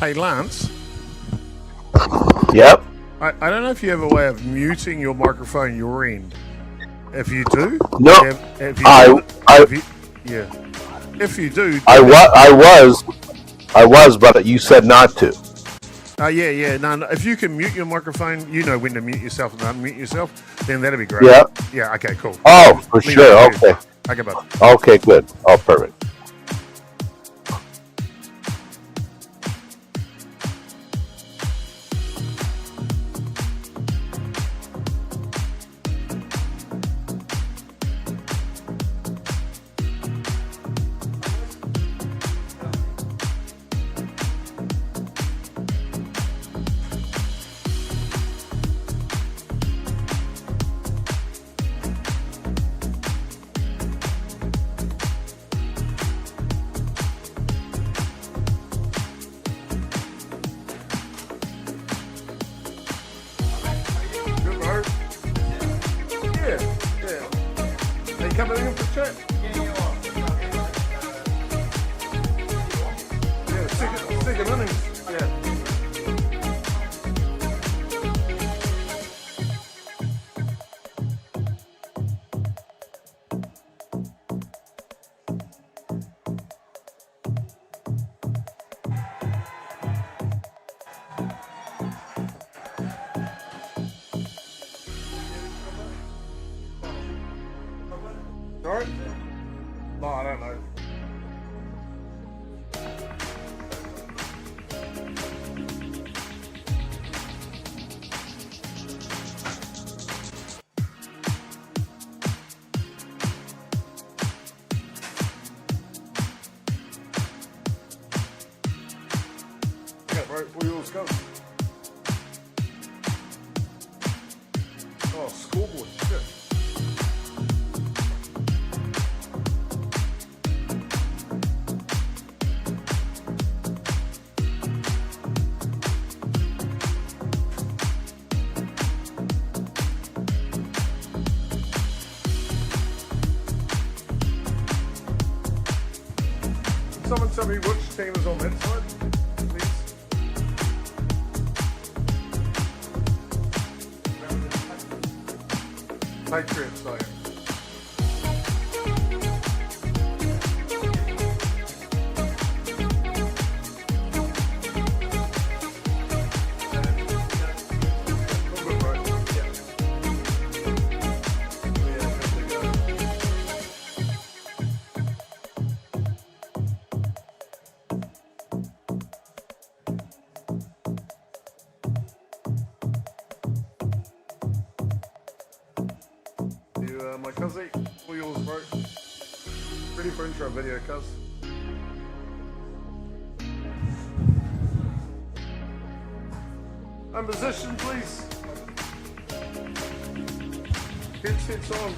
Hey, Lance. Yep. I don't know if you have a way of muting your microphone your end. If you do, No. If you do, I was, but you said not to. Yeah. No, if you can mute your microphone, you know when to mute yourself and unmute yourself, then that'd be great. Yeah. Yeah. Okay. Cool. Oh, for sure. Okay. Okay, bud. Okay, good. Oh, perfect. Coming in for check. Yeah, second innings. Yeah. Sorry? No, I don't know. Yeah, right, where yours go? Oh, scoreboard, shit. Someone tell me which team is on that side, please. Patriots, so. My cuzzy, all yours, bro. Ready for intro video, cuz. And position, please. Headsets on.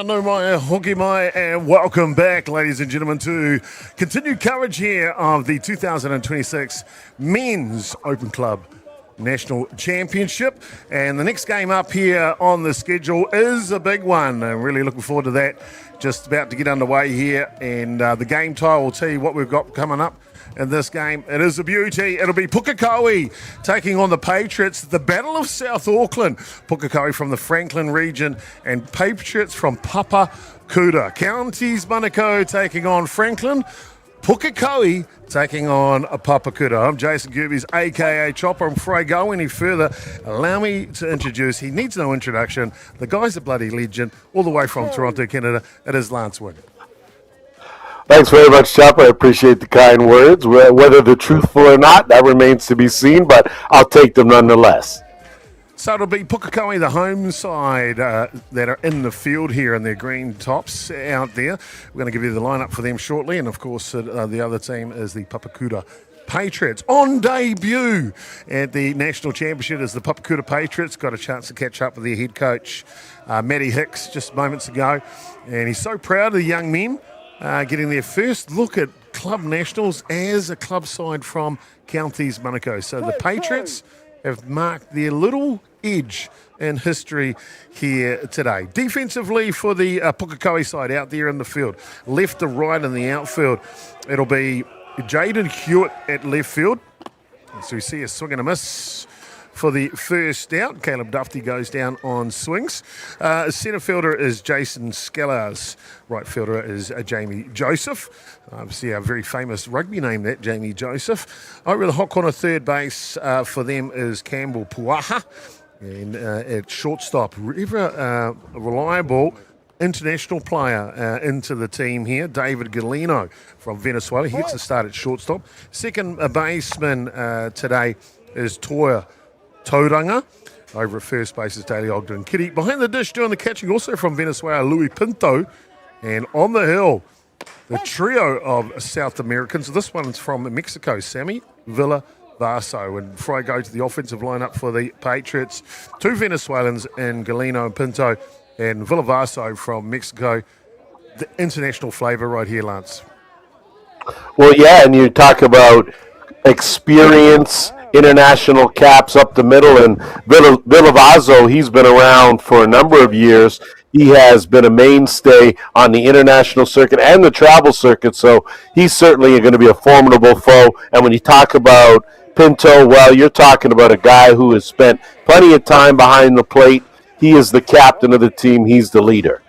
Anu mai, hoki mai, and welcome back, ladies and gentlemen, to continued coverage here of the 2026 Men's Open Club National Championship. And the next game up here on the schedule is a big one. I'm really looking forward to that. Just about to get underway here, and the game tie will tell you what we've got coming up in this game. It is a beauty. It'll be Pukakoi taking on the Patriots. The Battle of South Auckland. Pukakoi from the Franklin region and Patriots from Papakura. Counties Manukau taking on Franklin. Pukakoi taking on Papakura. I'm Jason Gerbes, a.k.a. Chopper. And before I go any further, allow me to introduce, he needs no introduction, the guy's a bloody legend, all the way from Toronto, Canada. It is Lance Wood. Thanks very much, Chopper. I appreciate the kind words. Whether they're truthful or not, that remains to be seen, but I'll take them nonetheless. So it'll be Pukakoi, the home side, that are in the field here in their green tops out there. We're going to give you the lineup for them shortly. And, of course, the other team is the Papakura Patriots. On debut at the National Championship is the Papakura Patriots. Got a chance to catch up with their head coach, Matty Hicks, just moments ago. And he's so proud of the young men getting their first look at club nationals as a club side from Counties Manukau. So the Patriots have marked their little edge in history here today. Defensively for the Pukakoi side out there in the field, left to right in the outfield, it'll be Jaden Hewitt at left field. So we see a swing and a miss for the first out. Caleb Duffy goes down on swings. Centre fielder is Jason Skellars. Right fielder is Jamie Joseph. Obviously a very famous rugby name, that, Jamie Joseph. Over the hot corner third base for them is Campbell Puaha. And at shortstop, ever reliable international player into the team here, David Galeno from Venezuela. He gets a start at shortstop. Second baseman today is Toya Tauranga. Over at first base is Daly Ogden Kitty. Behind the dish doing the catching, also from Venezuela, Louis Pinto. And on the hill, the trio of South Americans. This one's from Mexico, Sammy Villavaso. And before I go to the offensive lineup for the Patriots, two Venezuelans in Galeno and Pinto, and Villavaso from Mexico. The international flavour right here, Lance. Well, yeah, and you talk about experience, international caps up the middle, and Villavaso, he's been around for a number of years. He has been a mainstay on the international circuit and the travel circuit, so he's certainly going to be a formidable foe. And when you talk about Pinto, well, you're talking about a guy who has spent plenty of time behind the plate. He is the captain of the team. He's the leader.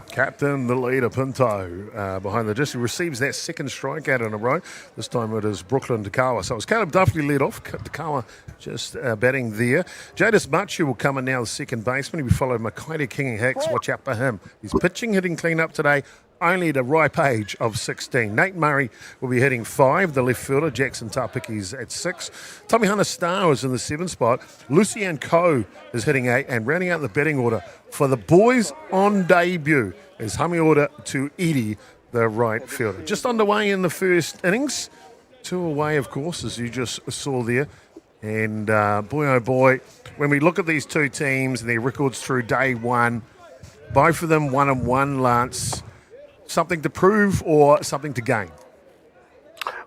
Captain, the leader, Pinto, behind the dish. He receives that second strikeout in a row. This time it is Brooklyn Takawa. So it's Caleb Duffy led off. Takawa just batting there. Jadis Machu will come in now, the second baseman. He'll be followed by Makaiti King Hicks. Watch out for him. He's pitching, hitting clean up today. Only at a ripe age of 16. Nate Murray will be hitting 5, the left fielder. Jackson Tapiki's at 6. Tommy Hunter Star is in the 7th spot. Lucian Coe is hitting 8. And rounding out the batting order for the boys on debut is Hamiora to Edie, the right fielder. Just underway in the first innings. 2 away, of course, as you just saw there. And boy, oh boy, when we look at these two teams and their records through day one, both of them 1-1, Lance. Something to prove or something to gain?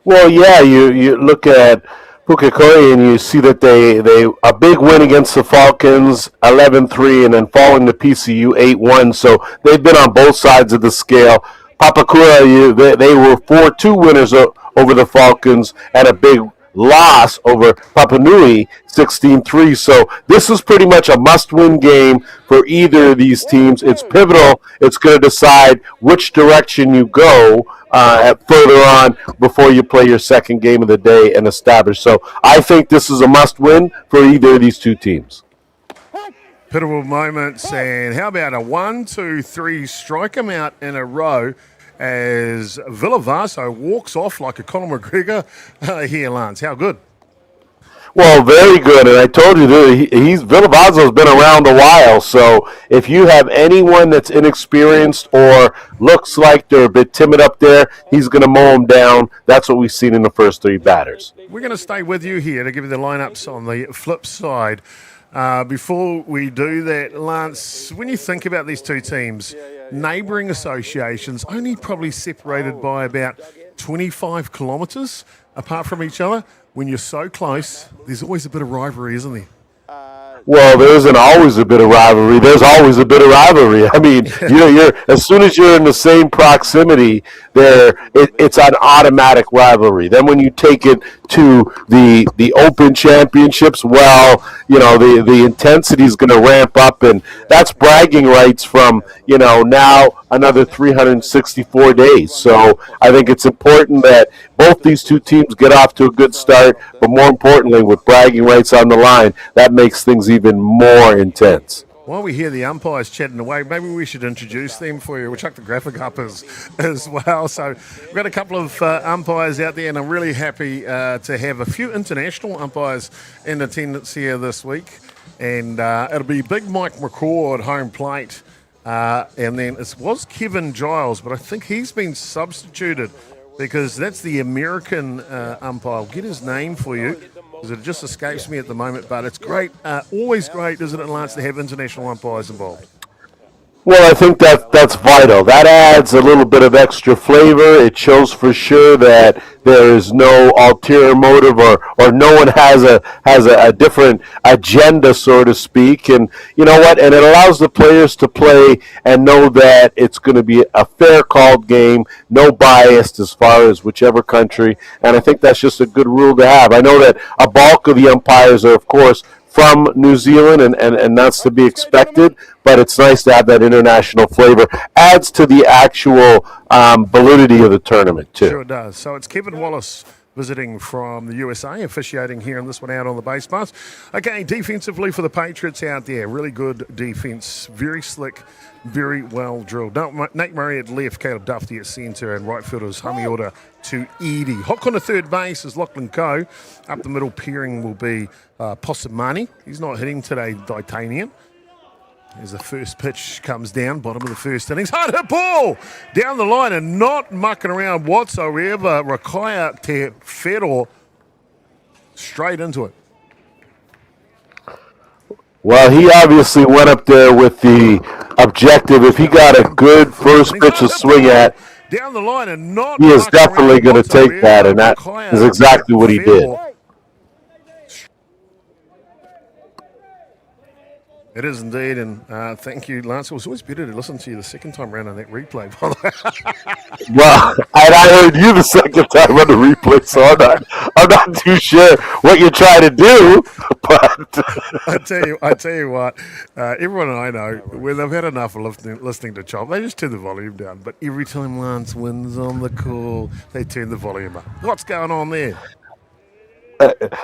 Well, yeah, you look at Pukakoi and you see that they a big win against the Falcons, 11-3, and then falling to PCU 8-1. So they've been on both sides of the scale. Papakura, they were 4-2 winners over the Falcons and a big loss over Papanui 16-3. So this is pretty much a must-win game for either of these teams. It's pivotal. It's going to decide which direction you go further on before you play your second game of the day and establish. So I think this is a must-win for either of these two teams. Pivotal moments, and how about a 1-2-3 strike 'em out in a row as Villavaso walks off like a Conor McGregor here, Lance. How good? Well, very good, and I told you that Villavaso's been around a while, so if you have anyone that's inexperienced or looks like they're a bit timid up there, he's going to mow them down. That's what we've seen in the first 3 batters. We're going to stay with you here to give you the lineups on the flip side Before we do that, Lance, when you think about these two teams, neighbouring associations only probably separated by about 25 kilometres apart from each other. When you're so close, there's always a bit of rivalry, isn't there? Well, there isn't always a bit of rivalry. There's always a bit of rivalry. I mean, you're as soon as you're in the same proximity, it's an automatic rivalry. Then when you take it to the Open Championships, well, the intensity is going to ramp up, and that's bragging rights from now another 364 days. So I think it's important that both these two teams get off to a good start, but more importantly, with bragging rights on the line, that makes things even more intense. While we hear the umpires chatting away, maybe we should introduce them for you. We'll chuck the graphic up as well. So we've got a couple of umpires out there, and I'm really happy to have a few international umpires in attendance here this week. And it'll be Big Mike McCaw at home plate. And then it was Kevin Giles, but I think he's been substituted because that's the American umpire. I'll get his name for you because it just escapes me at the moment, but it's great. Always great, isn't it, Lance, to have international umpires involved? Well, I think that's vital. That adds a little bit of extra flavor. It shows for sure that there is no ulterior motive or no one has a different agenda, so to speak. And you know what? And it allows the players to play and know that it's going to be a fair called game, no bias as far as whichever country. And I think that's just a good rule to have. I know that a bulk of the umpires are, of course, from New Zealand, and that's to be expected, but it's nice to have that international flavor. Adds to the actual validity of the tournament, too. Sure does. So it's Kevin Wallace visiting from the USA, officiating here in this one out on the base pass. Okay, defensively for the Patriots out there, really good defense, very slick, very well drilled. Nate Murray at left, Caleb Duffy at centre, and right fielders Hamiota to Edie. Hook on the third base is Lachlan Coe. Up the middle pairing will be Posamani. He's not hitting today, Titanium. As the first pitch comes down, bottom of the first innings. Hard hit ball down the line and not mucking around whatsoever. Rakaya Te Whero straight into it. Well, he obviously went up there with the objective. If he got a good first pitch to swing at, down the line and not he is definitely going to take that, and that is exactly what he did. It is indeed, and thank you, Lance. It was always better to listen to you the second time around on that replay, by the way. Well, and I heard you the second time on the replay, so I'm not too sure what you're trying to do, but I tell you what, everyone I know, when they've had enough of listening to Chop, they just turn the volume down. But every time Lance wins on the call, they turn the volume up. What's going on there?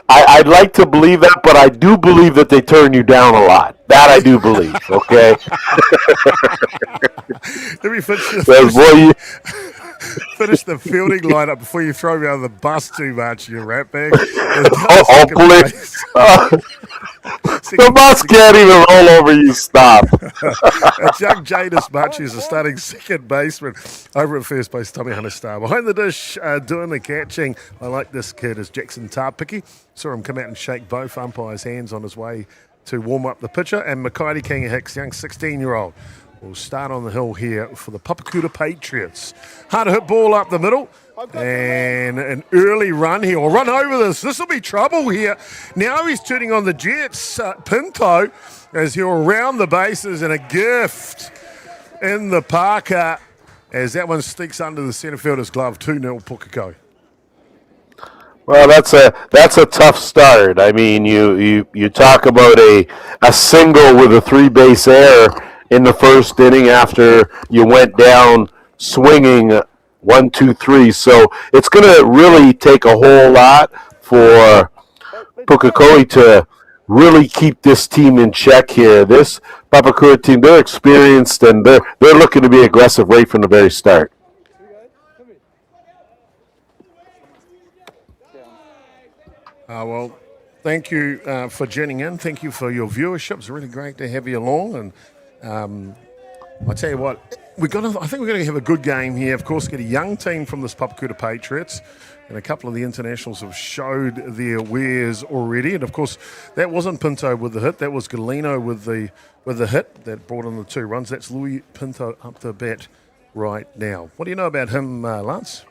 I'd like to believe that, but I do believe that they turn you down a lot. That I do believe, okay? Let me finish the fielding lineup before you throw me on the bus too much, you ratbag. Please. The bus can't even roll over you. Stop. It's young Jadis Mutchies, a starting second baseman over at first base, Tommy Hunter-Star. Behind the dish, doing the catching, I like this kid, is Jackson Tarpiki. Saw him come out and shake both umpires' hands on his way to warm up the pitcher. And Makaiti King Hicks, young 16-year-old, will start on the hill here for the Papakura Patriots. Hard hit ball up the middle. And an early run here. We'll run over this. This will be trouble here. Now he's turning on the Jets. Pinto, as he'll round the bases, and a gift in the Parker as that one sticks under the centre fielder's glove. 2-0 Pukakoi. Well, that's a tough start. I mean, you talk about a single with a 3-base error in the first inning after you went down swinging 1, 2, 3. So it's going to really take a whole lot for Pukakoi to really keep this team in check here. This Papakura team, they're experienced and they're looking to be aggressive right from the very start. Well, thank you for tuning in. Thank you for your viewership. It's really great to have you along. And I tell you what, I think we're going to have a good game here. Of course, get a young team from this Papakura Patriots, and a couple of the internationals have showed their wares already. And of course, that wasn't Pinto with the hit; that was Galeno with the hit that brought in the 2 runs. That's Louis Pinto up to bat right now. What do you know about him, Lance?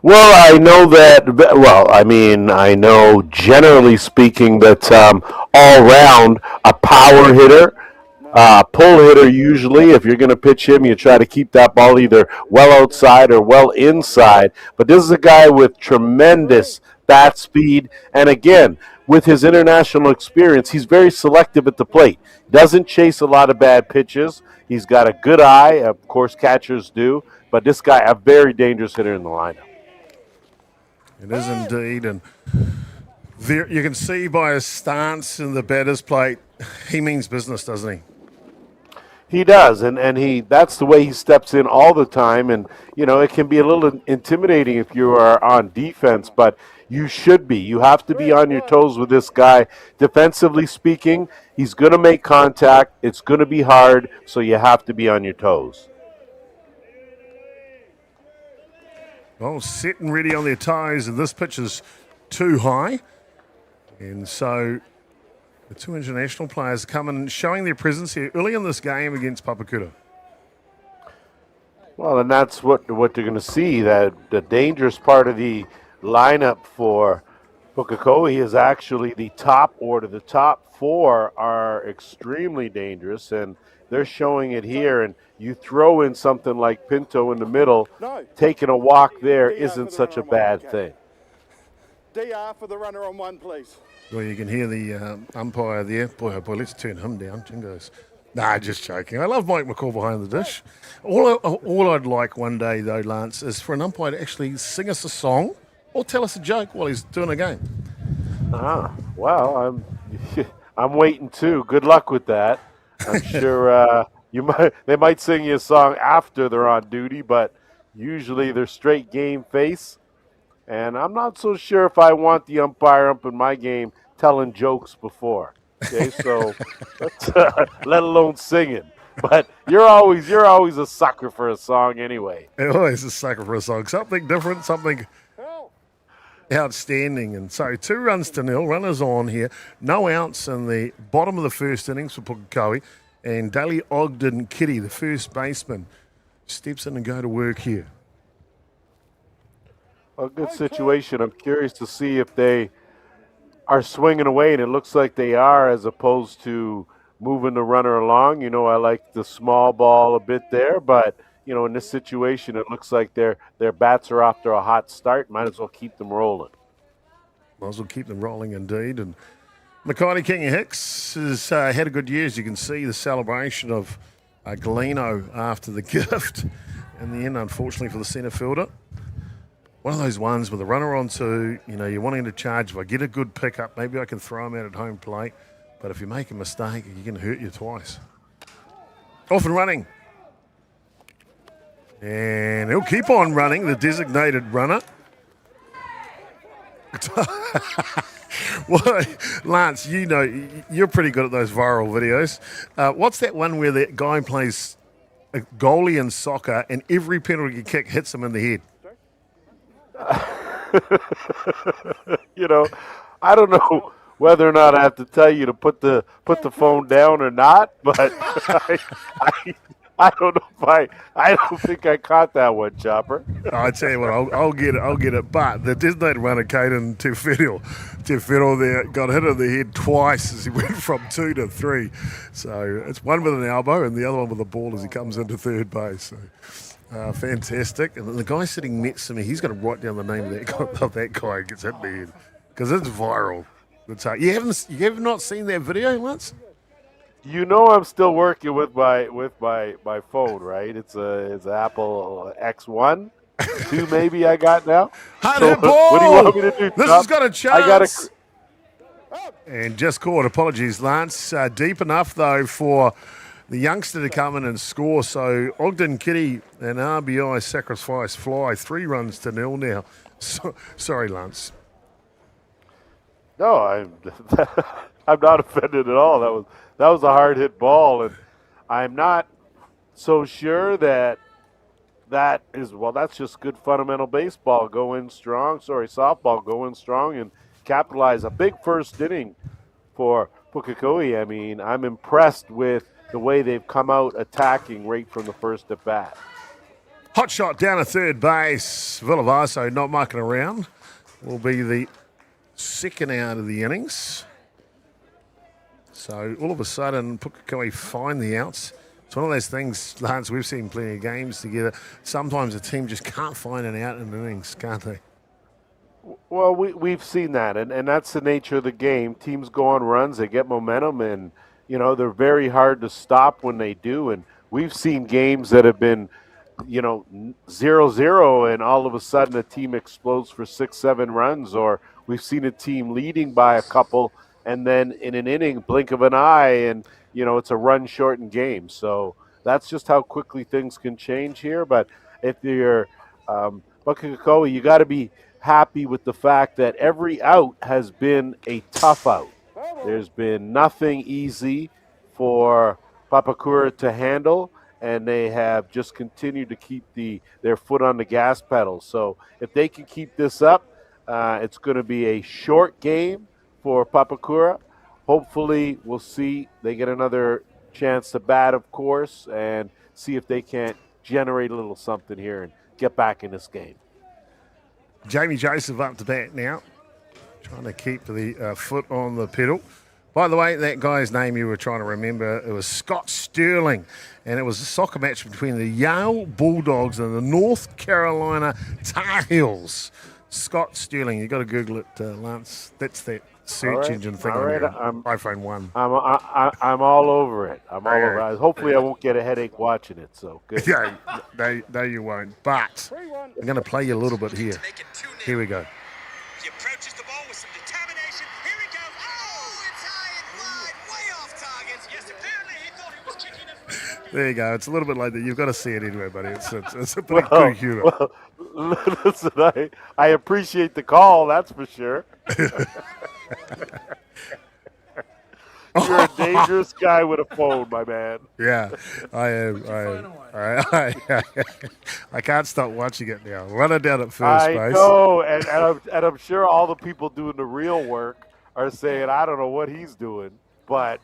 Well, I know that. Well, I mean, I know generally speaking that all round a power hitter. Pull hitter, usually, if you're going to pitch him, you try to keep that ball either well outside or well inside. But this is a guy with tremendous bat speed. And again, with his international experience, he's very selective at the plate. Doesn't chase a lot of bad pitches. He's got a good eye. Of course, catchers do. But this guy, a very dangerous hitter in the lineup. It is indeed. And there, you can see by his stance in the batter's plate, he means business, doesn't he? He does, and that's the way he steps in all the time, and it can be a little intimidating if you are on defense, but you should be. You have to be on your toes with this guy. Defensively speaking, he's going to make contact. It's going to be hard, so you have to be on your toes. Well, sitting ready on their toes, and this pitch is too high, and so the 2 international players coming showing their presence here early in this game against Papakura. Well, and that's what they're going to see, that the dangerous part of the lineup for Pukakoi is actually the top order. The top 4 are extremely dangerous, and they're showing it here. And you throw in something like Pinto in the middle, taking a walk there isn't such a bad thing. DR for the runner on 1, please. Well, you can hear the umpire there. Boy, oh boy, let's turn him down. Jingos. Nah, just joking. I love Mike McCall behind the dish. All I'd like one day, though, Lance, is for an umpire to actually sing us a song or tell us a joke while he's doing a game. Well, I'm waiting too. Good luck with that. I'm sure they might sing you a song after they're on duty, but usually they're straight game face. And I'm not so sure if I want the umpire up in my game telling jokes before. Okay, so let alone singing. But you're always a sucker for a song anyway. Always a sucker for a song. Something different, something outstanding. And so 2 runs to 0, runners on here. No outs in the bottom of the first innings for Pukakoi. And Daly Ogden Kitty, the first baseman, steps in and go to work here. A good situation. I'm curious to see if they are swinging away, and it looks like they are, as opposed to moving the runner along. I like the small ball a bit there, but in this situation, it looks like their bats are off to a hot start. Might as well keep them rolling. Might as well keep them rolling, indeed. And Mackay King Hicks has had a good year, as you can see. The celebration of Galeno after the gift in the end, unfortunately, for the centre fielder. One of those ones with a runner on 2, you're wanting to charge. If I get a good pickup, maybe I can throw him out at home plate. But if you make a mistake, he can hurt you twice. Off and running. And he'll keep on running, the designated runner. Well, Lance, you're pretty good at those viral videos. What's that one where the guy plays a goalie in soccer and every penalty kick hits him in the head? I don't know whether or not I have to tell you to put the phone down or not, but I don't know if I don't think I caught that one, Chopper. I tell you what, I'll get it. But the designated runner, Caden Tefero there, got hit in the head twice as he went from 2 to 3. So it's one with an elbow and the other one with a ball as he comes into third base. So. Fantastic. And the guy sitting next to me, he's got to write down the name of that guy who gets hit in the head because it's viral. You have not seen that video, Lance? I'm still working with my phone, right? It's an Apple X1, 2 maybe I got now. Hard ball. What do you want me to do? This has got a chance. And just caught. Apologies, Lance. Deep enough though for the youngster to come in and score. So Ogden Kitty and RBI sacrifice fly, 3 runs to 0 now. Sorry, Lance. No, I'm not offended at all. That was a hard hit ball, and I'm not so sure that that's just good fundamental baseball going strong. Sorry, softball going strong and capitalize a big first inning for Pukakoi. I mean, I'm impressed with the way they've come out attacking right from the first at bat. Hot shot down at third base. Villavaso not mucking around. Will be the second out of the innings. So all of a sudden, Pukakoi find the outs. It's one of those things, Lance, we've seen plenty of games together. Sometimes a team just can't find an out in innings, can't they? Well, we've seen that, and that's the nature of the game. Teams go on runs, they get momentum, and, they're very hard to stop when they do. And we've seen games that have been, 0-0, and all of a sudden a team explodes for 6-7 runs, or we've seen a team leading by a couple, and then in an inning, blink of an eye, and it's a run-shortened game. So that's just how quickly things can change here. But if you're Pukakoi, you got to be happy with the fact that every out has been a tough out. There's been nothing easy for Papakura to handle, and they have just continued to keep their foot on the gas pedal. So if they can keep this up, it's going to be a short game for Papakura. Hopefully, we'll see they get another chance to bat, of course, and see if they can't generate a little something here and get back in this game. Jamie Joseph up to bat now, trying to keep the foot on the pedal. By the way, that guy's name you were trying to remember, it was Scott Sterling, and it was a soccer match between the Yale Bulldogs and the North Carolina Tar Heels. Scott Sterling, you got to Google it, Lance. That's that search engine thing on your iPhone 1. I'm all over it. I'm all over it. Hopefully, I won't get a headache watching it. So good. Yeah, no, you won't. But I'm going to play you a little bit here. Here we go. He approaches the ball with some determination. Here he goes. Oh, it's high and wide, way off target. Yes, apparently he thought he was kicking it. There you go. It's a little bit like that. You've got to see it anyway, buddy. It's a pretty good humor. Well, listen, I appreciate the call. That's for sure. You're a dangerous guy with a phone, my man. Yeah, I am. I can't stop watching it now. Running down at first base. I know, and I'm sure all the people doing the real work are saying, I don't know what he's doing, but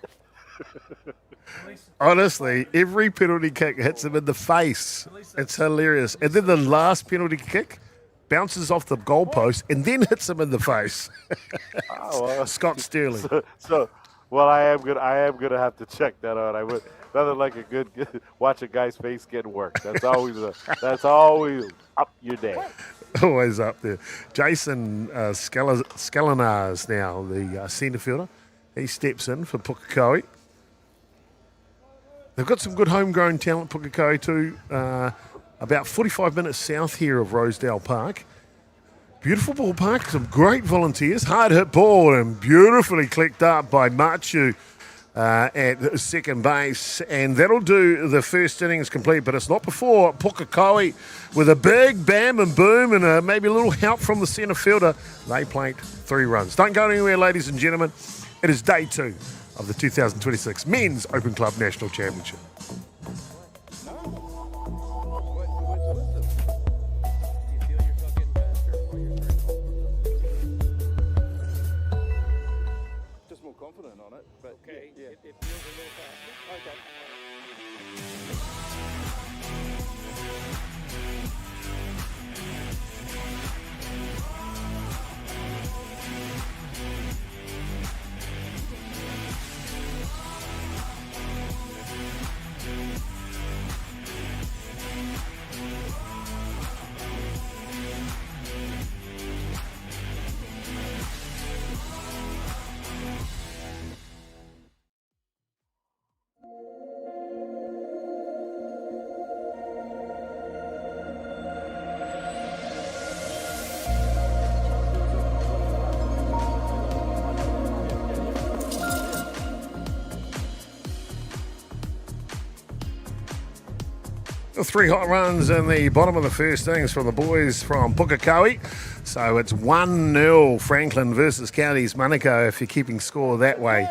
honestly, every penalty kick hits him in the face. It's hilarious. And then the last penalty kick bounces off the goalpost and then hits him in the face. Scott Sterling. Well, I am gonna have to check that out. I would nothing like a good watch a guy's face getting worked. That's always up your day. Always up there. Jason Scalinas now, the centre fielder. He steps in for Pukakoi. They've got some good homegrown talent, Pukakoi, too. About 45 minutes south here of Rosedale Park. Beautiful ballpark, some great volunteers. Hard hit ball and beautifully clicked up by Machu at second base. And that'll do the first innings complete, but it's not before Pukakoi with a big bam and boom and maybe a little help from the centre fielder. They plate 3 runs. Don't go anywhere, ladies and gentlemen. It is day 2 of the 2026 Men's Open Club National Championship. Just more confident on it, but Okay, yeah. it feels a little faster. Okay. Three hot runs in the bottom of the first innings from the boys from Pukakoi. So it's 1-0 Franklin versus Counties Manukau if you're keeping score that way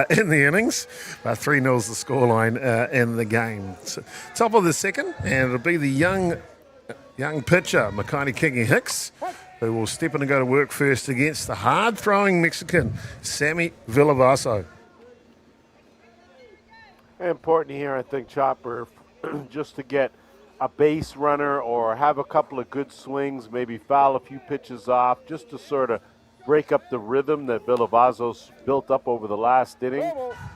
in the innings. 3-0's the scoreline in the game. So, top of the second, and it'll be the young pitcher, Makaini Kingi Hicks, who will step in and go to work first against the hard-throwing Mexican, Sammy Villavaso. Important here, I think, Chopper, just to get a base runner or have a couple of good swings, maybe foul a few pitches off, just to sort of break up the rhythm that Villavaso's built up over the last inning.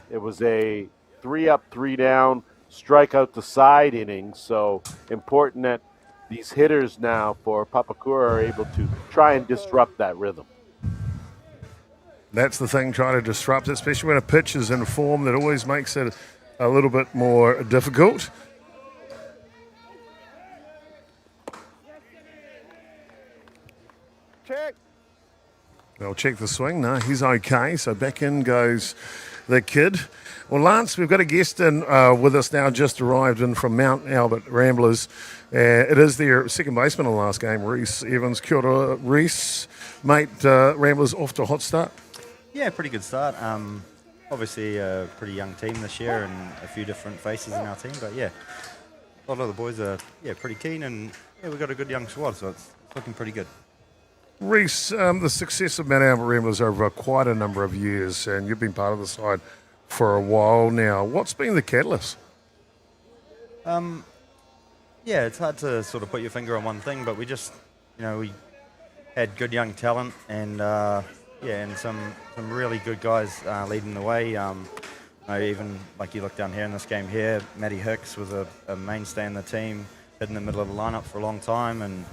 It was a 3-up, 3-down, strikeout to side inning, so important that these hitters now for Papakura are able to try and disrupt that rhythm. That's the thing, try to disrupt it, especially when a pitch is in form. That always makes it a little bit more difficult. Check. They'll check the swing. No, he's okay. So back in goes the kid. Well, Lance, we've got a guest in with us now, just arrived in from Mount Albert Ramblers. It is their second baseman in the last game, Reese Evans. Kia ora, Reese. Mate, Ramblers off to a hot start. Yeah, pretty good start. Obviously a pretty young team this year and a few different faces in our team. But, yeah, a lot of the boys are pretty keen and, we've got a good young squad, so it's looking pretty good. Reese, the success of Mount Albert Ramblers over quite a number of years, and you've been part of the side for a while now. What's been the catalyst? It's hard to sort of put your finger on one thing, but we just, we had good young talent and, and some really good guys leading the way. Even like you look down here in this game here, Matty Hicks was a mainstay in the team, hit in the middle of the lineup for a long time, and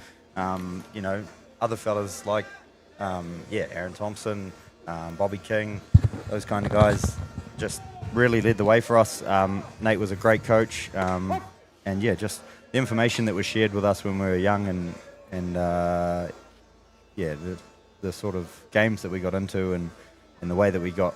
other fellas like Aaron Thompson, Bobby King, those kind of guys just really led the way for us. Nate was a great coach, and just the information that was shared with us when we were young, and the sort of games that we got into and the way that we got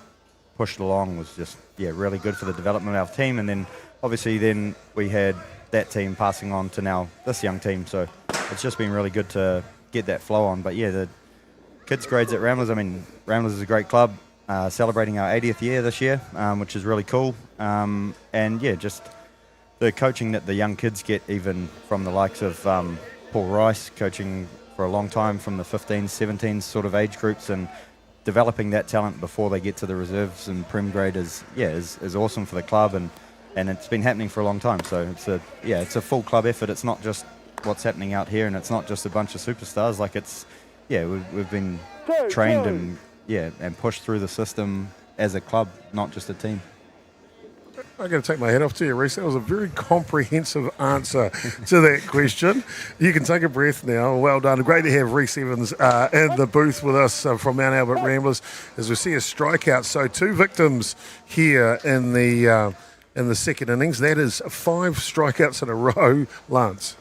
pushed along was just really good for the development of our team. And then obviously then we had that team passing on to now this young team, so it's just been really good to get that flow on. But the kids grades at Ramblers, Ramblers is a great club, celebrating our 80th year this year, which is really cool. Just the coaching that the young kids get, even from the likes of Paul Rice, coaching for a long time from the 15s, 17s sort of age groups, and developing that talent before they get to the reserves and prim grade is awesome for the club, and it's been happening for a long time. So it's a full club effort. It's not just what's happening out here, and it's not just a bunch of superstars. Like we've been trained and pushed through the system as a club, not just a team. I'm going to take my head off to you, Reese. That was a very comprehensive answer to that question. You can take a breath now. Well done. Great to have Reese Evans in the booth with us from Mount Albert Ramblers as we see a strikeout. So 2 victims here in the second innings. That is 5 strikeouts in a row, Lance.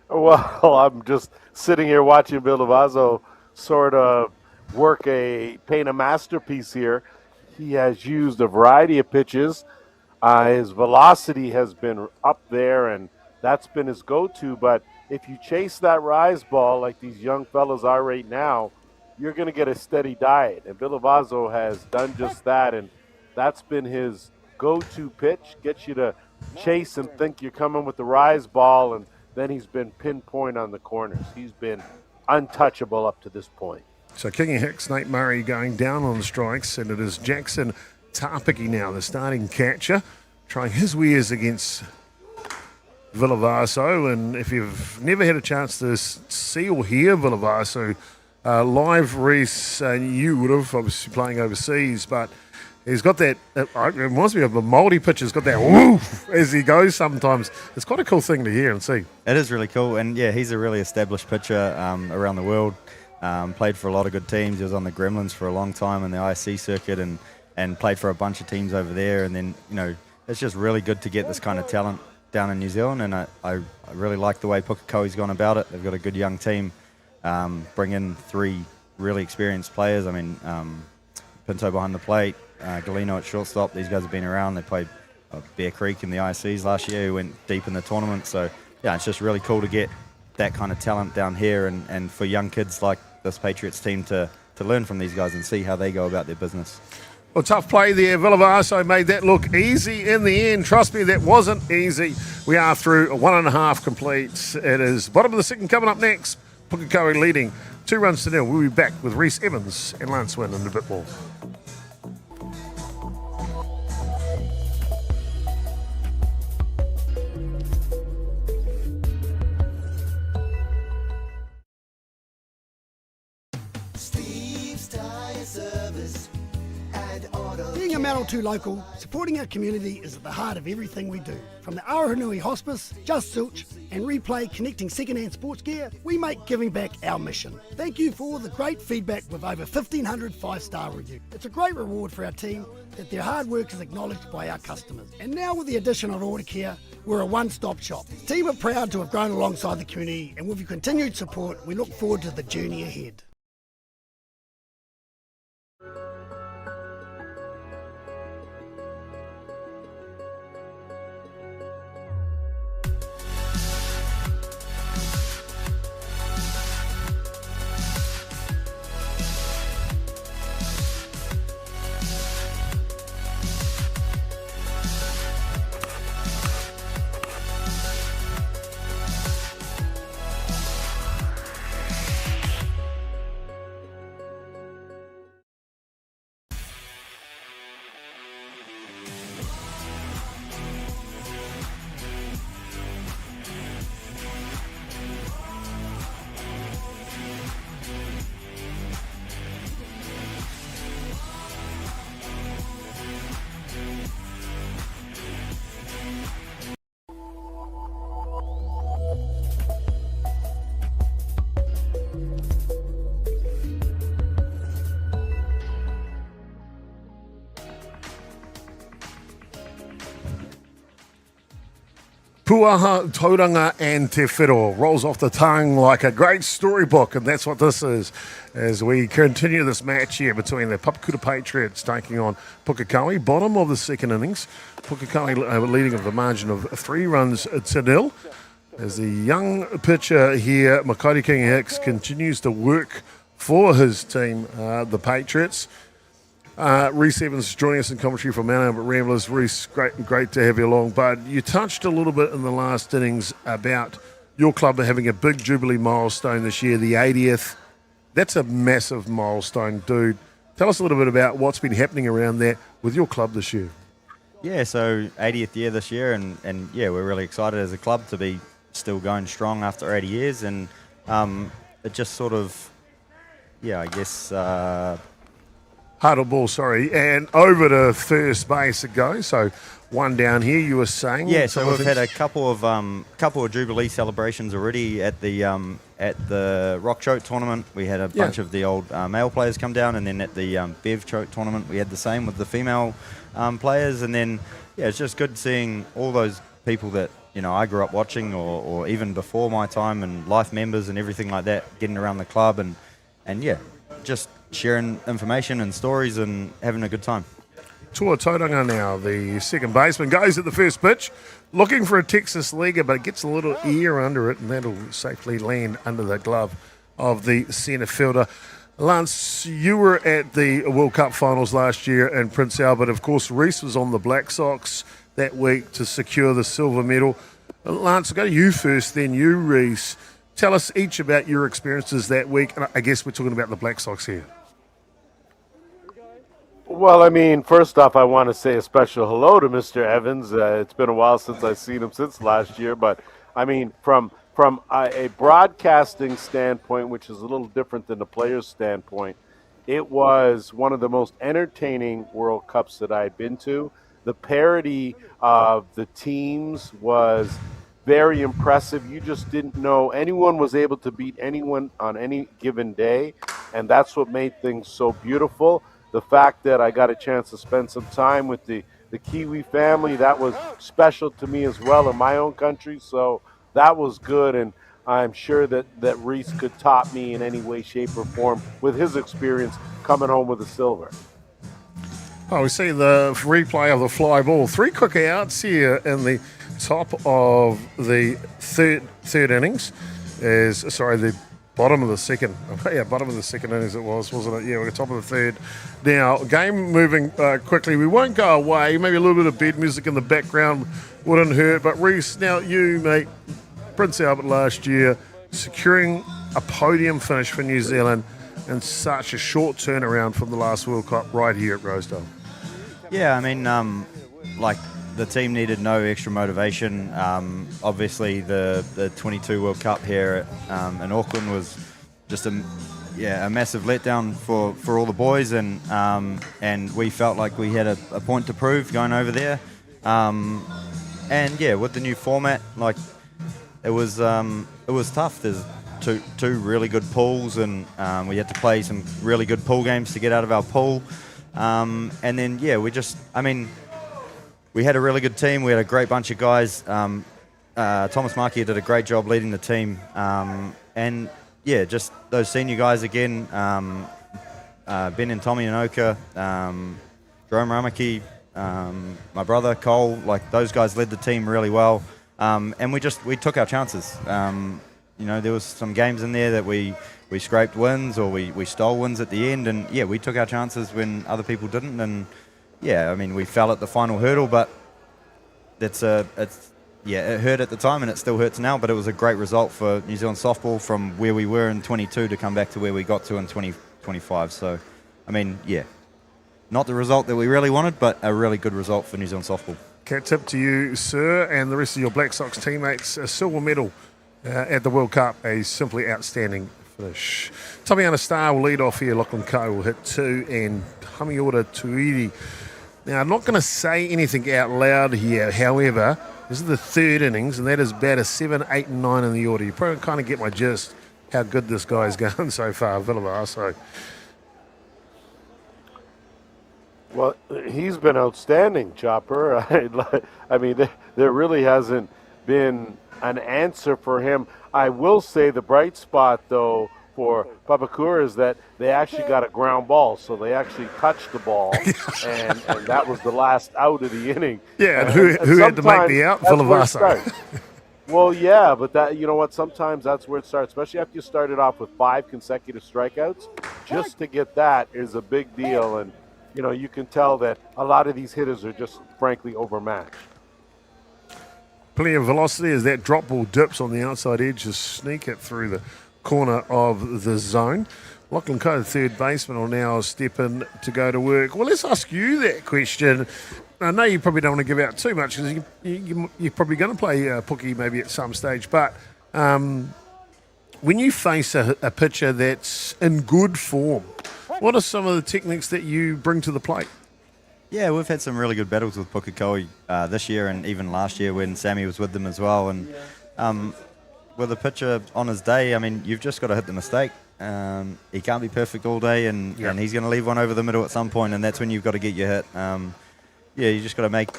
Well, I'm just sitting here watching Villavaso sort of paint a masterpiece here. He has used a variety of pitches. His velocity has been up there, and that's been his go-to. But if you chase that rise ball like these young fellas are right now, you're going to get a steady diet. And Villavaso has done just that, and that's been his go-to pitch. Gets you to chase and think you're coming with the rise ball, and then he's been pinpoint on the corners. He's been untouchable up to this point. So Kingi Hicks, Nate Murray going down on the strikes, and it is Jackson Tarpiki now, the starting catcher, trying his wares against Villavaso. And if you've never had a chance to see or hear Villavaso live, Reese, you would have, obviously playing overseas, but he's got that, it reminds me of a Māori pitcher, he's got that woof as he goes sometimes. It's quite a cool thing to hear and see. It is really cool, and he's a really established pitcher around the world. Played for a lot of good teams. He was on the Gremlins for a long time in the ISC circuit and played for a bunch of teams over there. And then, it's just really good to get this kind of talent down in New Zealand. And I really like the way Pukekohe's gone about it. They've got a good young team. Bring in 3 really experienced players. Pinto behind the plate, Galeno at shortstop. These guys have been around. They played Bear Creek in the ICs last year, who went deep in the tournament. So, yeah, it's just really cool to get that kind of talent down here and for young kids like this Patriots team to learn from these guys and see how they go about their business. Well, tough play there. Villavaso made that look easy in the end. Trust me, that wasn't easy. We are through 1.5 complete. It is bottom of the second coming up next. Pukakoi leading 2-0. We'll be back with Reese Evans and Lance Wynn in a bit more. Being a Manawatu local, supporting our community is at the heart of everything we do. From the Aoranui Hospice, Just Silch and Replay connecting second-hand sports gear, we make giving back our mission. Thank you for all the great feedback with over 1,500 5-star reviews. It's a great reward for our team that their hard work is acknowledged by our customers. And now with the addition of Order Care, we're a one-stop shop. The team are proud to have grown alongside the community, and with your continued support, we look forward to the journey ahead. Puaha, Tauranga and Te Whiro rolls off the tongue like a great storybook, and that's what this is as we continue this match here between the Papakura Patriots taking on Pukakoi, bottom of the second innings. Pukakoi leading of the margin of 3-0 as the young pitcher here, Makauri King Hicks, continues to work for his team, the Patriots. Reese Evans joining us in commentary from Mount Albert Ramblers. Reese, great to have you along. But you touched a little bit in the last innings about your club having a big Jubilee milestone this year, the 80th. That's a massive milestone, dude. Tell us a little bit about what's been happening around that with your club this year. Yeah, so 80th year this year, and yeah, we're really excited as a club to be still going strong after 80 years. And it just sort of, yeah, I guess... Huddle ball, sorry, and over to first base it goes. So one down here, you were saying. Yeah, so we've had a couple of Jubilee celebrations already at the Rock Choke tournament. We had a bunch of the old male players come down, and then at the Bev Choke tournament, we had the same with the female players. And then yeah, it's just good seeing all those people that I grew up watching, or even before my time, and life members and everything like that, getting around the club and yeah, just sharing information and stories and having a good time. Tua Tauranga now, the second baseman, goes at the first pitch, looking for a Texas leaguer, but it gets a little ear under it, and that'll safely land under the glove of the centre fielder. Lance, you were at the World Cup finals last year in Prince Albert. Of course, Reese was on the Black Sox that week to secure the silver medal. Lance, I'll go to you first, then you, Reese. Tell us each about your experiences that week. And I guess we're talking about the Black Sox here. Well, I mean, first off, I want to say a special hello to Mr. Evans. It's been a while since I've seen him since last year. But, I mean, from a broadcasting standpoint, which is a little different than the player's standpoint, it was one of the most entertaining World Cups that I'd been to. The parity of the teams was very impressive. You just didn't know anyone was able to beat anyone on any given day, and that's what made things so beautiful. The fact that I got a chance to spend some time with the Kiwi family, that was special to me as well in my own country, so that was good, and I'm sure that Reese could top me in any way, shape, or form with his experience coming home with a silver. Oh, we see the replay of the fly ball. 3 quick outs here in the top of the third innings. The bottom of the second. Yeah, bottom of the second innings it was, wasn't it? Yeah, we're top of the third. Now, game moving quickly. We won't go away. Maybe a little bit of bed music in the background wouldn't hurt. But Reese, now you, mate, Prince Albert last year, securing a podium finish for New Zealand in such a short turnaround from the last World Cup right here at Rosedale. Yeah, I mean, like the team needed no extra motivation. Obviously, the 22 World Cup here in Auckland was just a massive letdown for all the boys, and we felt like we had a point to prove going over there. And yeah, with the new format, like it was tough. There's two really good pools, and we had to play some really good pool games to get out of our pool. And then, yeah, we had a really good team. We had a great bunch of guys. Thomas Markia did a great job leading the team. And, yeah, just those senior guys again, Ben and Tommy Inoka, Jerome Ramaki, my brother Cole, like those guys led the team really well. And we took our chances. There was some games in there that we scraped wins or we stole wins at the end, and yeah, we took our chances when other people didn't. And yeah, I mean, we fell at the final hurdle, but it hurt at the time and it still hurts now. But it was a great result for New Zealand softball from where we were in 22 to come back to where we got to in 2025. So, I mean, yeah, not the result that we really wanted, but a really good result for New Zealand softball. Cat tip to you, sir, and the rest of your Black Sox teammates. A silver medal at the World Cup, a simply outstanding finish. Tameana Star will lead off here. Lachlan Coe will hit 2, and Hamiota Tuiri. Now, I'm not going to say anything out loud here. However, this is the third innings, and that is batter 7, 8, and 9 in the order. You probably kind of get my gist how good this guy's going so far, Villavar. So, Well, he's been outstanding, Chopper. I mean, there really hasn't been an answer for him. I will say the bright spot, though, for Papakura is that they actually got a ground ball, so they actually touched the ball, and that was the last out of the inning. yeah, and who had to make the out? Villavar. Well, yeah, but that, you know what, sometimes that's where it starts, especially after you started off with 5 consecutive strikeouts. Just to get that is a big deal, and you know, you can tell that a lot of these hitters are just frankly overmatched. Plenty of velocity as that drop ball dips on the outside edge to sneak it through the corner of the zone. Lachlan Coe, the third baseman, will now step in to go to work. Well, let's ask you that question. I know you probably don't want to give out too much because you're probably going to play Puki maybe at some stage, but when you face a pitcher that's in good form, what are some of the techniques that you bring to the plate? Yeah, we've had some really good battles with Pukakoi this year and even last year when Sammy was with them as well. And with a pitcher on his day, I mean, you've just got to hit the mistake. He can't be perfect all day, and he's going to leave one over the middle at some point, and that's when you've got to get your hit. You just got to make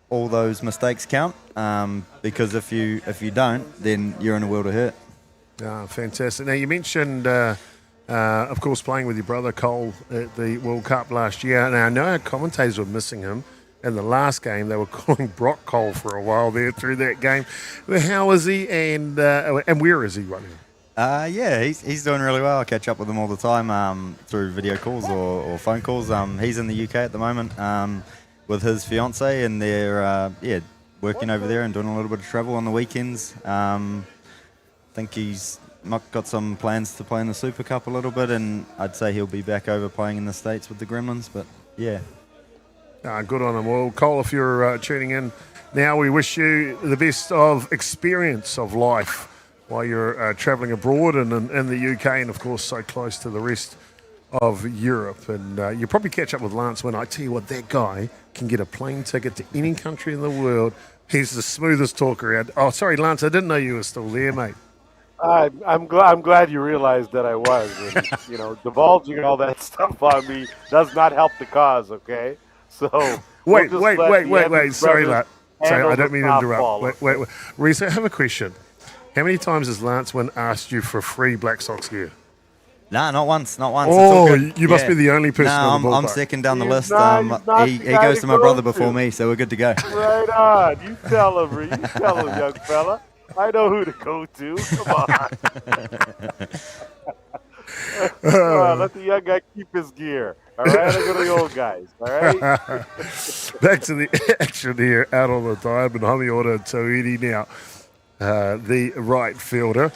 all those mistakes count, because if you don't, then you're in a world of hurt. Fantastic. Now, you mentioned, of course, playing with your brother Cole at the World Cup last year. Now, I know our commentators were missing him in the last game. They were calling Brock Cole for a while there through that game. How is he, and where is he running? He's doing really well. I catch up with him all the time through video calls or phone calls. He's in the UK at the moment with his fiancée, and they're working over there and doing a little bit of travel on the weekends. I think he's got some plans to play in the Super Cup a little bit, and I'd say he'll be back over playing in the States with the Gremlins, but yeah. Good on him. Well, Cole, if you're tuning in now, we wish you the best of experience of life while you're travelling abroad and in the UK, and of course so close to the rest of Europe. And you'll probably catch up with Lance when I tell you what, that guy can get a plane ticket to any country in the world. He's the smoothest talker out. Oh, sorry, Lance, I didn't know you were still there, mate. I'm glad you realized that I was. And, divulging all that stuff on me does not help the cause, okay? So wait. Sorry, Lance. Sorry, I don't mean to interrupt. Wait. Reese, I have a question. How many times has Lance asked you for free Black Sox gear? Nah, not once. It's all Oh, good. you must be the only person No, on the I'm ballpark. second down the He's list. not He the guy goes to to my go brother to. before me, so we're good to go. Right on. You tell him, Reese. Tell him, young fella. I know who to go to. Come on. Come on, let the young guy keep his gear. All right, I go to the old guys. All right. Back to the action here out on the diamond. Hamiota Toiti now, the right fielder.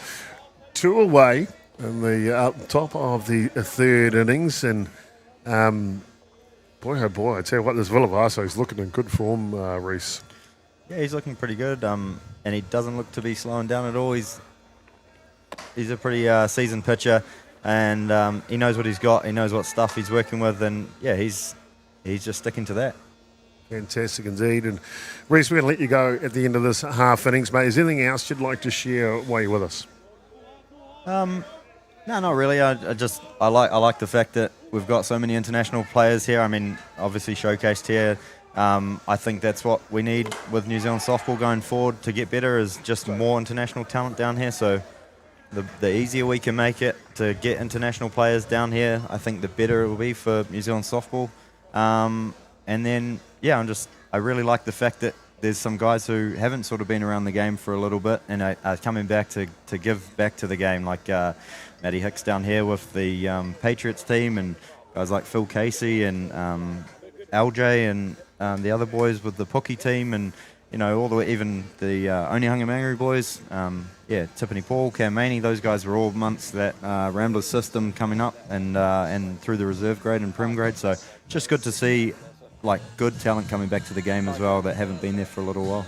2 away in the top of the third innings. And boy, oh boy, I tell you what, this Villavaso is looking in good form, Reese. Yeah, he's looking pretty good, and he doesn't look to be slowing down at all. He's a pretty seasoned pitcher, and he knows what he's got. He knows what stuff he's working with, and yeah, he's just sticking to that. Fantastic indeed. And Reese, we're going to let you go at the end of this half innings, mate. Is there anything else you'd like to share while you're with us? No, not really. I like the fact that we've got so many international players here. I mean, obviously showcased here. I think that's what we need with New Zealand softball going forward to get better, is just more international talent down here. So the easier we can make it to get international players down here, I think the better it will be for New Zealand softball. And then, yeah, I really like the fact that there's some guys who haven't sort of been around the game for a little bit and are coming back to give back to the game, like Matty Hicks down here with the Patriots team, and guys like Phil Casey and LJ and the other boys with the Puki team, and all the way, even the Onehunga Mangere boys, Tiffany Paul, Cam Maney, those guys were all amongst that Ramblers system coming up and through the reserve grade and prim grade. So just good to see good talent coming back to the game as well that haven't been there for a little while.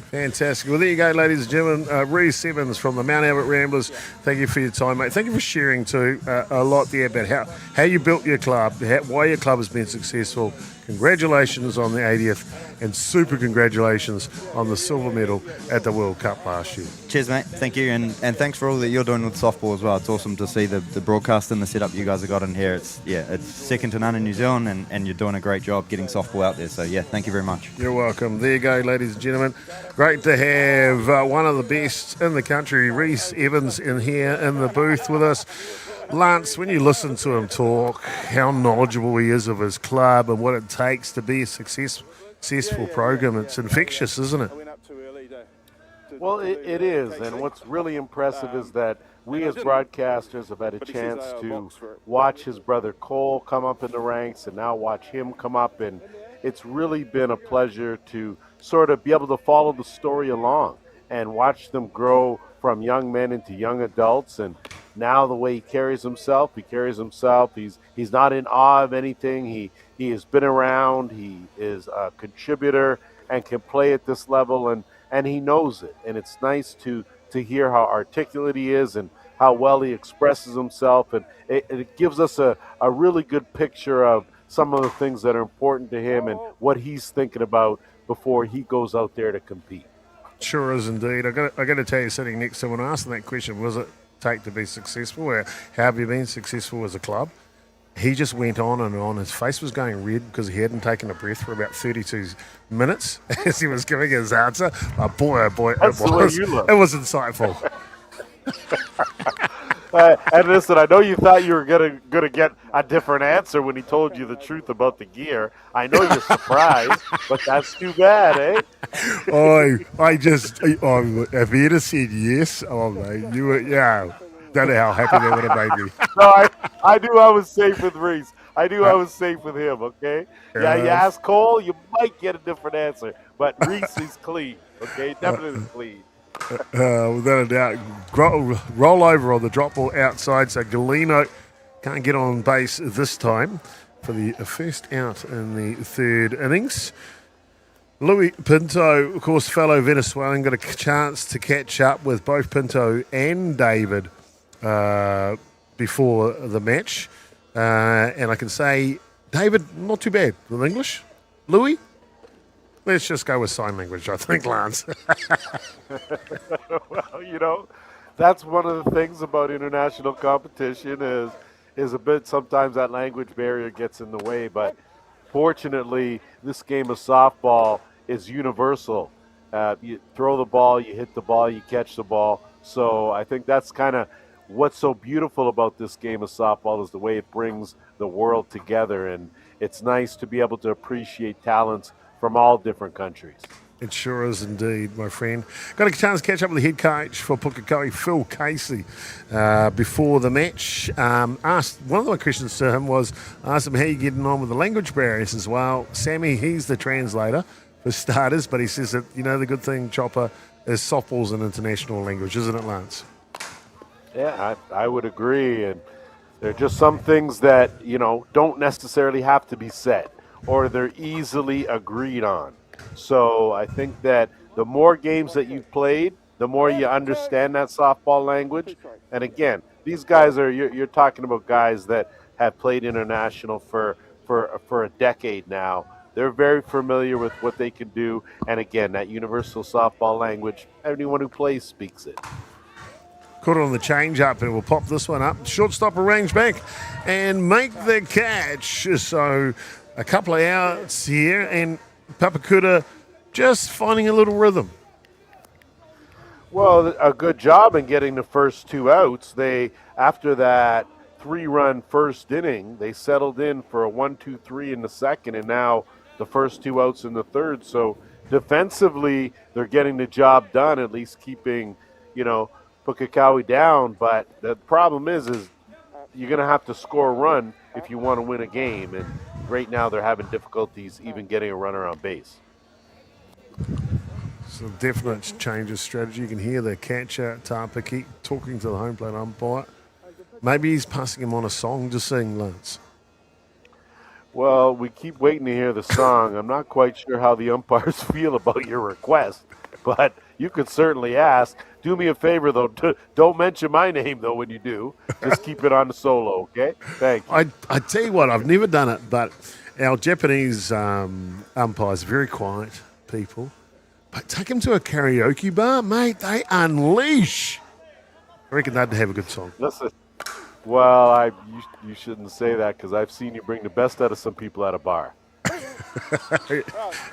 Fantastic. Well, there you go, ladies and gentlemen. Reese Evans from the Mount Albert Ramblers. Thank you for your time, mate. Thank you for sharing too a lot there about how you built your club, why your club has been successful. Congratulations on the 80th, and super congratulations on the silver medal at the World Cup last year. Cheers, mate. Thank you, and thanks for all that you're doing with softball as well. It's awesome to see the broadcast and the setup you guys have got in here. It's second to none in New Zealand, and you're doing a great job getting softball out there. So, yeah, thank you very much. You're welcome. There you go, ladies and gentlemen. Great to have one of the best in the country, Reese Evans, in here in the booth with us. Lance, when you listen to him talk, how knowledgeable he is of his club and what it takes to be a successful program, it's infectious, isn't it? Well, it is, and what's really impressive is that we as broadcasters have had a chance to watch his brother Cole come up in the ranks and now watch him come up, and it's really been a pleasure to sort of be able to follow the story along and watch them grow from young men into young adults. And now the way he carries himself, he's not in awe of anything. He has been around, he is a contributor and can play at this level, and he knows it. And it's nice to hear how articulate he is and how well he expresses himself, and it gives us a really good picture of some of the things that are important to him and what he's thinking about before he goes out there to compete. Sure is indeed. I got to tell you, sitting next to him, when I asked him that question, was it take to be successful, or how have you been successful as a club? He just went on and on. His face was going red because he hadn't taken a breath for about 32 minutes as he was giving his answer. Oh boy, That's the way you look. It was insightful. And listen, I know you thought you were gonna get a different answer when he told you the truth about the gear. I know you're surprised, but that's too bad, eh? If he had said yes, mate, you were, don't know how happy that would have made me. No, I knew I was safe with Reese. I knew I was safe with him, okay? Yeah, you ask Cole, you might get a different answer, but Reese is clean, okay? Definitely clean. Without a doubt, roll over on the drop ball outside, so Galeno can't get on base this time for the first out in the third innings. Louis Pinto, of course, fellow Venezuelan, got a chance to catch up with both Pinto and David before the match. And I can say, David, not too bad with English. Louis, let's just go with sign language, I think, Lance. Well, that's one of the things about international competition is a bit, sometimes that language barrier gets in the way, but fortunately, this game of softball is universal. You throw the ball, you hit the ball, you catch the ball. So I think that's kind of what's so beautiful about this game of softball is the way it brings the world together, and it's nice to be able to appreciate talents from all different countries. It sure is indeed, my friend. Got a chance to catch up with the head coach for Pukakoi, Phil Casey, before the match. Asked one of my questions to him was, asked him how you getting on with the language barriers as well. Sammy, he's the translator for starters, but he says that, the good thing, Chopper, is softball's an international language, isn't it, Lance? Yeah, I would agree. And there are just some things that, don't necessarily have to be said, or they're easily agreed on. So I think that the more games that you've played, the more you understand that softball language. And again, these guys you're talking about guys that have played international for a decade now. They're very familiar with what they can do. And again, that universal softball language, anyone who plays speaks it. Caught it on the change up, and we'll pop this one up. Shortstop will range back and make the catch. So a couple of outs here, and Papakura just finding a little rhythm. Well, a good job in getting the first 2 outs. After that 3-run first inning, they settled in for a 1-2-3 in the second, and now the first 2 outs in the third. So defensively, they're getting the job done, at least keeping, Pukakoi down. But the problem is you're going to have to score a run if you want to win a game. And right now they're having difficulties even getting a runner on base. So definite change of strategy. You can hear the catcher, Tapaki, talking to the home plate umpire. Maybe he's passing him on a song to sing, Lance. Well, we keep waiting to hear the song. I'm not quite sure how the umpires feel about your request, but you could certainly ask. Do me a favor, though. Don't mention my name, though, when you do. Just keep it on the solo, okay? Thank you. I tell you what, I've never done it, but our Japanese umpires, very quiet people. But take them to a karaoke bar, mate. They unleash. I reckon they'd have a good song. Listen, well, you shouldn't say that because I've seen you bring the best out of some people at a bar.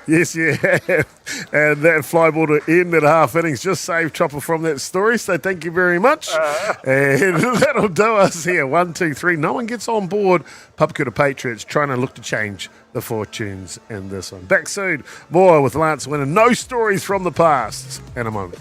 Yes, you have. And that fly ball to end at half innings just saved Chopper from that story. So thank you very much. And that'll do us here. 1, 2, 3. No one gets on board. Papakura Patriots trying to look to change the fortunes in this one. Back soon. More with Lance Winner. No stories from the past in a moment.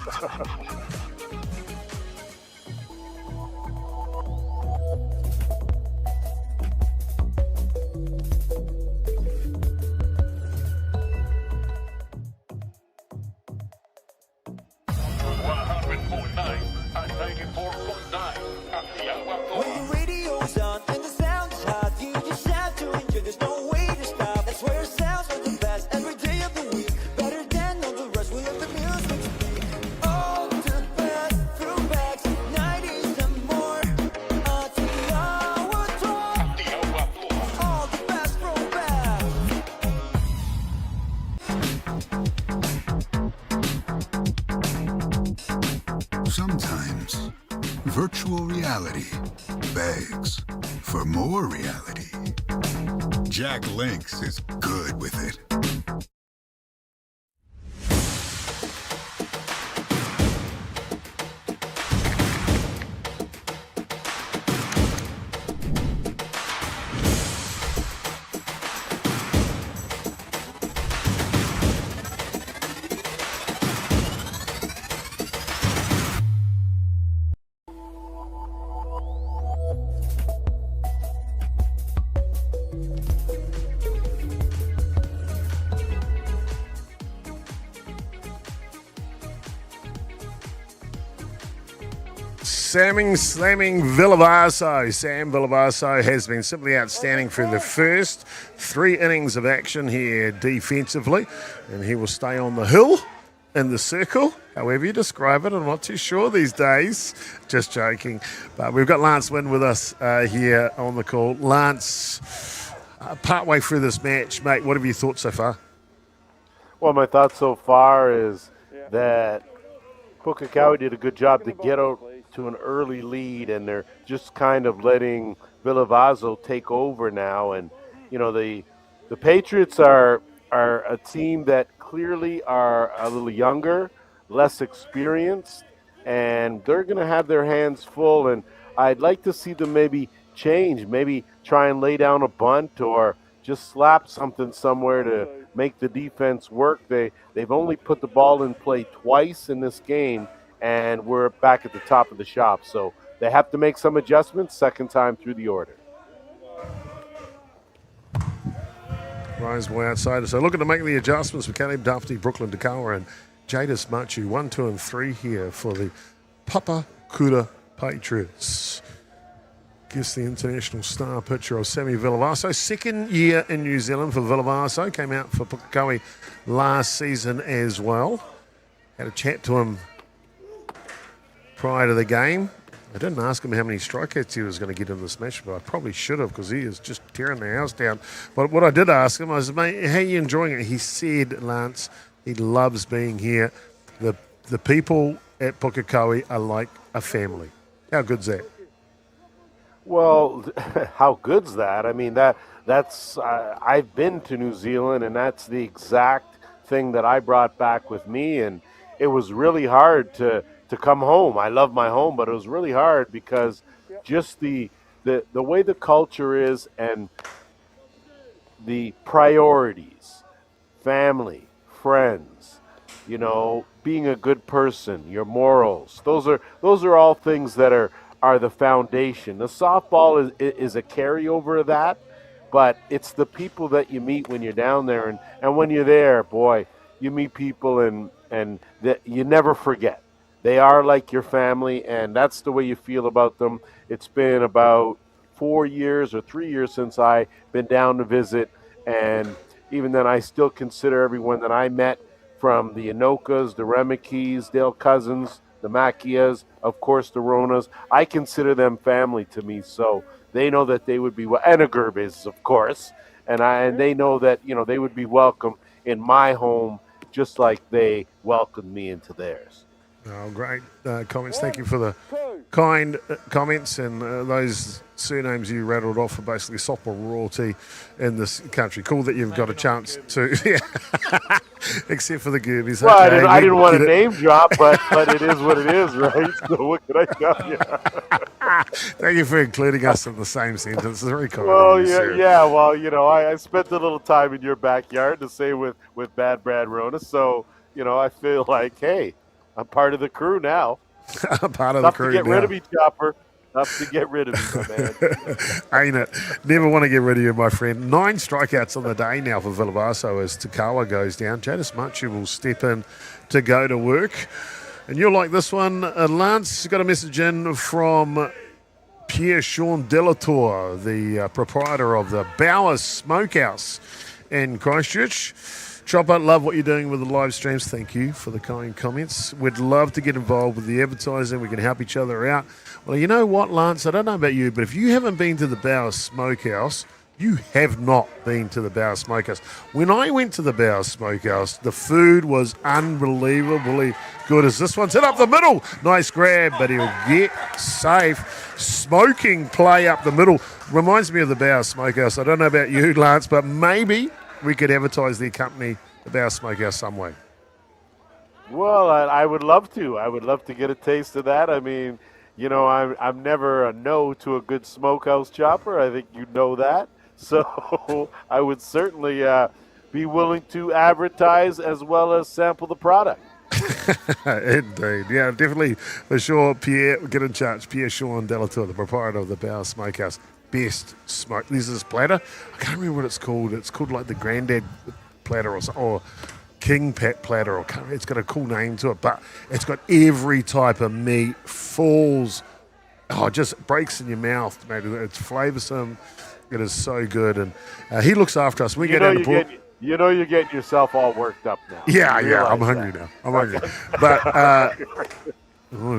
When the radio's on and the sound's hot, you just have to enjoy. There's no way to stop. That's where sounds are the best every day of the week. Better than all the rest. We let the music speak. All the best throwbacks, 90s and more. Until our talk. All the best throwbacks. Sometimes virtual reality begs for more reality. Jack Links is good with it. Slamming Villavaso. Sam Villavaso has been simply outstanding through the first 3 innings of action here defensively, and he will stay on the hill in the circle, however you describe it. I'm not too sure these days. Just joking. But we've got Lance Wynn with us here on the call. Lance, partway through this match, mate, what have you thought so far? Well, my thought so far is that Pukakoi did a good job to get out to an early lead, and they're just kind of letting Villavaso take over now. And, the Patriots are a team that clearly are a little younger, less experienced, and they're going to have their hands full. And I'd like to see them maybe change, maybe try and lay down a bunt or just slap something somewhere to make the defense work. They've only put the ball in play twice in this game, and we're back at the top of the shop. So they have to make some adjustments second time through the order. Rise boy outside. So looking to make the adjustments for Caleb Duffy, Brooklyn Dakawa, and Jadis Machu. 1, 2, and 3 here for the Papakura Patriots. Gives the international star picture of Sammy Villavaso. Second year in New Zealand for Villavaso. Came out for Pukakoi last season as well. Had a chat to him prior to the game. I didn't ask him how many strikeouts he was going to get in this match, but I probably should have because he is just tearing the house down. But what I did ask him, I was, mate, how are you enjoying it? He said, Lance, he loves being here. The people at Pukakoi are like a family. How good's that? Well, how good's that? I mean, that's I've been to New Zealand, and that's the exact thing that I brought back with me, and it was really hard to come home. I love my home, but it was really hard because just the way the culture is and the priorities, family, friends, you know, being a good person, your morals. Those are all things that are the foundation. The softball is a carryover of that, but it's the people that you meet when you're down there, and when you're there, boy, you meet people and that you never forget. They are like your family, and that's the way you feel about them. It's been about 4 years or 3 years since I've been down to visit, and even then I still consider everyone that I met, from the Anokas, the Remekis, Dale Cousins, the Makias, of course the Ronas, I consider them family to me, so they know that they would be, and a Gerbes, of course, and they know that, you know, they would be welcome in my home just like they welcomed me into theirs. Oh, great comments. Thank you for the kind comments, and those surnames you rattled off are basically softball royalty in this country. Cool that you've got a chance to, yeah. Except for the Gerbes. Well, I didn't want to name drop, but it is what it is, right? So what can I tell you? Thank you for including us in the same sentence. It's very kind. Well, of you, sir. yeah. Well, you know, I spent a little time in your backyard, the same with Bad Brad Rona. So, you know, I feel like, hey, I'm part of the crew now. Part of the crew to get now. rid of me, Chopper. Enough to get rid of me, my man. Ain't it? Never want to get rid of you, my friend. 9 strikeouts on the day now for Villavaso as Takawa goes down. Jadis Machu will step in to go to work. And you'll like this one. Lance got a message in from Pierre-Sean Delatour, the proprietor of the Bowers Smokehouse in Christchurch. Chopper, love what you're doing with the live streams. Thank you for the kind comments. We'd love to get involved with the advertising. We can help each other out. Well, you know what, Lance? I don't know about you, but if you haven't been to the Bowers Smokehouse, you have not been to the Bowers Smokehouse. When I went to the Bowers Smokehouse, the food was unbelievably good. As this one's hit up the middle. Nice grab, but he'll get safe. Smoking play up the middle. Reminds me of the Bowers Smokehouse. I don't know about you, Lance, but maybe we could advertise their company, the Bowers Smokehouse, some way. Well, I would love to. I would love to get a taste of that. I mean, you know, I'm never a no to a good smokehouse, Chopper. I think you know that. So I would certainly be willing to advertise as well as sample the product. Indeed. Yeah, definitely. For sure, Pierre, get in touch. Pierre-Sean Delatour, the proprietor of the Bowers Smokehouse. Best smoke. There's this platter. I can't remember what it's called. It's called like the Granddad platter or King Pat platter. Or it's got a cool name to it, but it's got every type of meat. Falls. Oh, it just breaks in your mouth, mate. It's flavoursome. It is so good. And he looks after us. We go down to Port. You know you're getting yourself all worked up now. Yeah. I'm hungry now. I'm hungry. But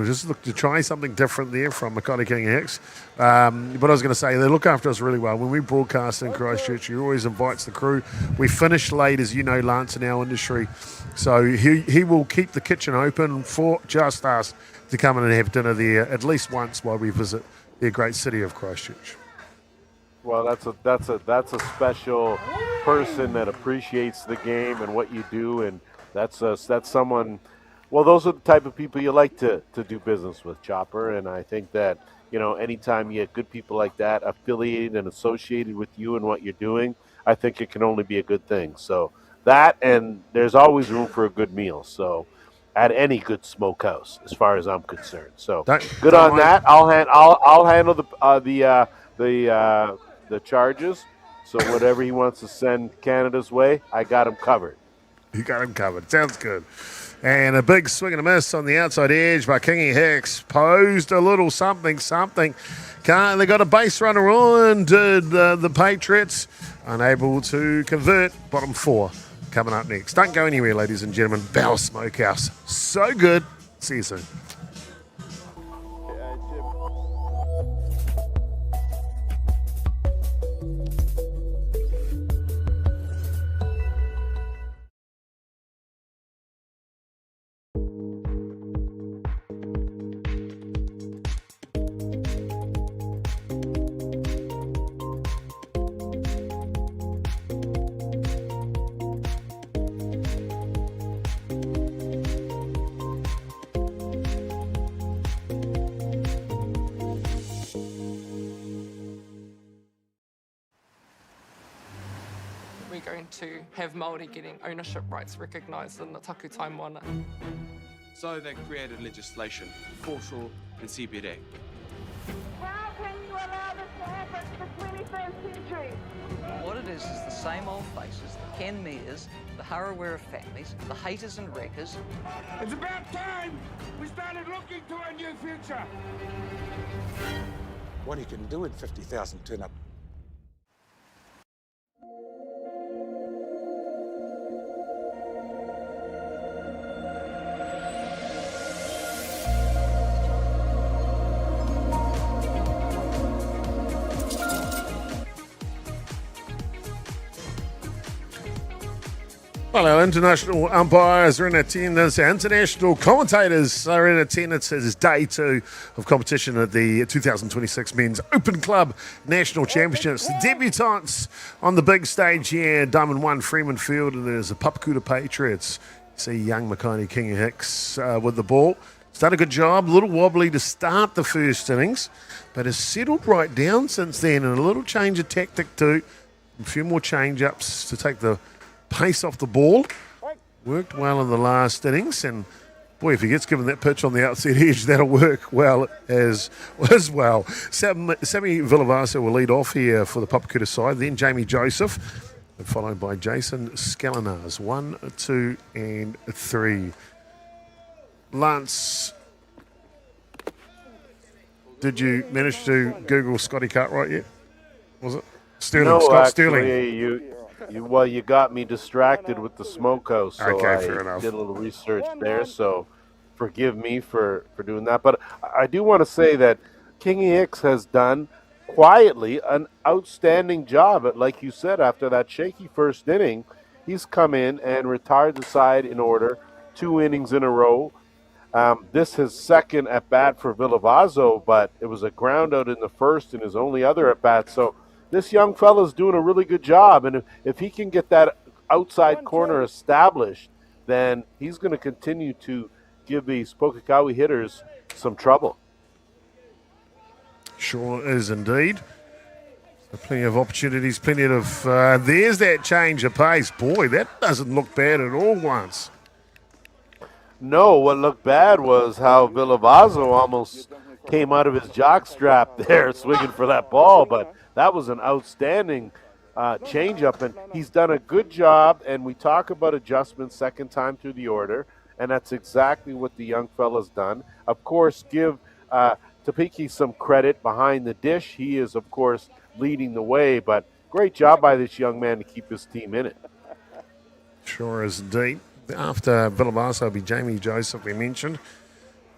just look to try something different there from Makati King Hicks. But I was going to say, they look after us really well. When we broadcast in Christchurch, he always invites the crew. We finish late, as you know, Lance, in our industry. So he will keep the kitchen open for just us to come in and have dinner there at least once while we visit the great city of Christchurch. Well, that's a special person that appreciates the game and what you do, and that's someone. Well, those are the type of people you like to do business with, Chopper, and I think that, anytime you get good people like that affiliated and associated with you and what you're doing, I think it can only be a good thing. So that, and there's always room for a good meal. So at any good smokehouse, as far as I'm concerned. So good on that. I'll handle the charges. So whatever he wants to send Canada's way, I got him covered. You got him covered. Sounds good. And a big swing and a miss on the outside edge by Kingy Hicks. Posed a little something. They got a base runner on. Did the Patriots unable to convert. Bottom 4 coming up next. Don't go anywhere, ladies and gentlemen. Bell Smokehouse. So good. See you soon. Going to have Māori getting ownership rights recognised in the taku taimana. So they created legislation, foreshore and CBD. How can you allow this to happen in the 21st century? What it is the same old faces, the Ken Mears, the Harawira families, the haters and wreckers. It's about time we started looking to a new future. What you can do in 50,000 turn up. Well, our international umpires are in attendance. Our international commentators are in attendance. It is day 2 of competition at the 2026 Men's Open Club National Championships. The debutantes on the big stage here, Diamond 1 Freeman Field, and there's the Papakura Patriots. You see young Makani King Hicks with the ball. He's done a good job, a little wobbly to start the first innings, but has settled right down since then, and a little change of tactic too. A few more change-ups to take the pace off the ball. Worked well in the last innings, and boy, if he gets given that pitch on the outside edge, that'll work well as well. Sammy Villavasa will lead off here for the Papakura side, then Jamie Joseph, followed by Jason Scalinas. 1, 2, and 3. Lance, did you manage to Google Scotty Cartwright yet? Was it? Sterling, No, Scott actually, Sterling. You got me distracted with the smokehouse, so Okay, fair enough. I did a little research there, so forgive me for doing that. But I do want to say that Kingy Hicks has done quietly an outstanding job. Like you said, after that shaky first inning, he's come in and retired the side in order, 2 innings in a row. This is second at bat for Villavazzo, but it was a ground out in the first and his only other at bat. So this young fella's doing a really good job, and if he can get that outside corner established, then he's going to continue to give these Pukakoi hitters some trouble. Sure is indeed. So plenty of opportunities, plenty of... there's that change of pace. Boy, that doesn't look bad at all once. No, what looked bad was how Villavazzo almost came out of his jockstrap there swinging for that ball, but that was an outstanding change-up, and he's done a good job, and we talk about adjustments second time through the order, and that's exactly what the young fella's done. Of course, give Tapiki some credit behind the dish. He is, of course, leading the way, but great job by this young man to keep his team in it. Sure is indeed. After Villavasa will be Jamie Joseph, we mentioned.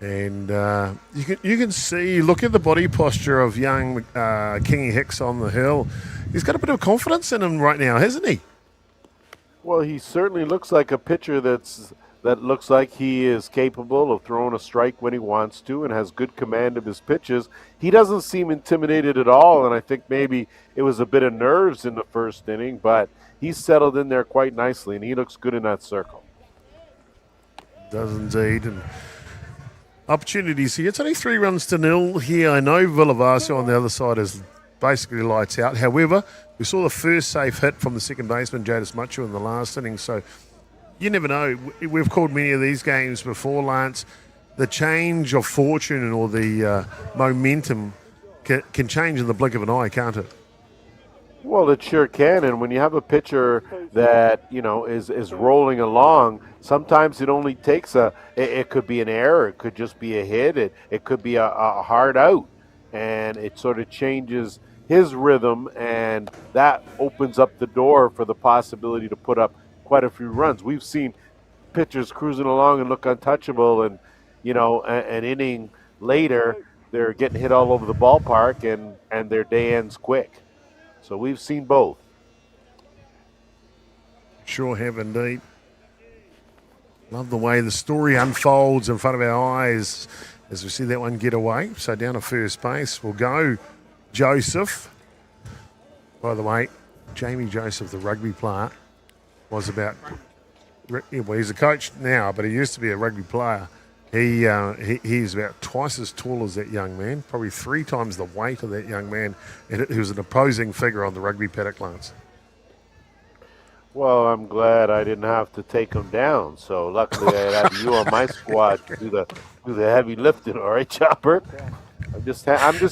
And you can see, look at the body posture of young Kingy Hicks on the hill. He's got a bit of confidence in him right now, hasn't he? Well, he certainly looks like a pitcher that looks like he is capable of throwing a strike when he wants to and has good command of his pitches. He doesn't seem intimidated at all, and I think maybe it was a bit of nerves in the first inning, but he's settled in there quite nicely, and he looks good in that circle. Does indeed. And Opportunities here. It's only 3-0 here. I know Villavasio on the other side is basically lights out. However, we saw the first safe hit from the second baseman, Jadis Machu, in the last inning. So you never know. We've called many of these games before, Lance. The change of fortune or the momentum can change in the blink of an eye, can't it? Well, it sure can, and when you have a pitcher that is rolling along, sometimes it only takes it could be an error, it could just be a hit, it could be a hard out, and it sort of changes his rhythm, and that opens up the door for the possibility to put up quite a few runs. We've seen pitchers cruising along and look untouchable, and an inning later they're getting hit all over the ballpark, and their day ends quick. So we've seen both. Sure have indeed. Love the way the story unfolds in front of our eyes as we see that one get away. So down to first base will go Joseph. By the way, Jamie Joseph, the rugby player, was about, well, he's a coach now, but he used to be a rugby player. He's about twice as tall as that young man, probably 3 times the weight of that young man, and he was an opposing figure on the rugby paddock, Lance. Well, I'm glad I didn't have to take him down. So luckily I had you on my squad to do the heavy lifting. All right, Chopper. I'm just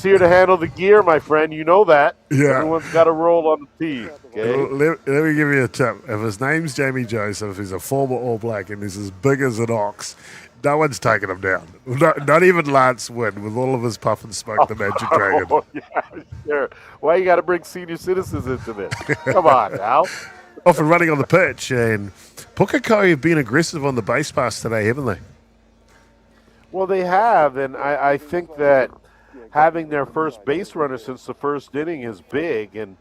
here to handle the gear, my friend. You know that. Yeah. Everyone's got to roll on the team. Okay. Let me give you a tip. If his name's Jamie Joseph, he's a former All Black, and he's as big as an ox, no one's taking him down. Not even Lance Wynn, with all of his puff and smoke, the Magic Dragon. Oh, yeah, sure. Why you got to bring senior citizens into this? Come on, Al. Off and running on the pitch, and Pukakoi have been aggressive on the base pass today, haven't they? Well, they have, and I think that having their first base runner since the first inning is big, and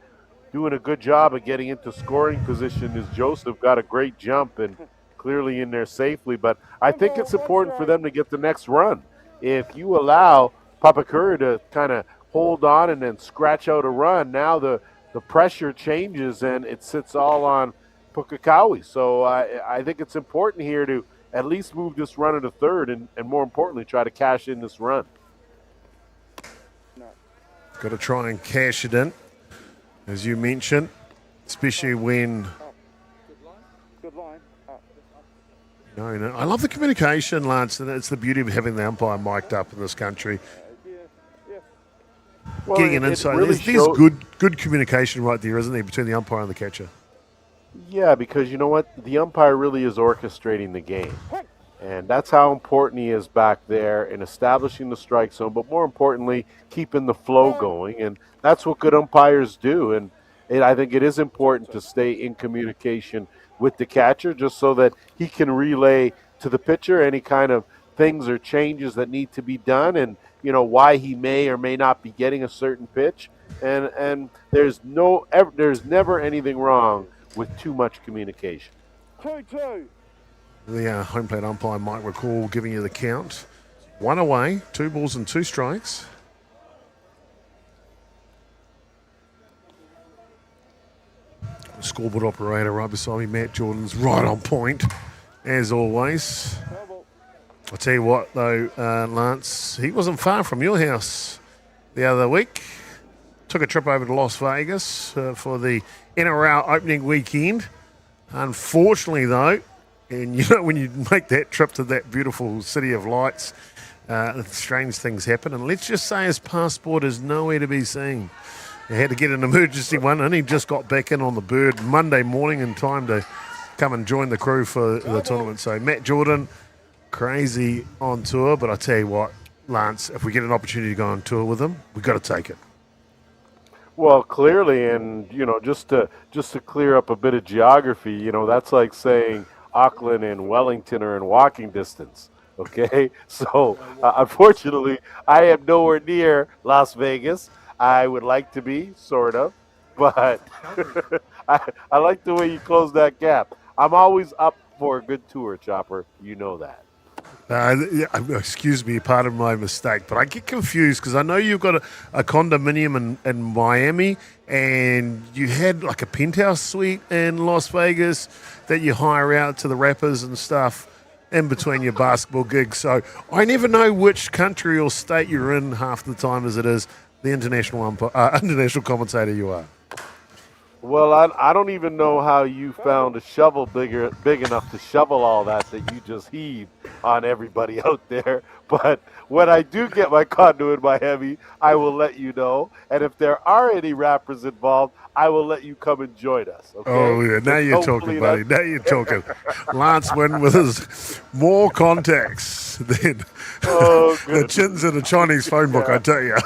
doing a good job of getting into scoring position is Joseph. Got a great jump and clearly in there safely, but I think it's important for them to get the next run. If you allow Papakura to kind of hold on and then scratch out a run, now the pressure changes and it sits all on Pukakoi. So I think it's important here to at least move this run into third and more importantly, try to cash in this run. Got to try and cash it in, as you mentioned, especially when... No, I love the communication, Lance, and it's the beauty of having the umpire mic'd up in this country. Well, getting an insight. Really there's good communication right there, isn't there, between the umpire and the catcher? Yeah, because you know what? The umpire really is orchestrating the game. And that's how important he is back there in establishing the strike zone, but more importantly, keeping the flow going. And that's what good umpires do. And I think it is important to stay in communication with the catcher just so that he can relay to the pitcher any kind of things or changes that need to be done and, why he may or may not be getting a certain pitch. And there's never anything wrong with too much communication. 2-2. The home plate umpire might recall giving you the count. 1 away, 2 balls and 2 strikes. The scoreboard operator right beside me, Matt Jordan's right on point, as always. I'll tell you what, though, Lance, he wasn't far from your house the other week. Took a trip over to Las Vegas for the NRL opening weekend. Unfortunately, though, and when you make that trip to that beautiful city of lights, strange things happen. And let's just say his passport is nowhere to be seen. He had to get an emergency one, and he just got back in on the bird Monday morning in time to come and join the crew for the tournament. So Matt Jordan, crazy on tour, but I tell you what, Lance, if we get an opportunity to go on tour with him, we've got to take it. Well, clearly, and just to clear up a bit of geography, that's like saying Auckland and Wellington are in walking distance. Okay, so unfortunately, I am nowhere near Las Vegas. I would like to be, sort of, but I like the way you close that gap. I'm always up for a good tour, Chopper. You know that. Excuse me, pardon my mistake, but I get confused because I know you've got a condominium in Miami and you had like a penthouse suite in Las Vegas that you hire out to the rappers and stuff. in between your basketball gigs. So I never know which country or state you're in half the time as it is the international commentator you are. Well, I don't even know how you found a shovel big enough to shovel all that you just heaved on everybody out there. But when I do get my conduit in my heavy, I will let you know. And if there are any rappers involved, I will let you come and join us. Okay? Oh, yeah. Now you're talking, buddy. Now you're talking. Lance Wynn with his more contacts than the chins in a Chinese phone book, I tell you.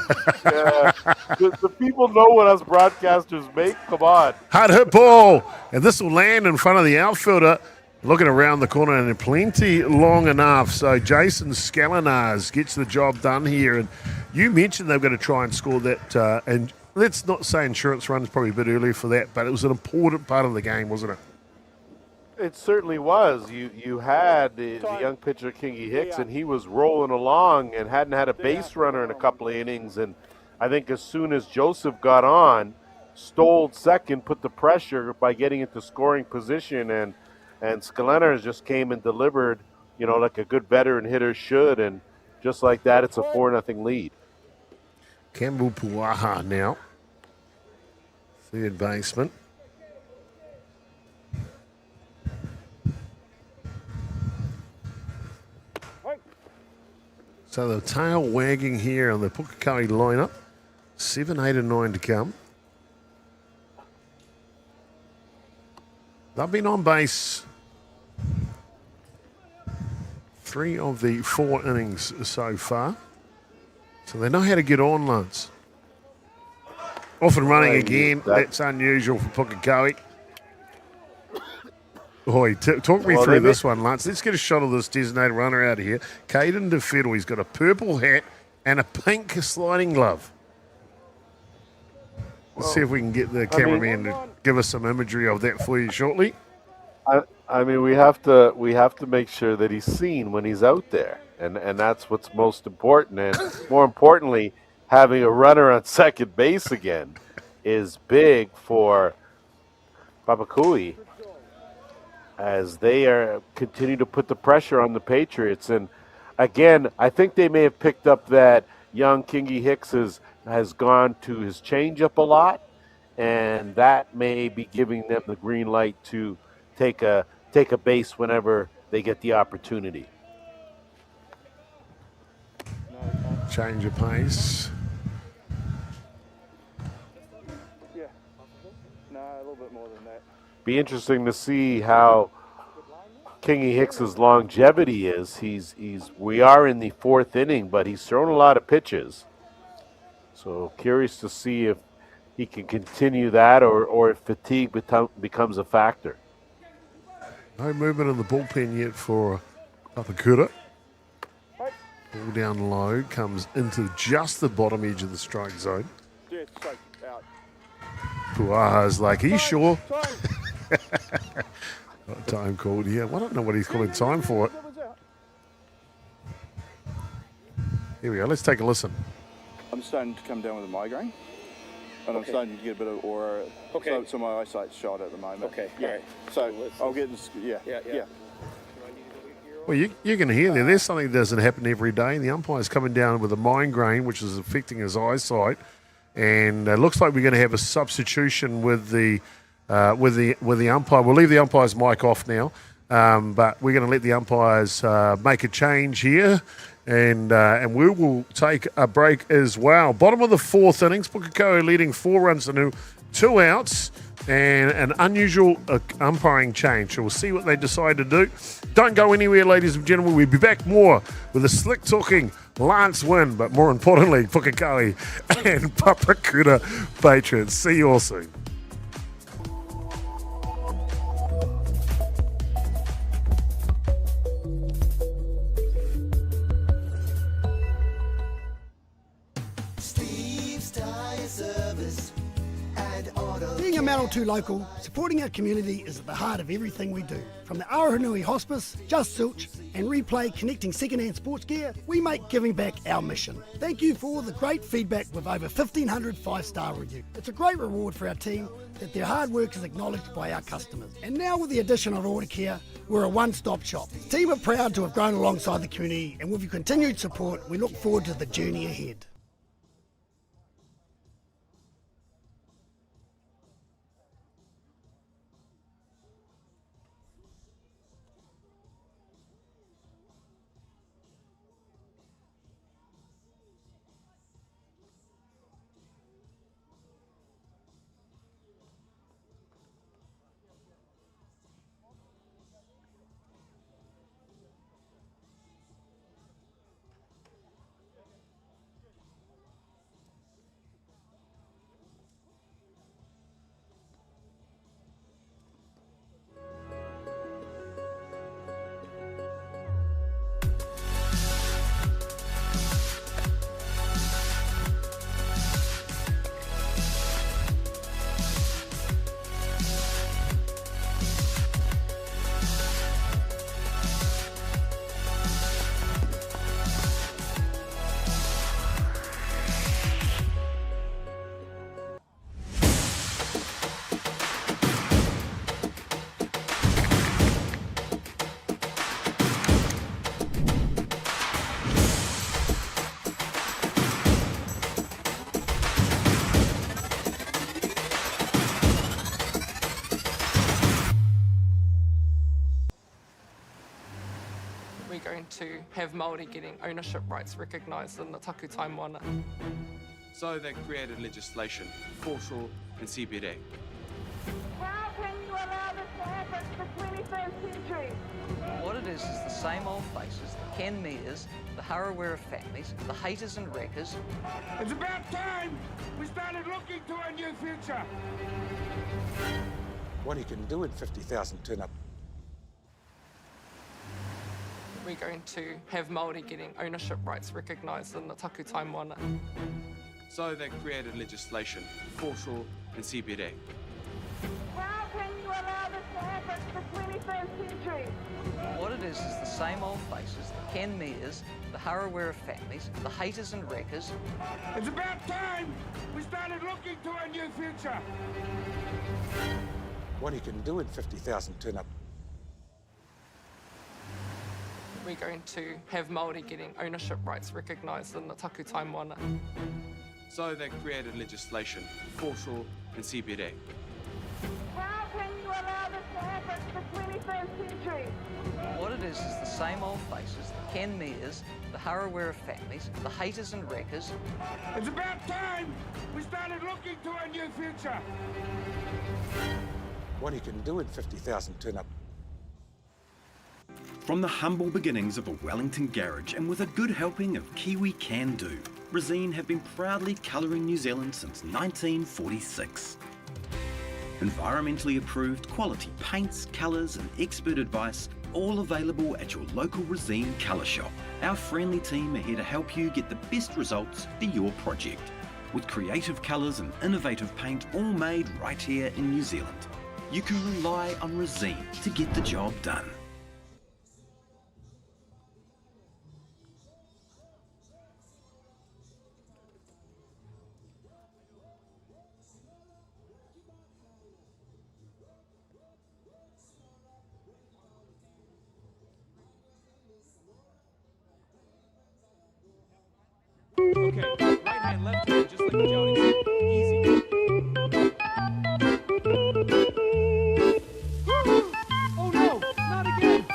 Yeah. The people know what us broadcasters make. Come on. Hard hit ball. And this will land in front of the outfielder. Looking around the corner and plenty long enough. So Jason Scalinas gets the job done here. And you mentioned they're going to try and score that. And let's not say insurance run is probably a bit early for that, but it was an important part of the game, wasn't it? It certainly was. You had the young pitcher Kingy Hicks, and he was rolling along and hadn't had a base runner in a couple of innings. And I think as soon as Joseph got on, stole second, put the pressure by getting into scoring position, and Scalinas just came and delivered, like a good veteran hitter should, and just like that, it's a 4-0 lead. Campbell Puaha now, third baseman. So the tail wagging here on the Pukakoi lineup. 7, 8, and 9 to come. They've been on base 3 of the 4 innings so far. So they know how to get on, Lance. Off and running again. That's unusual for Pukakoi. Talk me through this one, Lance. Let's get a shot of this designated runner out of here. Caden DeFiddle. He's got a purple hat and a pink sliding glove. Let's see if we can get the cameraman to give us some imagery of that for you shortly. I mean, we have to make sure that he's seen when he's out there, and that's what's most important. And more importantly, having a runner on second base again is big for Papakura as they continue to put the pressure on the Patriots. And again, I think they may have picked up that young Kingy Hicks has gone to his changeup a lot, and that may be giving them the green light to take a base whenever they get the opportunity. Change of pace. Yeah. No, a little bit more than that. Be interesting to see how Kingy Hicks's longevity is. We are in the 4th inning, but he's thrown a lot of pitches. So curious to see if he can continue that or if fatigue becomes a factor. No movement in the bullpen yet for Papakura. Ball down low, comes into just the bottom edge of the strike zone. Puaha's like, are you sure? Got time called here. I don't know what he's calling time for it. Here we go. Let's take a listen. I'm starting to come down with a migraine, and I'm starting to get a bit of aura. Okay. So my eyesight's shot at the moment. Okay. Yeah. Right. So I'll get this. Yeah. Well, you can hear there. There's something that doesn't happen every day. The umpire's coming down with a migraine, which is affecting his eyesight, and it looks like we're going to have a substitution with the umpire. We'll leave the umpire's mic off now, but we're going to let the umpires make a change here, and we will take a break as well. Bottom of the 4th innings, Pukakoi leading 4 runs to 2 outs, and an unusual umpiring change. So we'll see what they decide to do. Don't go anywhere, ladies and gentlemen. We'll be back more with a slick-talking Lance Wynn, but more importantly, Pukakoi and Papakura Patriots. See you all soon. Being a a man or two local, supporting our community is at the heart of everything we do. From the Aotearoa Hospice, Just Silch and Replay connecting second-hand sports gear, we make giving back our mission. Thank you for all the great feedback with over 1,500 5-star reviews. It's a great reward for our team that their hard work is acknowledged by our customers. And now with the addition of Order Care, we're a one-stop shop. The team are proud to have grown alongside the community, and with your continued support, we look forward to the journey ahead. We're going to have Māori getting ownership rights recognised in the taku time wana. So they created legislation, foreshore and CBD. How can you allow this to happen in the 21st century? What it is the same old faces, the Ken Mears, the Harawira families, the haters and wreckers. It's about time we started looking to a new future. What he can do in 50,000 turn up. We're going to have Māori getting ownership rights recognised in the taku time wana. So they created legislation, foreshore and CBD. How can you allow this to happen in the 21st century? What it is the same old faces, the Ken Mears, the Harawira families, the haters and wreckers. It's about time we started looking to a new future. What he can do in 50,000 turn up. We're going to have Māori getting ownership rights recognised in the taku time wana. So they created legislation, foreshore and CBD. How can you allow this to happen in the 21st century? What it is the same old faces, the Ken Mears, the Harawira families, the haters and wreckers. It's about time we started looking to a new future. What he can do in 50,000 turn up. From the humble beginnings of a Wellington garage and with a good helping of Kiwi can-do, Resine have been proudly colouring New Zealand since 1946. Environmentally approved quality paints, colours and expert advice, all available at your local Resine colour shop. Our friendly team are here to help you get the best results for your project. With creative colours and innovative paint all made right here in New Zealand. You can rely on Resine to get the job done. Okay, right hand, left hand, just like Jody said. Easy. Oh no, not again.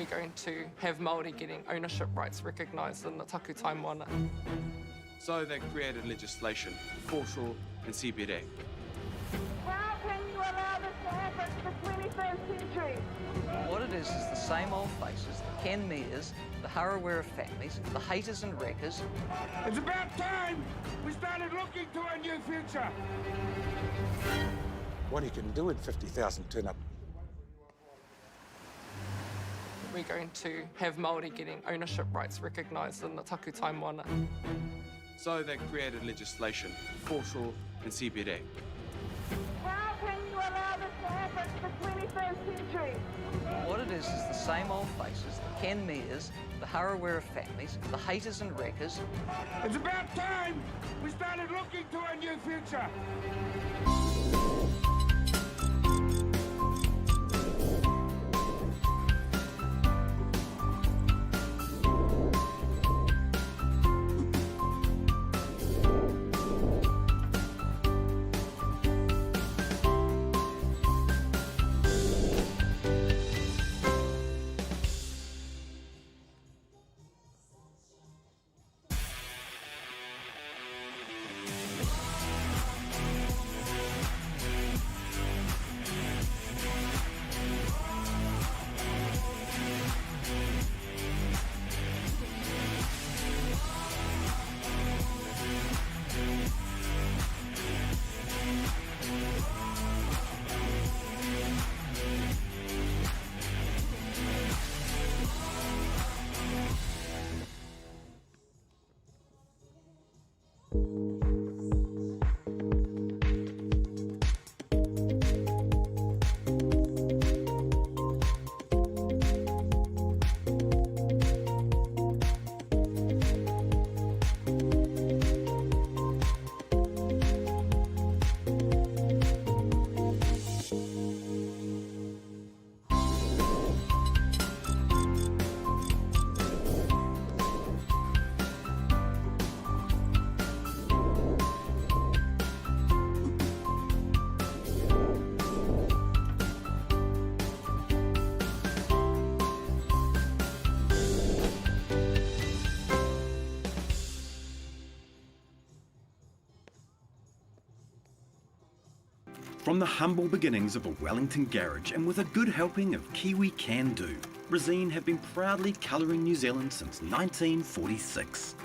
we're going to have Māori getting ownership rights recognised in the takutai moana. So they created legislation, Foreshore and Seabed Act. How can you allow this to happen in the 21st century? What it is the same old faces, the Ken Mears, the Harawira families, the haters and wreckers. It's about time we started looking to a new future. What he can do in 50,000 turn up. We're going to have Māori getting ownership rights recognised in the takutai moana. So they created legislation, Foreshore and Seabed Act. How can you allow this to happen in the 21st century? What it is the same old faces, the Ken Mears, the Harawira families, the haters and wreckers. It's about time we started looking to a new future. From the humble beginnings of a Wellington garage and with a good helping of Kiwi Can Do, Resine have been proudly colouring New Zealand since 1946.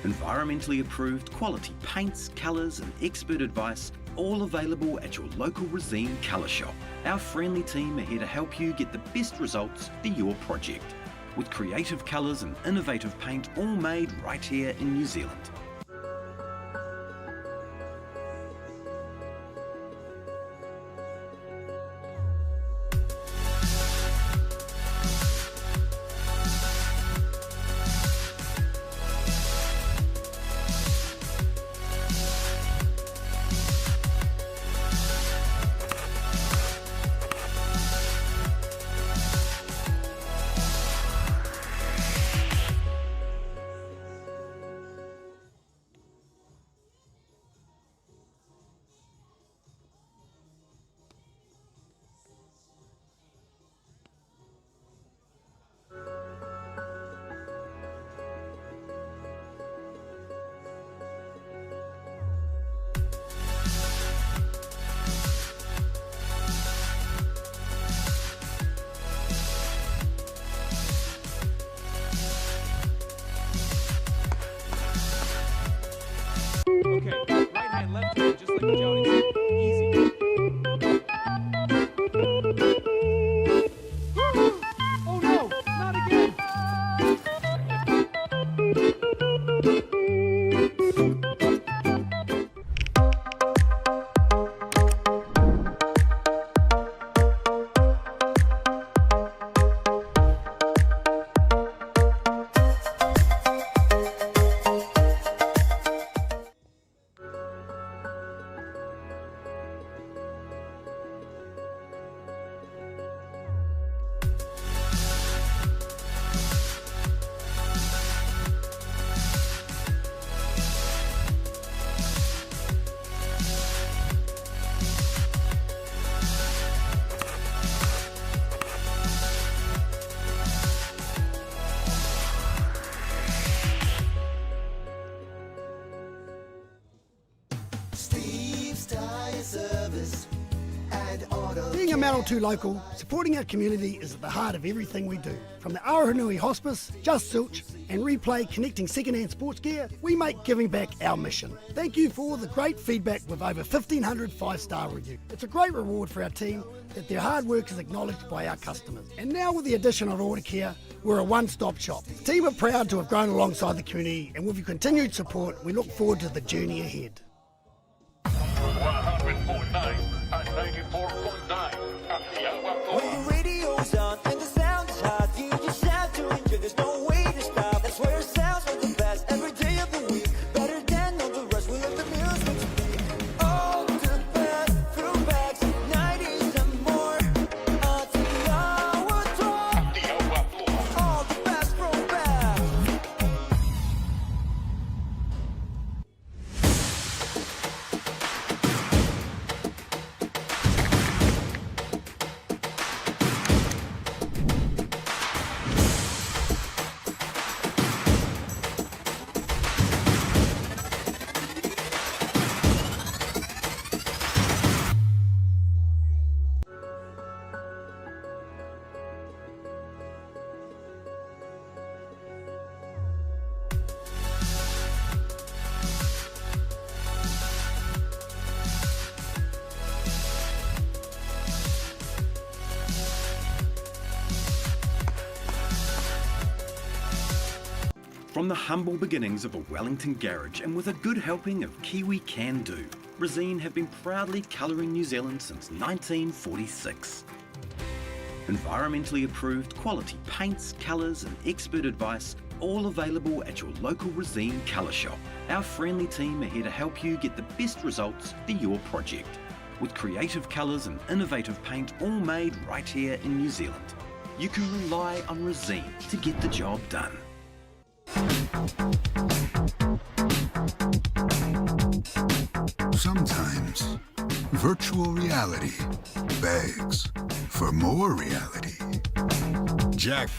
Environmentally approved quality paints, colours and expert advice, all available at your local Resine colour shop. Our friendly team are here to help you get the best results for your project, with creative colours and innovative paint all made right here in New Zealand. a medal too local, supporting our community is at the heart of everything we do. From the Aotearoa Hospice, Just Zilch, and Replay connecting second-hand sports gear, we make giving back our mission. Thank you for all the great feedback with over 1,500 5-star reviews. It's a great reward for our team that their hard work is acknowledged by our customers. And now with the addition of Order Care, we're a one-stop shop. The team are proud to have grown alongside the community, and with your continued support, we look forward to the journey ahead. 100.9 and 94.9. When the radio's on and the sound's hot, you just have to enjoy. There's no way to stop. That's where it sounds like the best every day of the week. Better than all the rest. We let the music speak. All the best throwbacks, 90s and more. Until the hour talk. All the best throwbacks. From the humble beginnings of a Wellington garage and with a good helping of Kiwi Can Do, Resine have been proudly colouring New Zealand since 1946. Environmentally approved quality paints, colours and expert advice, all available at your local Resine colour shop. Our friendly team are here to help you get the best results for your project. With creative colours and innovative paint all made right here in New Zealand. You can rely on Resine to get the job done. Sometimes virtual reality begs for more reality. Jack.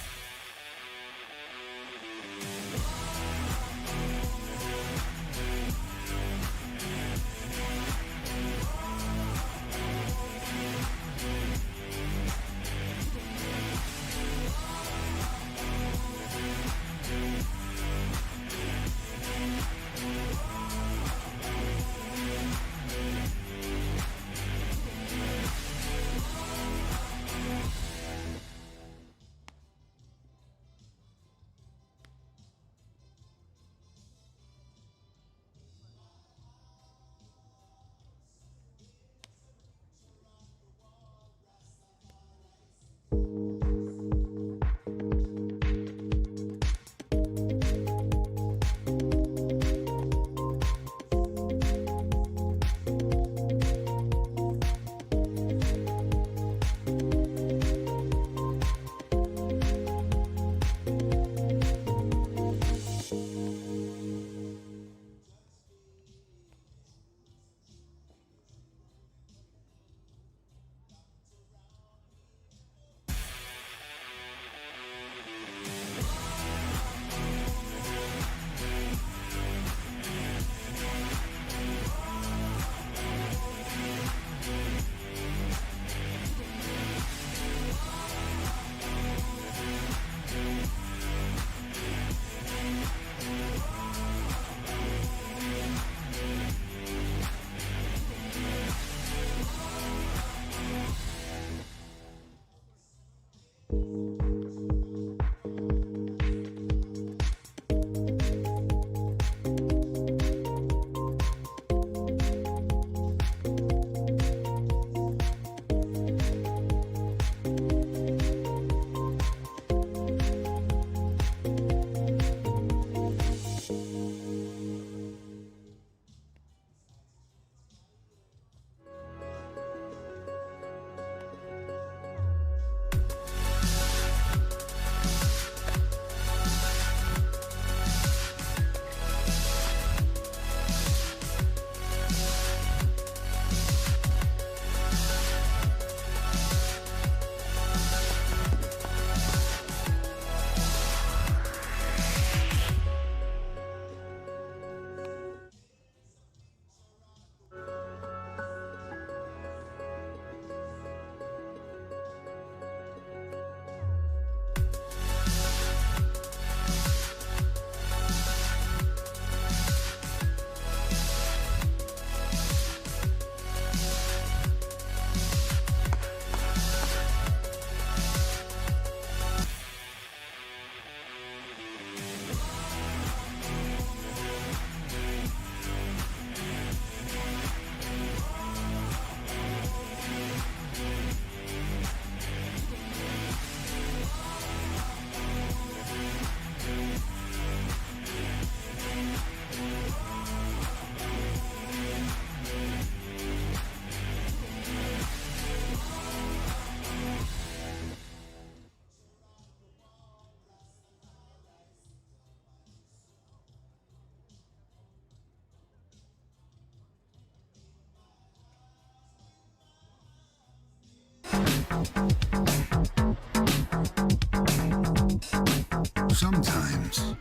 Sometimes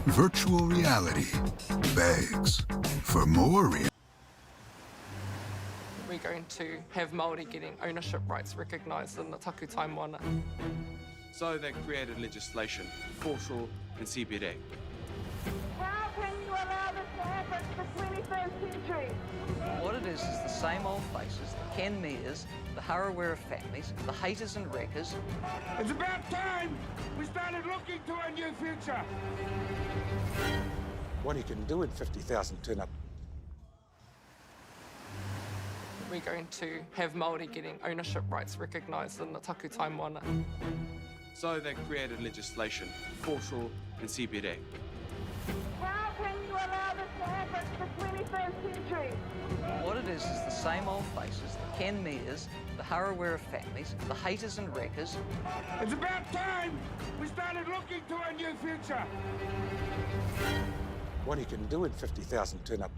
virtual reality begs for more reality. We're going to have Māori getting ownership rights recognised in the taku time wana. So they created legislation, Foreshore and Seabed Act. How can you allow this to happen in the 21st century? What it is the same old faces, the Ken Mears, the Harawira families, the haters and wreckers. It's about time we started looking to a new future. What he can do in 50,000 turn up. We're going to have Māori getting ownership rights recognised in the taku time wana. So they created legislation, Foreshore and Seabed Act. How can you allow this to happen in the 21st century? What it is the same old faces, the Ken Mears, the Harawira families, the haters and wreckers. It's about time we started looking to a new future. What he can do in 50,000 turn up.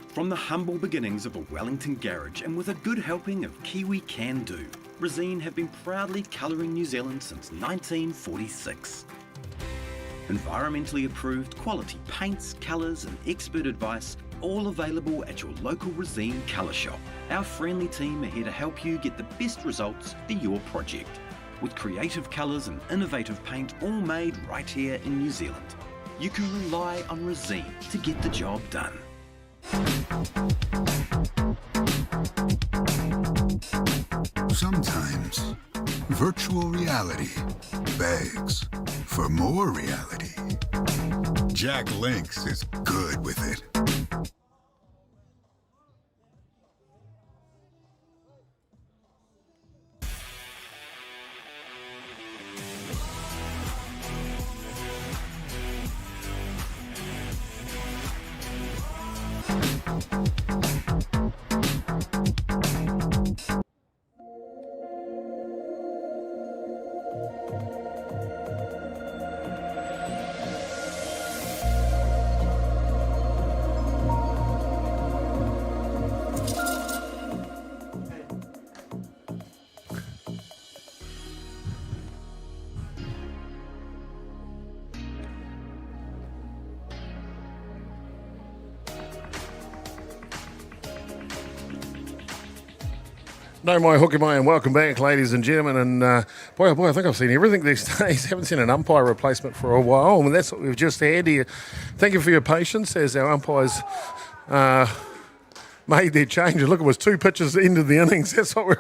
From the humble beginnings of a Wellington garage and with a good helping of Kiwi Can Do, Resine have been proudly colouring New Zealand since 1946. Environmentally approved quality paints, colours and expert advice, all available at your local Resine colour shop. Our friendly team are here to help you get the best results for your project. With creative colours and innovative paint all made right here in New Zealand. You can rely on Resine to get the job done. Sometimes virtual reality begs for more reality. Jack Lynx is good with it. No more hookey and welcome back, ladies and gentlemen. And boy, oh boy, I think I've seen everything these days. Haven't seen an umpire replacement for a while. I mean, that's what we've just had here. Thank you for your patience as our umpires made their changes. Look, it was 2 pitches into the innings. That's what we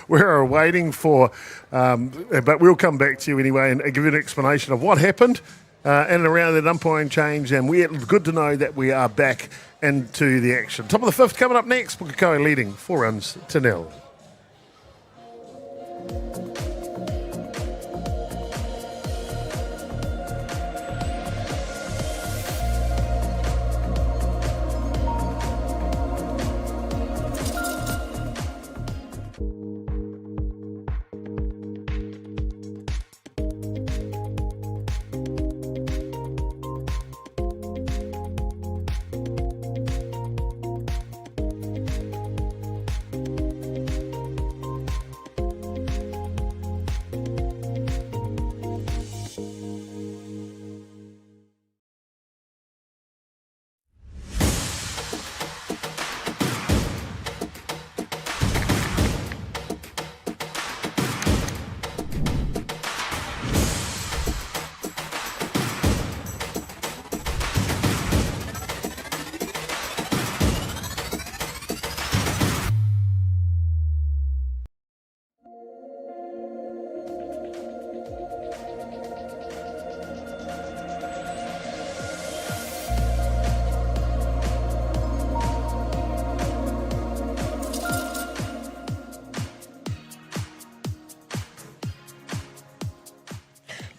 were waiting for. But we'll come back to you anyway and give you an explanation of what happened in and around that umpiring change. And we're good to know that we are back into the action. Top of the 5th coming up next. Pukakoi leading 4 runs to 0.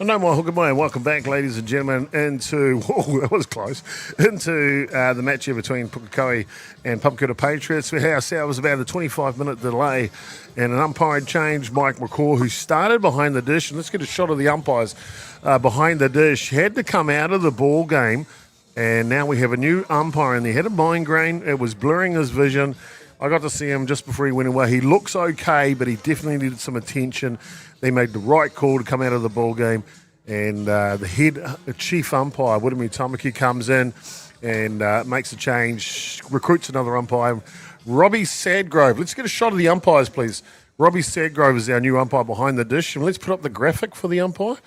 No more hookah and welcome back, ladies and gentlemen, into that was close into the match here between Pukakoi and Papakura Patriots. We had ourselves about a 25-minute delay and an umpiring change. Mike McCaw, who started behind the dish, and let's get a shot of the umpires behind the dish, had to come out of the ball game, and now we have a new umpire in there. He had a migraine; it was blurring his vision. I got to see him just before he went away. He looks okay, but he definitely needed some attention. They made the right call to come out of the ball game, and the head chief umpire, Wiremu Tamaki, comes in and makes a change, recruits another umpire, Robbie Sadgrove. Let's get a shot of the umpires, please. Robbie Sadgrove is our new umpire behind the dish, and let's put up the graphic for the umpire.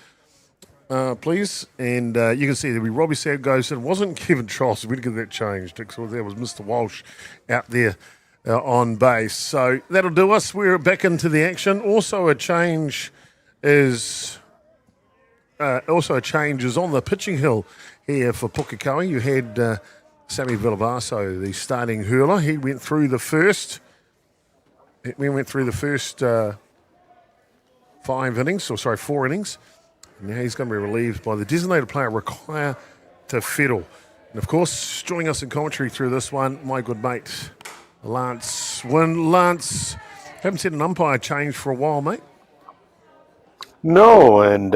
Please, and you can see there'll be Robbie Sadgrove. It wasn't Kevin Tross. We didn't get that changed. There was Mr. Walsh out there on base. So that'll do us. We're back into the action. Also a change is on the pitching hill here for Pukakoi. You had Sammy Villavaso, the starting hurler. He went through the first. We went through the first 4 innings. Now he's going to be relieved by the designated player, Require to Fiddle. And, of course, joining us in commentary through this one, my good mate, Lance Wynn. Lance, haven't seen an umpire change for a while, mate. No, and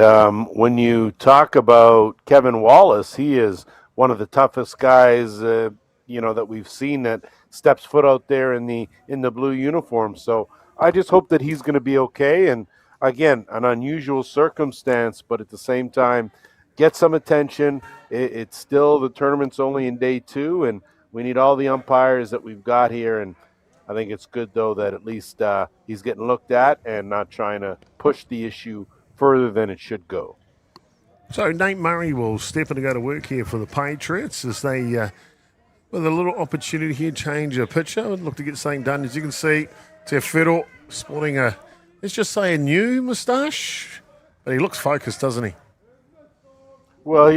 when you talk about Kevin Wallace, he is one of the toughest guys, that we've seen that steps foot out there in the blue uniform. So I just hope that he's going to be okay. And again, an unusual circumstance, but at the same time, get some attention. It's still, the tournament's only in day 2, and we need all the umpires that we've got here. And I think it's good, though, that at least he's getting looked at and not trying to push the issue further than it should go. So Nate Murray will step in to go to work here for the Patriots as they, with a little opportunity here, change a pitcher. Look to get something done. As you can see, Te Fiddle sporting a, let's just say, a new moustache. But he looks focused, doesn't he? Well,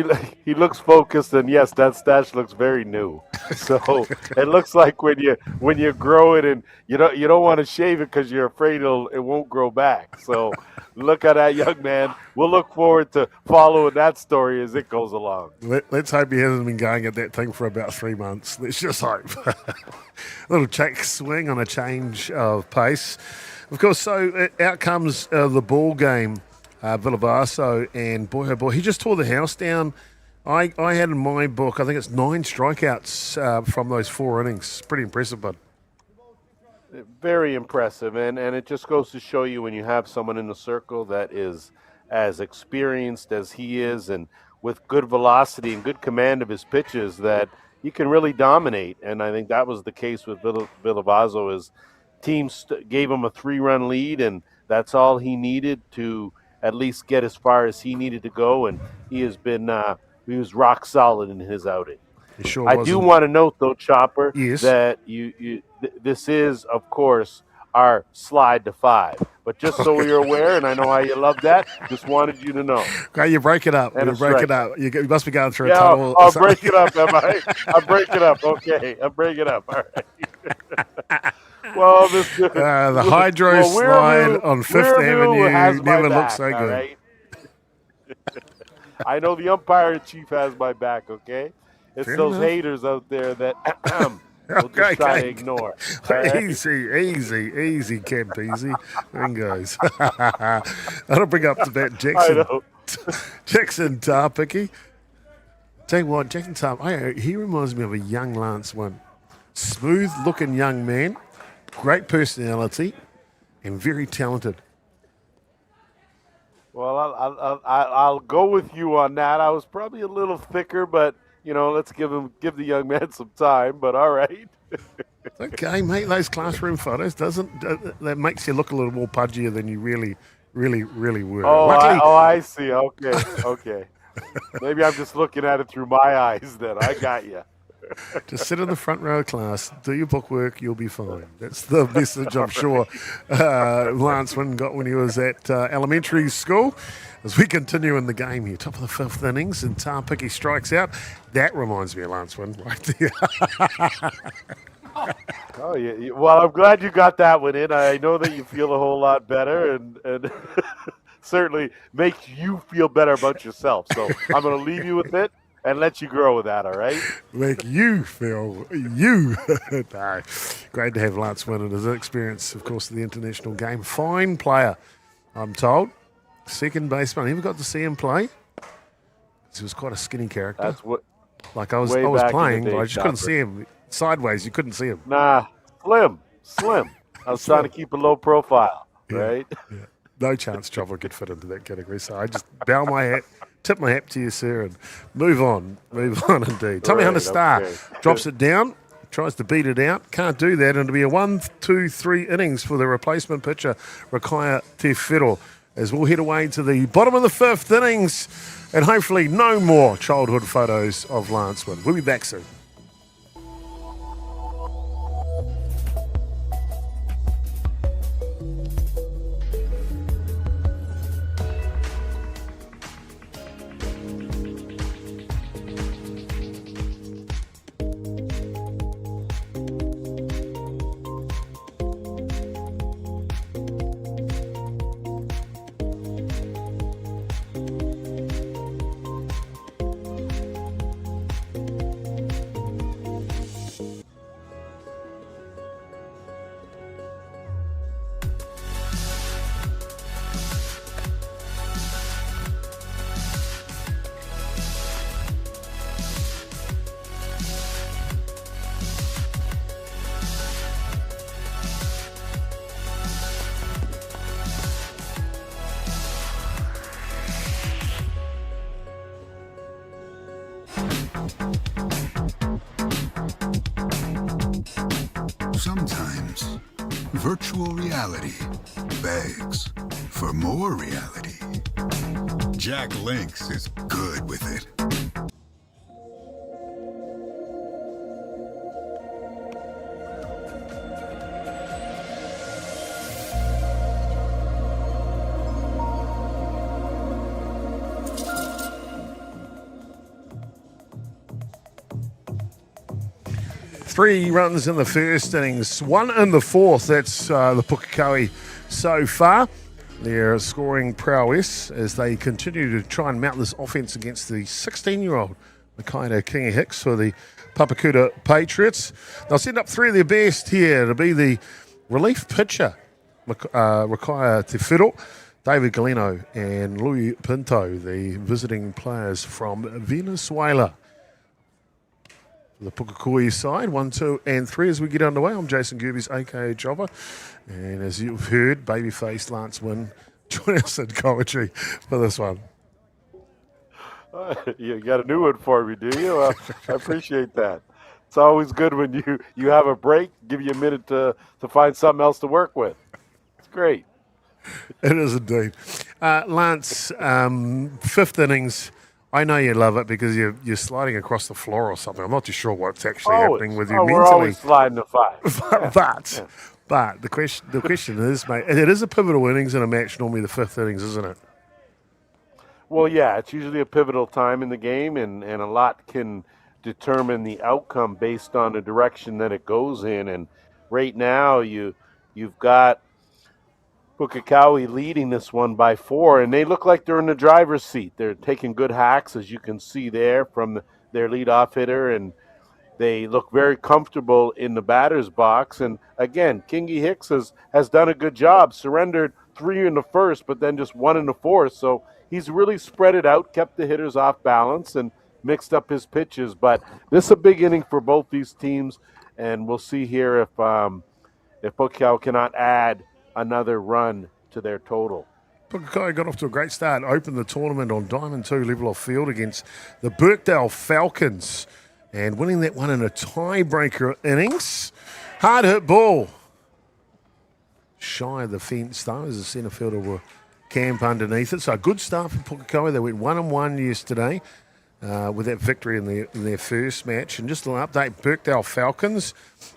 he looks focused, and yes, that stash looks very new. So it looks like when you grow it, and you don't want to shave it because you're afraid it won't grow back. So look at that young man. We'll look forward to following that story as it goes along. Let's hope he hasn't been going at that thing for about 3 months. Let's just hope. A little check swing on a change of pace. Of course, so out comes the ball game. Villavaso, and boy, oh boy, he just tore the house down. I had in my book, I think it's 9 strikeouts from those 4 innings. Pretty impressive, bud. Very impressive, and it just goes to show you when you have someone in the circle that is as experienced as he is and with good velocity and good command of his pitches that he can really dominate. And I think that was the case with Villavaso. His team gave him a 3-run lead, and that's all he needed to at least get as far as he needed to go, and he was rock solid in his outing. Sure I do want to note, though, Chopper, yes, that this is, of course, our slide to 5. But just so you're aware, and I know how you love that, just wanted you to know. Okay, you break it up. You break it up. You must be going through a tunnel. I'll break it up, am I? I'll break it up. Okay, I'll break it up. All right. Well, the hydro slide on 5th Avenue never looked so good. Right? I know the umpire chief has my back, okay? It's Fair those enough. haters out there that we'll just try to ignore. Right? Easy, Kemp, easy. Ringos. That'll bring up to bat Jackson Tarpiki. Tell you what, Jackson Tarpiki, he reminds me of a young Lance Wynn. Smooth-looking young man. Great personality and very talented. Well, I'll go with you on that. I was probably a little thicker, but let's give the young man some time. But all right. It's okay, mate. Those classroom photos that makes you look a little more pudgier than you really were. Oh, Luckily, I see. Okay. Maybe I'm just looking at it through my eyes. Then I got you. Just sit in the front row of class, do your bookwork, you'll be fine. That's the message I'm sure Lance Wynn got when he was at elementary school. As we continue in the game here, top of the 5th innings, and Tarpiki strikes out. That reminds me of Lance Wynn right there. Oh, yeah. Well, I'm glad you got that one in. I know that you feel a whole lot better, and certainly makes you feel better about yourself. So I'm going to leave you with it and let you grow with that, all right? Make you feel you. No. Great to have Lance Wynn and his experience, of course, of the international game. Fine player, I'm told. Second baseman. I never got to see him play. He was quite a skinny character. That's what. Like I was way back in the playing, day, but I just couldn't see him. Sideways, you couldn't see him. Nah, slim. Slim. I was trying to keep a low profile, right? Yeah. No chance Jova could fit into that category. So I just bow my hat, tip my hat to you, sir, and move on. Move on indeed. Tommy Hunter Star drops it down, tries to beat it out. Can't do that. And it'll be a 1, 2, 3 innings for the replacement pitcher, Rakaya Te Whero, as we'll head away to the bottom of the 5th innings and hopefully no more childhood photos of Lance Wynn. We'll be back soon. Sometimes virtual reality begs for more reality. Jack Lynx is good with it. Three runs in the first innings, 1 in the 4th. That's the Pukakoi so far. Their scoring prowess as they continue to try and mount this offense against the 16-year-old Makaina Kingi Hicks for the Papakura Patriots. They'll send up 3 of their best here to be the relief pitcher, Rakaya Te Whero, David Galeno and Louis Pinto, the visiting players from Venezuela. The Pukakoi side, 1, 2, and 3 as we get underway. I'm Jason Gerbes, aka Jova, and as you've heard, babyface Lance Wynn join us in commentary for this one. You got a new one for me, do you? I appreciate that. It's always good when you have a break, give you a minute to find something else to work with. It's great. It is indeed. Lance, 5th innings. I know you love it because you're sliding across the floor or something. I'm not too sure what's actually happening with you mentally. We're always sliding to 5. But the question is, mate, it is a pivotal innings in a match, normally the 5th innings, isn't it? Well, yeah, it's usually a pivotal time in the game, and a lot can determine the outcome based on the direction that it goes in. And right now, you've got Pukakoi leading this one by 4, and they look like they're in the driver's seat. They're taking good hacks, as you can see there, from their leadoff hitter, and they look very comfortable in the batter's box. And again, Kingi Hicks has done a good job, surrendered 3 in the 1st, but then just 1 in the 4th. So he's really spread it out, kept the hitters off balance, and mixed up his pitches. But this is a big inning for both these teams, and we'll see here if Pukakoi cannot add another run to their total. Pukakoi got off to a great start, opened the tournament on diamond 2 level off field against the Birkdale Falcons and winning that one in a tiebreaker innings. Hard hit ball. Shy of the fence though as the centre fielder will camp underneath it. So a good start for Pukakoi. They went 1-1 yesterday with that victory in their first match. And just an update, Birkdale Falcons,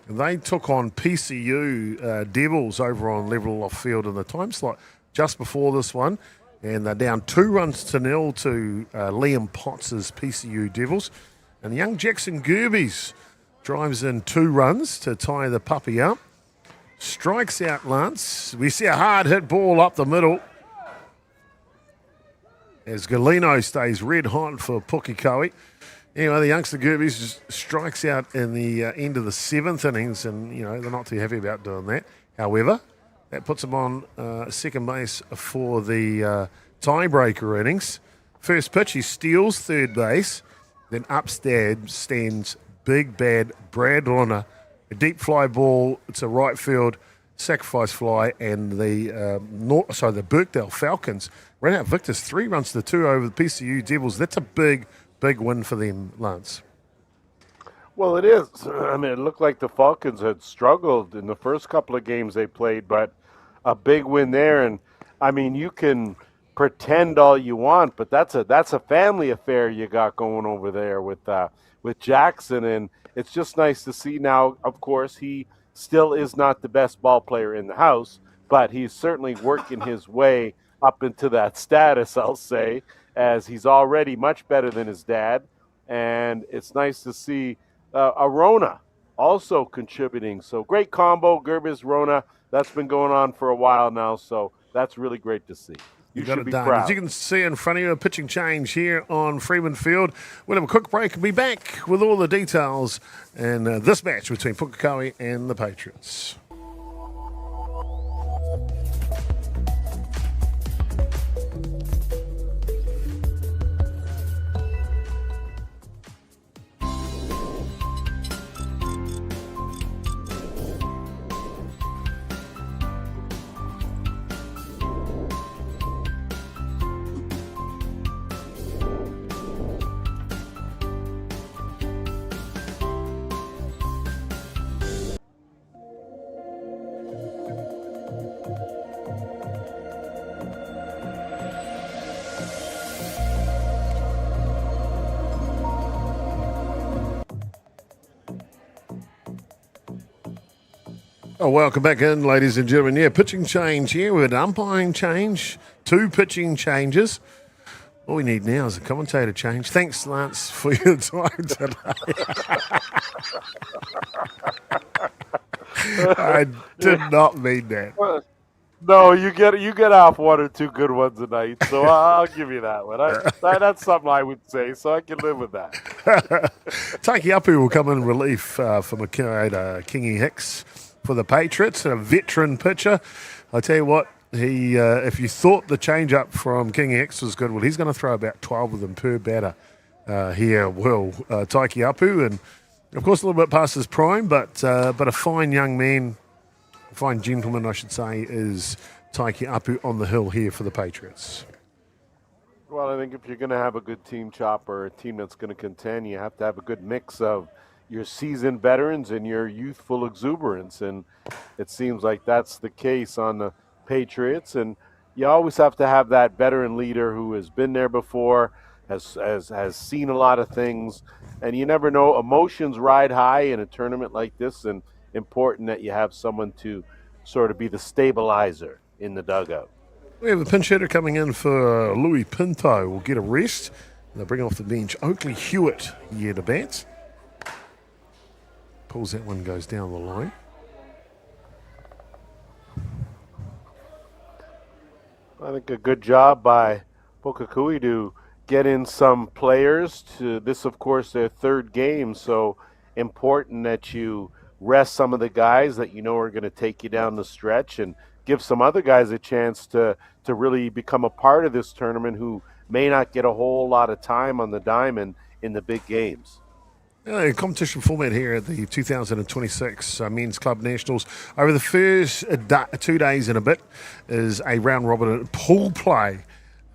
they took on PCU Devils over on level off field in the time slot just before this one. And they're down 2-0 to Liam Potts' PCU Devils. And young Jackson Gerbes drives in 2 runs to tie the puppy up. Strikes out Lance. We see a hard hit ball up the middle as Galeno stays red hot for Pukakoi. Anyway, the youngster Gerbes just strikes out in the end of the 7th innings, and they're not too happy about doing that. However, that puts them on second base for the tiebreaker innings. First pitch, he steals third base. Then upstairs stands big bad Brad Lorna a deep fly ball. It's a right field sacrifice fly, and the Birkdale Falcons ran out victors 3 runs to 2 over the PCU Devils. That's a big win for them, Lance. Well, it is. I mean, it looked like the Falcons had struggled in the first couple of games they played, but a big win there. And I mean, you can pretend all you want, but that's a family affair you got going over there with Jackson, and it's just nice to see now. Of course, he still is not the best ball player in the house, but he's certainly working his way up into that status, I'll say, as he's already much better than his dad. And it's nice to see Arona also contributing. So great combo, Gerbes, Rona. That's been going on for a while now, so that's really great to see. You got should it be done. proud. As you can see in front of you, a pitching change here on Freeman Field. We'll have a quick break and be back with all the details and this match between Pukakoi and the Patriots. Oh, welcome back in, ladies and gentlemen. Yeah, pitching change here with umpiring change, 2 pitching changes. All we need now is a commentator change. Thanks, Lance, for your time today. I did not mean that. No, you get off 1 or 2 good ones a night, so I'll give you that one. That's something I would say, so I can live with that. Taiki Apu will come in relief for McKenna Kingy Hicks for the Patriots, a veteran pitcher. I tell you what, he if you thought the change-up from Kingy Hicks was good, well, he's going to throw about 12 of them per batter here, Taiki Apu, and of course a little bit past his prime, but a fine young man, fine gentleman, I should say, is Taiki Apu on the hill here for the Patriots. Well, I think if you're going to have a good team chopper, a team that's going to contend, you have to have a good mix of your seasoned veterans and your youthful exuberance, and it seems like that's the case on the Patriots. And you always have to have that veteran leader who has been there before, has seen a lot of things, and you never know. Emotions ride high in a tournament like this, and important that you have someone to sort of be the stabilizer in the dugout. We have a pinch hitter coming in for Louis Pinto. Will get a rest. They'll bring off the bench Oakley Hewitt here to bat. Pulls that one, goes down the line. I think a good job by Pukakoi to get in some players. To this, of course, their 3rd game, so important that you rest some of the guys that you know are going to take you down the stretch and give some other guys a chance to really become a part of this tournament who may not get a whole lot of time on the diamond in the big games. Competition format here at the 2026 Men's Club Nationals. Over the first 2 days and a bit is a round robin pool play,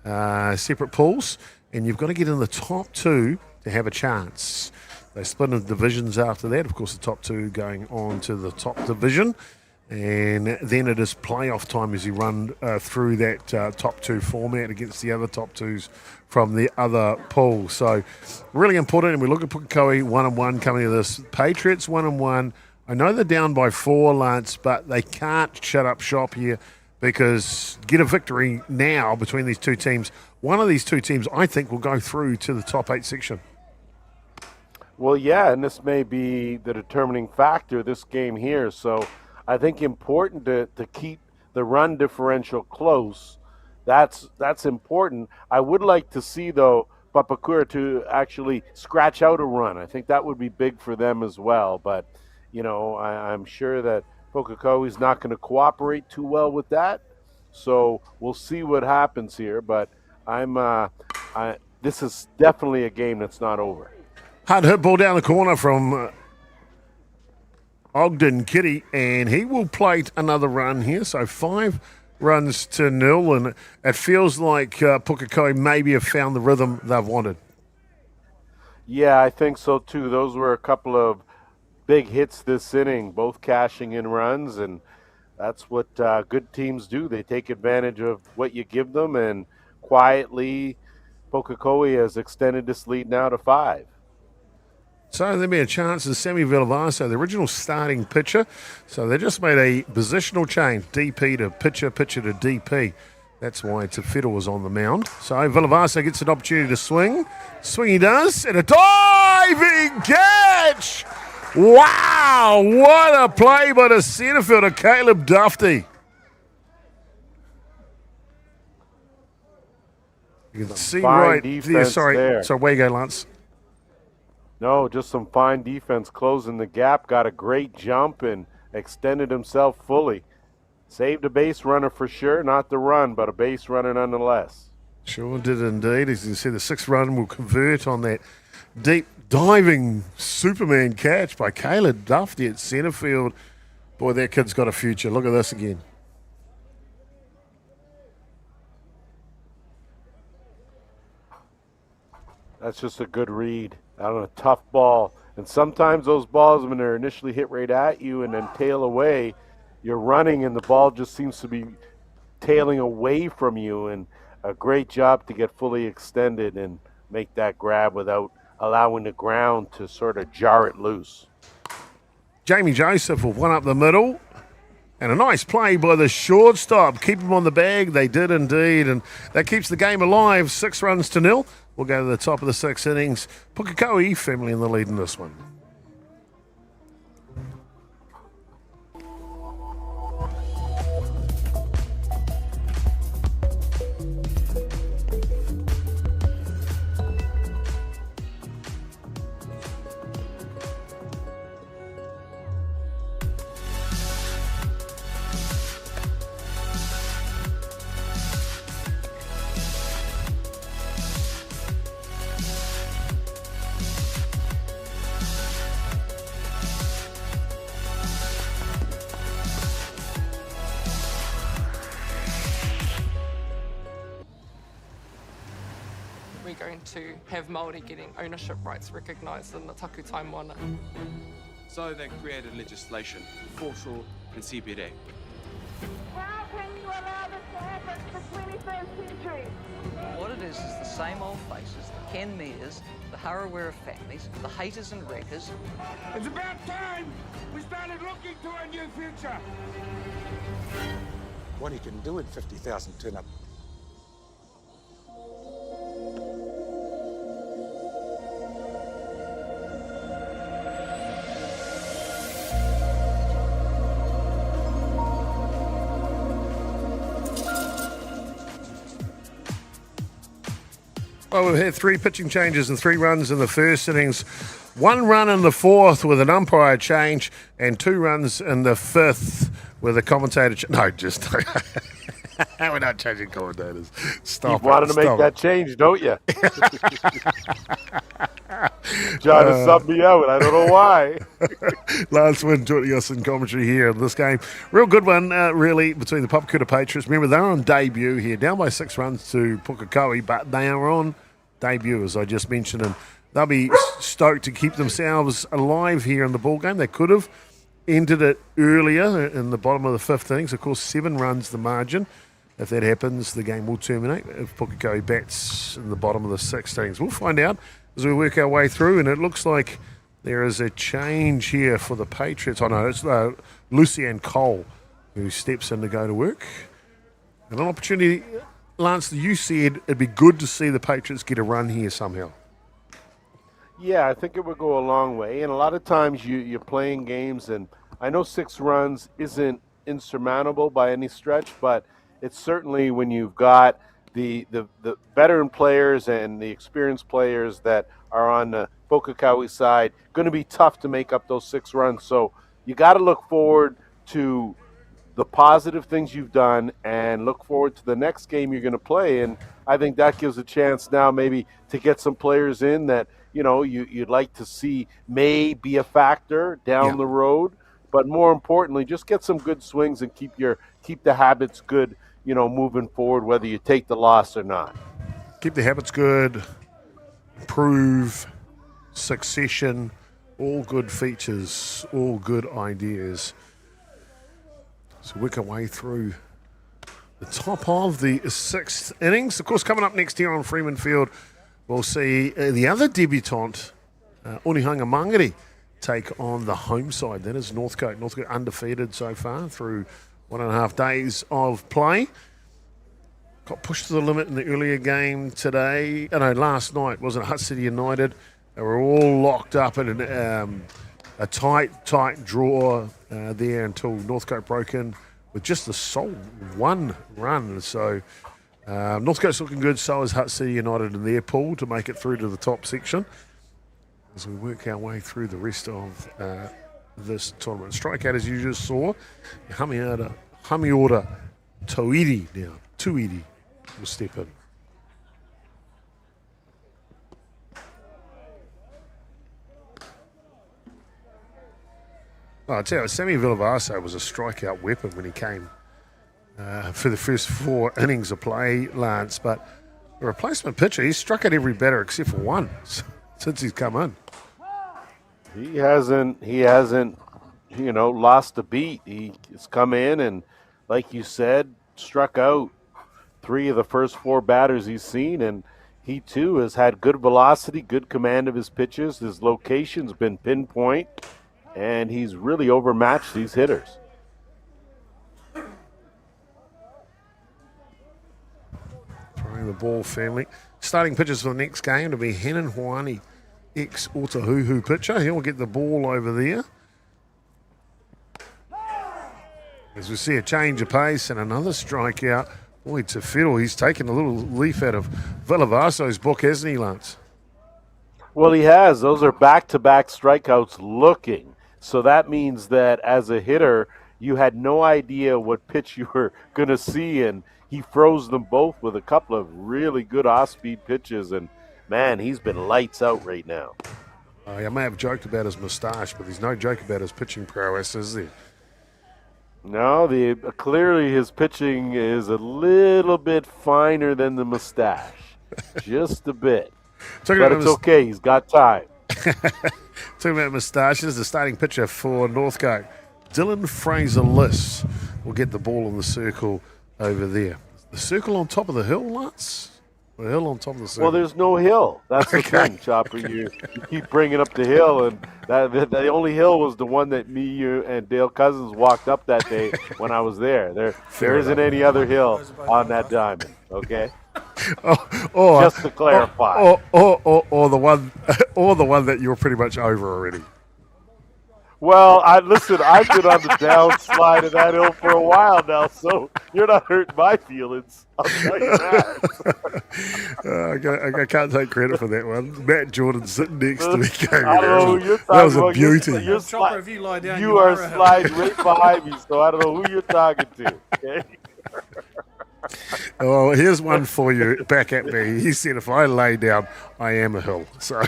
separate pools, and you've got to get in the top 2 to have a chance. They split into divisions after that. Of course, the top 2 going on to the top division, and then it is playoff time as you run through that top 2 format against the other top 2s from the other pool. So really important. And we look at Pukakoi 1-1 coming to this. Patriots 1-1. I know they're down by 4, Lance, but they can't shut up shop here because get a victory now between these 2 teams. One of these 2 teams, I think, will go through to the top 8 section. Well, yeah, and this may be the determining factor, this game here. So I think important to keep the run differential close. That's important. I would like to see, though, Papakura to actually scratch out a run. I think that would be big for them as well. But, you know, I'm sure that Pukakoi is not going to cooperate too well with that. So we'll see what happens here. But this is definitely a game that's not over. Hard hit ball down the corner from Ogden Kitty, and he will plate another run here. So 5 runs to 0, and it feels like Pukakoi maybe have found the rhythm they've wanted. Yeah, I think so too. Those were a couple of big hits this inning, both cashing in runs, and that's what good teams do. They take advantage of what you give them, and quietly, Pukakoi has extended this lead now to 5. So there'll be a chance of Sammy Villavaso, the original starting pitcher. So they just made a positional change, DP to pitcher, pitcher to DP. That's why Tafero was on the mound. So Villavaso gets an opportunity to swing. Swing he does, and a diving catch! Wow, what a play by the centre fielder, Caleb Dufty. You can see right there. Sorry, where you go, Lance? No, just some fine defense closing the gap. Got a great jump and extended himself fully. Saved a base runner for sure. Not the run, but a base runner nonetheless. Sure did indeed. As you see, the 6th run will convert on that deep diving Superman catch by Caleb Dufty at centre field. Boy, that kid's got a future. Look at this again. That's just a good read on a tough ball. And sometimes those balls, when they're initially hit right at you and then tail away, you're running and the ball just seems to be tailing away from you. And a great job to get fully extended and make that grab without allowing the ground to sort of jar it loose. Jamie Joseph will one up the middle. And a nice play by the shortstop. Keep him on the bag. They did indeed. And that keeps the game alive. 6 runs to 0. We'll go to the top of the 6 innings. Pukakoi firmly in the lead in this one. We're going to have Māori getting ownership rights recognised in the taku time wana. So they created legislation, foreshore and CBD. How can you allow this to happen in the 21st century? What it is the same old faces, the Ken Mears, the Harawira families, the haters and wreckers. It's about time we started looking to a new future. What he can do in 50,000 turn up. Well, we've had 3 pitching changes and 3 runs in the first innings. 1 run in the 4th with an umpire change and 2 runs in the 5th with a commentator. No, just we're not changing commentators. Stop. You wanted to make that change, don't you? Trying to sub me out. I don't know why. Lance Wynn joining us in commentary here in this game. Real good one, really, between the Papakura Patriots. Remember, they're on debut here, down by 6 runs to Pukakoi, but they are on debut, as I just mentioned, and they'll be stoked to keep themselves alive here in the ball game. They could have ended it earlier in the bottom of the 5th innings. Of course, 7 runs the margin. If that happens, the game will terminate if Pukakoi bats in the bottom of the 6th innings. We'll find out as we work our way through, and it looks like there is a change here for the Patriots. Oh, no, it's Lucian Cole who steps in to go to work. And an opportunity, Lance, you said it'd be good to see the Patriots get a run here somehow. Yeah, I think it would go a long way. And a lot of times you're playing games, and I know 6 runs isn't insurmountable by any stretch, but it's certainly when you've got the veteran players and the experienced players that are on the Pukakoi side, going to be tough to make up those 6 runs. So you got to look forward to the positive things you've done and look forward to the next game you're going to play. And I think that gives a chance now maybe to get some players in that, you know, you'd like to see may be a factor down the road but more importantly, just get some good swings and keep the habits good, moving forward, whether you take the loss or not. Keep the habits good, improve, succession, all good features, all good ideas. So work our way through the top of the 6th innings. Of course, coming up next here on Freeman Field, we'll see the other debutant, Onehunga Mangere, take on the home side. That is Northcote. Northcote undefeated so far through 1.5 days of play. Got pushed to the limit in the earlier game today. Last night, wasn't it? Hutt City United. They were all locked up in a tight draw there until Northcote broke in with just the sole 1 run. So Northcote's looking good, so is Hutt City United in their pool to make it through to the top section as we work our way through the rest of this tournament. Strikeout, as you just saw, Hamiora Toiri now. Tuiri will step in. I tell you, Sammy Villavaso was a strikeout weapon when he came for the first 4 innings of play, Lance. But the replacement pitcher, he's struck at every batter except for 1 since he's come in. He hasn't, lost a beat. He's come in and, like you said, struck out 3 of the first 4 batters he's seen, and he too has had good velocity, good command of his pitches. His location's been pinpoint, and he's really overmatched these hitters. Throwing the ball firmly. Starting pitchers for the next game to be Henan Hoani, ex-Otahuhu pitcher. He'll get the ball over there. As we see a change of pace and another strikeout. Boy, Tefero, he's taken a little leaf out of Villavaso's book, hasn't he, Lance? Well, he has. Those are back-to-back strikeouts looking. So that means that as a hitter, you had no idea what pitch you were going to see, and he froze them both with a couple of really good off-speed pitches, and, man, he's been lights out right now. I may have joked about his moustache, but there's no joke about his pitching prowess, is there? No, clearly his pitching is a little bit finer than the mustache. Just a bit. But it's okay. He's got time. Talking about moustaches, the starting pitcher for Northcote, Dylan Fraser-Liss, will get the ball in the circle over there. The circle on top of the hill, Lance? The hill on top of the circle. Well, there's no hill. That's the thing, Chopper. You keep bringing up the hill, and the only hill was the one that me, you, and Dale Cousins walked up that day when I was there. There isn't any other hill on that diamond, okay? Just to clarify. Or the one that you're pretty much over already. Well, I've been on the downslide of that hill for a while now, so you're not hurting my feelings. I'll tell you that. I can't take credit for that one. Matt Jordan sitting next to me. I don't know who you're talking that was a about. beauty. If you lie down, you are sliding right behind me, so I don't know who you're talking to. Okay. Oh, here's one for you back at me. He said, if I lay down, I am a hill. So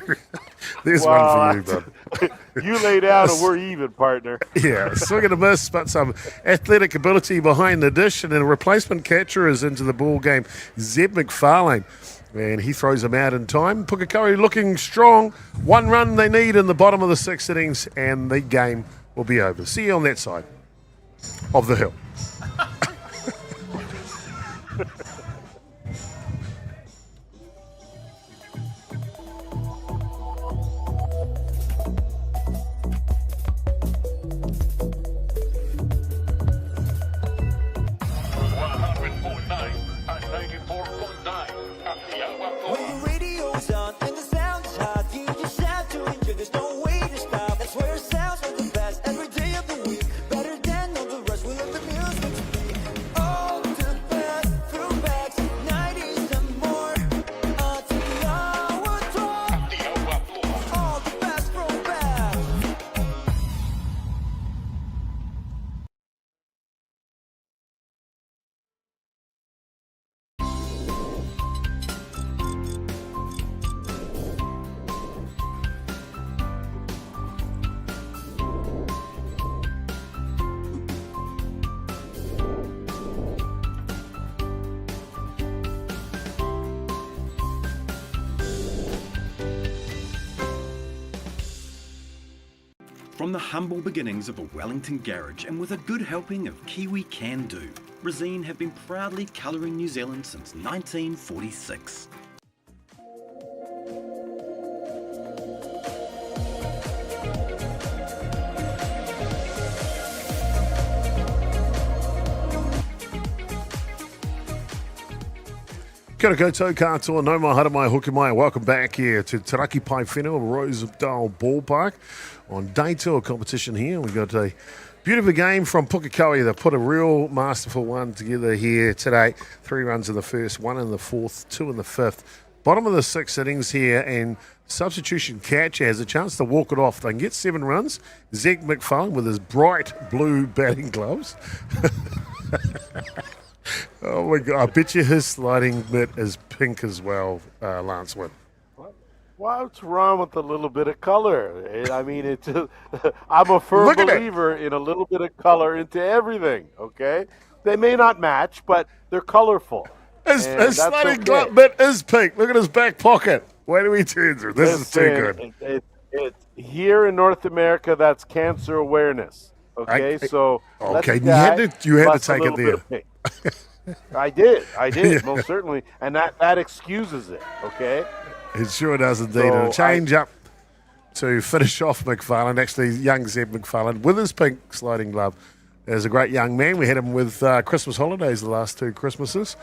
there's one for you, bud. You lay down and we're even, partner. Yeah, swing and a miss, but some athletic ability behind the dish. And then a replacement catcher is into the ball game, Zeb McFarlane. And he throws him out in time. Pukakoi looking strong. 1 run they need in the bottom of the 6th innings, and the game will be over. See you on that side of the hill. When the radio's on and the sound's hot, you just have to enjoy. There's no way to stop. That's where it sounds like the best every day of the week. Better than all the rest. We let the music From the humble beginnings of a Wellington garage and with a good helping of Kiwi can do, Resine have been proudly colouring New Zealand since 1946. Kia ora koutou katoa, no mai hara mai hoki mai. Welcome back here to Taraki Pai Whenua, Rosedale Ballpark on day 2 of competition here. We've got a beautiful game from Pukakoi. They put a real masterful one together here today. 3 runs in the first, 1 in the fourth, 2 in the fifth. Bottom of the 6th innings here, and substitution catcher has a chance to walk it off. They can get 7 runs. Zeg McFarlane with his bright blue batting gloves. Oh my God, I bet you his sliding mitt is pink as well, Lance Wood. What's wrong with a little bit of color? I mean, it's just, I'm a firm believer in a little bit of color into everything, okay? They may not match, but they're colorful. His sliding mitt is pink. Look at his back pocket. Wait till he turns it. This is too good. It's here in North America, that's cancer awareness, okay? Okay, you had to take it there. I did, yeah. Most certainly, and that excuses it, okay? It sure does indeed. And a change up to finish off McFarlane, actually young Zeb McFarlane, with his pink sliding glove. There's a great young man. We had him with Christmas holidays the last 2 Christmases,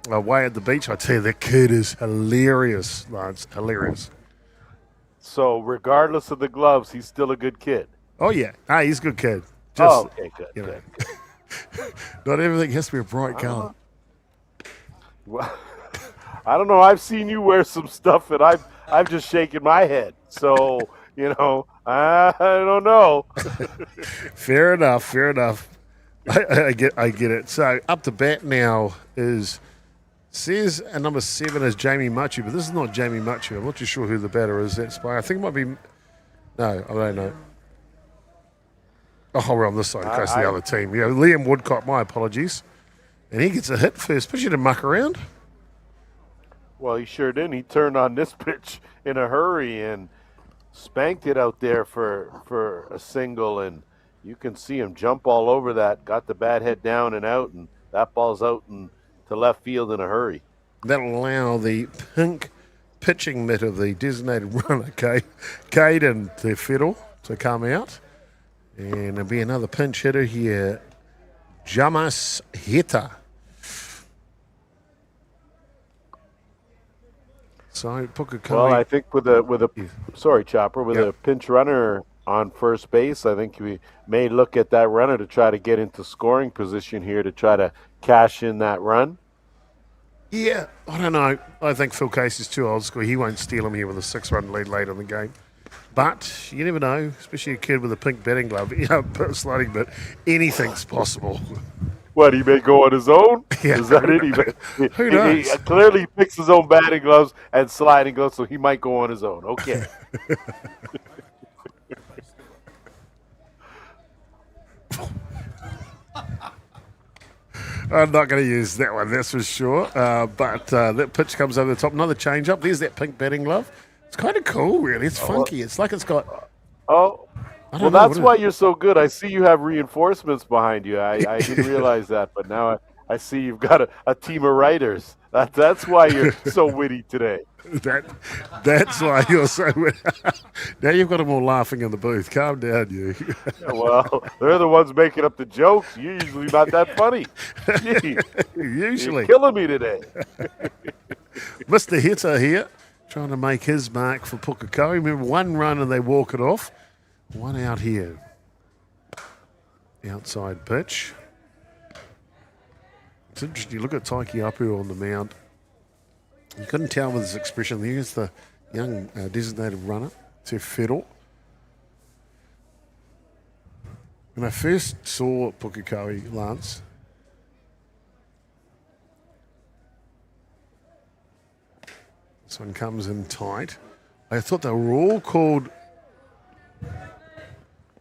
away at the beach. I tell you, that kid is hilarious, Lance, hilarious. So regardless of the gloves, he's still a good kid. Oh, yeah. Hey, he's a good kid. Okay, good. Not everything has to be a bright color. Well, I don't know. I've seen you wear some stuff, and I've just shaken my head. So, I don't know. Fair enough. I get it. So up to bat now says number 7 is Jamie Machu, but this is not Jamie Machu. I'm not too sure who the batter is. That's by, I think it might be. No, I don't know. Oh, we're on this side, close to the other team. Yeah, Liam Woodcock, my apologies. And he gets a hit first. Push you to muck around. Well, he sure didn't. He turned on this pitch in a hurry and spanked it out there for a single. And you can see him jump all over that, got the bat head down and out, and that ball's out to left field in a hurry. That'll allow the pink pitching mitt of the designated runner, Caden Te Fiddle, to come out. And there'll be another pinch hitter here, Jamas Heta. So Pukakoi. Well, I think with a pinch runner on first base, I think we may look at that runner to try to get into scoring position here to try to cash in that run. Yeah, I don't know. I think Phil Case is too old school. He won't steal him here with a 6-run lead late in the game. But you never know, especially a kid with a pink batting glove, sliding bit. Anything's possible. What, he may go on his own? Yeah, is that it? Who knows? He clearly picks his own batting gloves and sliding gloves, so he might go on his own. Okay. I'm not going to use that one, that's for sure. But that pitch comes over the top. Another change up. There's that pink batting glove. It's kind of cool, really. It's funky. It's like it's got... Oh, well, that's why you're so good. I see you have reinforcements behind you. I didn't realize that, but now I see you've got a team of writers. That's why you're so witty today. That's why you're so witty. Now you've got them all laughing in the booth. Calm down, you. Well, they're the ones making up the jokes. You're usually not that funny. Gee, usually. You're killing me today. Mr. Hitter here, trying to make his mark for Pukakoi. Remember, 1 run and they walk it off. 1 out here. Outside pitch. It's interesting. You look at Taiki Apu on the mound. You couldn't tell with his expression. There's the young designated runner, Te Fiddle. When I first saw Pukakoi, Lance, this one comes in tight. I thought they were all called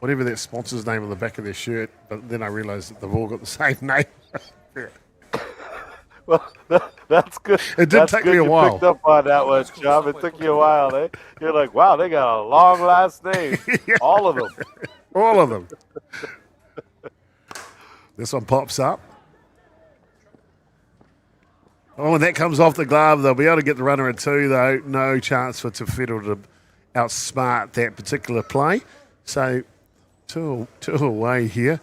whatever their sponsor's name on the back of their shirt, but then I realised that they've all got the same name. Well, that's good. It did That's take good me a you while. picked up on that one, Chubb. It took you a while, eh? You're like, wow, they got a long last name. Yeah. All of them. All of them. This one pops up. Oh, when that comes off the glove, they'll be able to get the runner at 2, though. No chance for Tawhito to outsmart that particular play. So, two away here.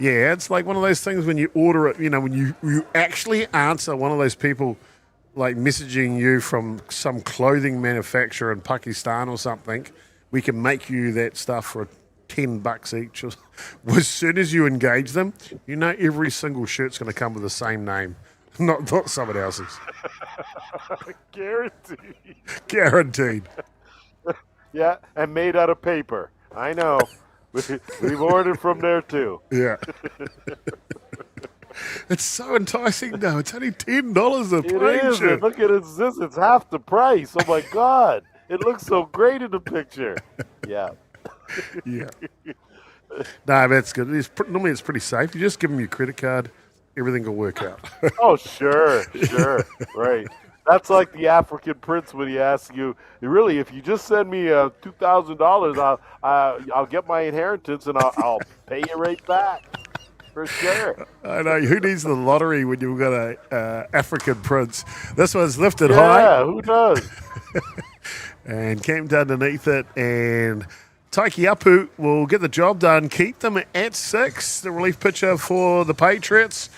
Yeah, it's like one of those things when you order it, when you actually answer one of those people like messaging you from some clothing manufacturer in Pakistan or something, we can make you that stuff for $10 each. As soon as you engage them, every single shirt's going to come with the same name, not someone else's. Guaranteed. Guaranteed. Yeah, and made out of paper. I know. We've ordered from there too. Yeah. It's so enticing though. It's only $10 a plain It is. shirt. Look at it. It's half the price. Oh my God. It looks so great in the picture. Yeah. Yeah. No, that's good. Normally it's pretty safe. You just give them your credit card, everything will work out. Oh, sure. Right. That's like the African prince when he asks you, really, if you just send me $2,000, I'll get my inheritance and I'll pay you right back. For sure. I know. Who needs the lottery when you've got a African prince? This one's lifted high. Yeah, who does? And camped underneath it. And Taiki Apu will get the job done. Keep them at 6. The relief pitcher for the Patriots.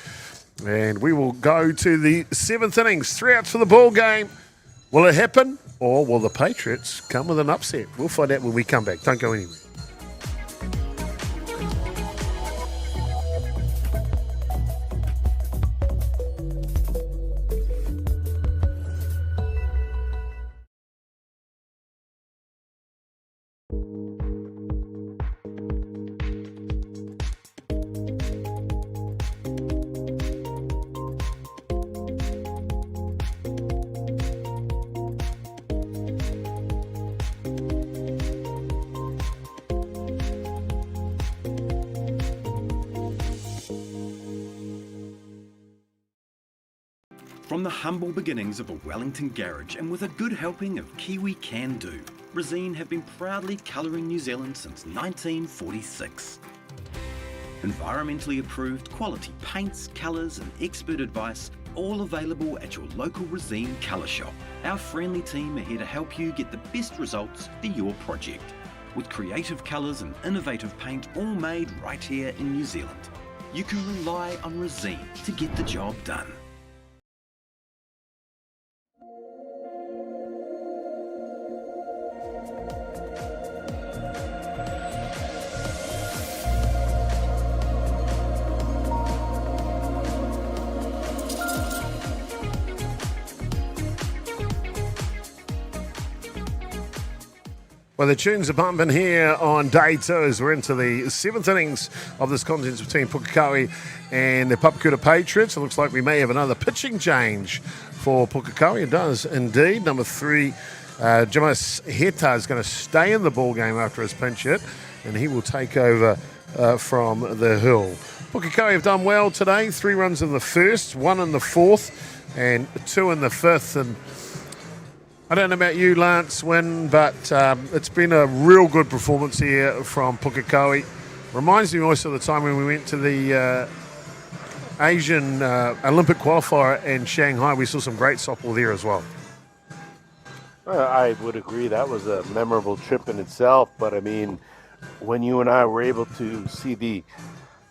And we will go to the 7th innings. 3 outs for the ball game. Will it happen? Or will the Patriots come with an upset? We'll find out when we come back. Don't go anywhere. From the humble beginnings of a Wellington garage and with a good helping of Kiwi Can Do, Resine have been proudly colouring New Zealand since 1946. Environmentally approved quality paints, colours and expert advice, all available at your local Resine colour shop. Our friendly team are here to help you get the best results for your project, with creative colours and innovative paint all made right here in New Zealand. You can rely on Resine to get the job done. Well, the tunes are pumping here on day 2 as we're into the 7th innings of this contest between Pukakoi and the Papakura Patriots. It looks like we may have another pitching change for Pukakoi. It does indeed. Number 3, Jamas Heta is going to stay in the ball game after his pinch hit, and he will take over from the hill. Pukakoi have done well today. 3 runs in the first, 1 in the 4th, and 2 in the 5th. And I don't know about you, Lance, but it's been a real good performance here from Pukakoi. Reminds me also of the time when we went to the Asian Olympic qualifier in Shanghai. We saw some great softball there as well. I would agree. That was a memorable trip in itself. But, I mean, when you and I were able to see the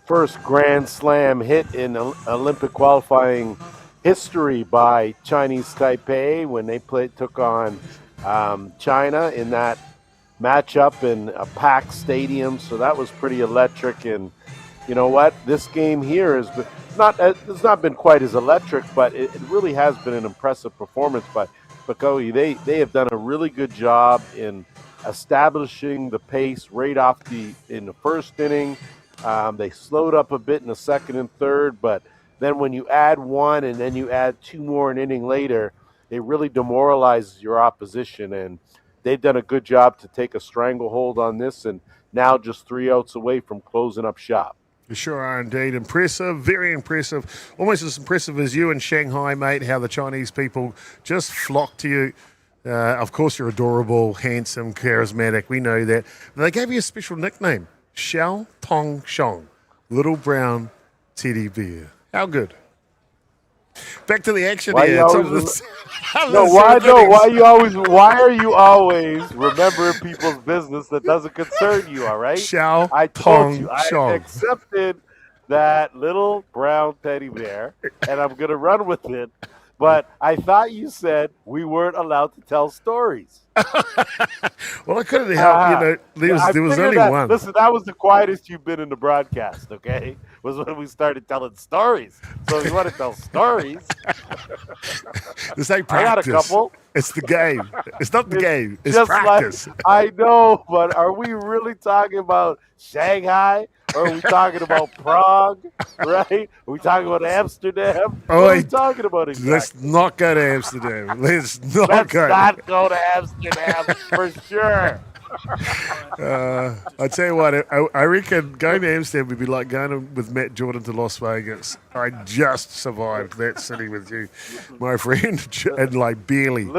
first Grand Slam hit in Olympic qualifying history by Chinese Taipei when they took on China in that matchup in a packed stadium, so that was pretty electric. And you know what, this game here has been it's not been quite as electric, but it really has been an impressive performance by Pukakoi. They have done a really good job in establishing the pace right off in the first inning. They slowed up a bit in the second and third, but then when you add 1 and then you add 2 more an inning later, it really demoralizes your opposition. And they've done a good job to take a stranglehold on this, and now just 3 outs away from closing up shop. You sure are indeed. Impressive, very impressive. Almost as impressive as you in Shanghai, mate, how the Chinese people just flock to you. Of course, you're adorable, handsome, charismatic. We know that. They gave you a special nickname, Xiao Tong Shong, little brown teddy bear. How good. Back to the action here. Why are you always remembering people's business that doesn't concern you, all right? Xiao I Tong told you, I Shong. accepted that little brown teddy bear, and I'm going to run with it. But I thought you said we weren't allowed to tell stories. Well, I couldn't help. There was only one. Listen, that was the quietest you've been in the broadcast, okay? Was when we started telling stories. So if you want to tell stories. This ain't practice. I got a couple. It's the game. It's not the game. It's just practice. I know, but are we really talking about Shanghai? Or are we talking about Prague, right? Are we talking about Amsterdam? What are we talking about exactly? Let's not go to Amsterdam. Let's not Let's go. not go to Amsterdam for sure. I tell you what, I reckon going to Amsterdam would be like going with Matt Jordan to Las Vegas. I just survived that city with you, my friend, and like barely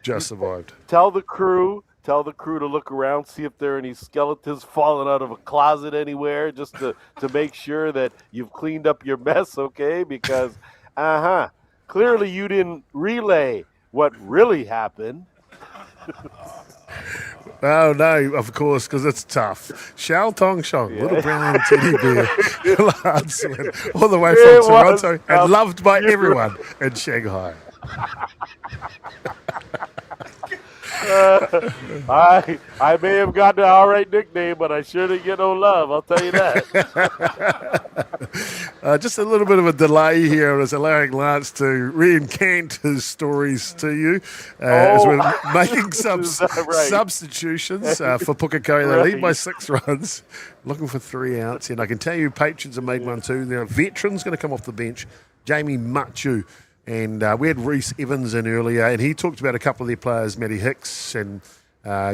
just survived. Tell the crew to look around, see if there are any skeletons falling out of a closet anywhere, just to make sure that you've cleaned up your mess, okay? Because, clearly you didn't relay what really happened. Oh, no, of course, because it's tough. Xiao Tong Shong, little brown teddy bear, all the way from Toronto, and loved by everyone in Shanghai. I may have gotten an all right nickname, but I sure didn't get no love, I'll tell you that. Just a little bit of a delay here is allowing Lance to re-encant his stories to you as we're making some substitutions for Pukakoi. They lead by 6 runs, looking for 3 outs. And I can tell you patrons have made one too. Now, veteran's going to come off the bench, Jamie Machu. And we had Reese Evans in earlier, and he talked about a couple of their players, Matty Hicks and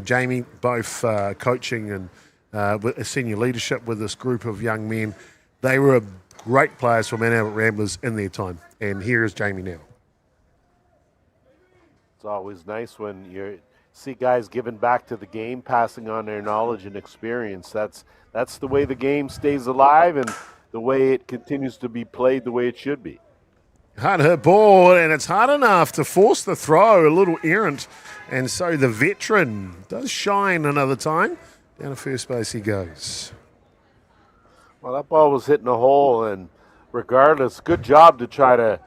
Jamie, both coaching and with senior leadership with this group of young men. They were great players for Mount Albert Ramblers in their time. And here is Jamie now. It's always nice when you see guys giving back to the game, passing on their knowledge and experience. That's the way the game stays alive and the way it continues to be played the way it should be. Hard hit ball, and it's hard enough to force the throw, a little errant. And so the veteran does shine another time. Down to first base he goes. Well, that ball was hitting a hole, and regardless, good job to try to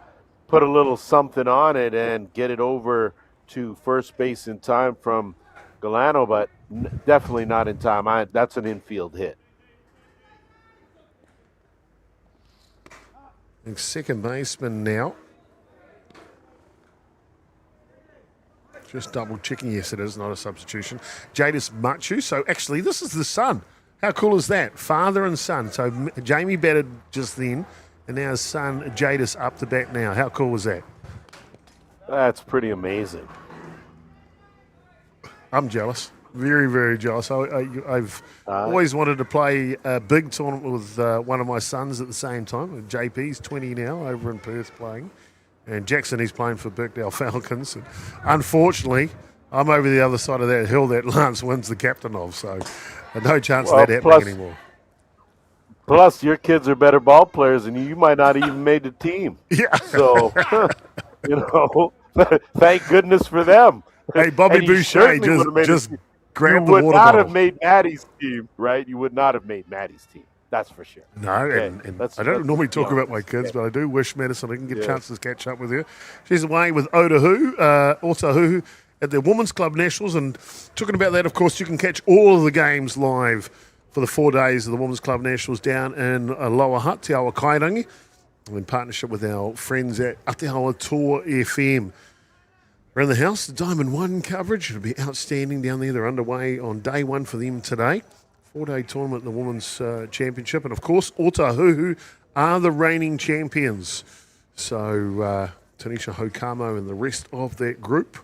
put a little something on it and get it over to first base in time from Galano, but definitely not in time. That's an infield hit. Second baseman now. Just double checking. Yes, it is not a substitution. Jadis Machu. So actually, this is the son. How cool is that? Father and son. So Jamie batted just then, and now his son Jadis up to bat now. How cool was that? That's pretty amazing. I'm jealous. Very, very jealous. I've always wanted to play a big tournament with one of my sons at the same time. JP's 20 now, over in Perth playing. And Jackson, he's playing for Birkdale Falcons. And unfortunately, I'm over the other side of that hill that Lance wins the captain of. So no chance of that happening anymore. Plus, your kids are better ball players, and you might not even made the team. Yeah. So, thank goodness for them. Hey, Bobby Boucher just grabbed the water bottle. You would not have made Maddie's team, right? You would not have made Maddie's team. That's for sure. No, and I don't normally talk about my kids, but I do wish Madison I can get chances to catch up with her. She's away with Otahuhu at the Women's Club Nationals. And talking about that, of course, you can catch all of the games live for the 4 days of the Women's Club Nationals down in Lower Hutt, Te Awa Kairangi, in partnership with our friends at Aotearoa Tour FM. Around the house, the Diamond 1 coverage. It'll be outstanding down there. They're underway on day 1 for them today. 4-day tournament in the Women's Championship. And, of course, Otahuhu are the reigning champions. So, Tanisha Hokamo and the rest of that group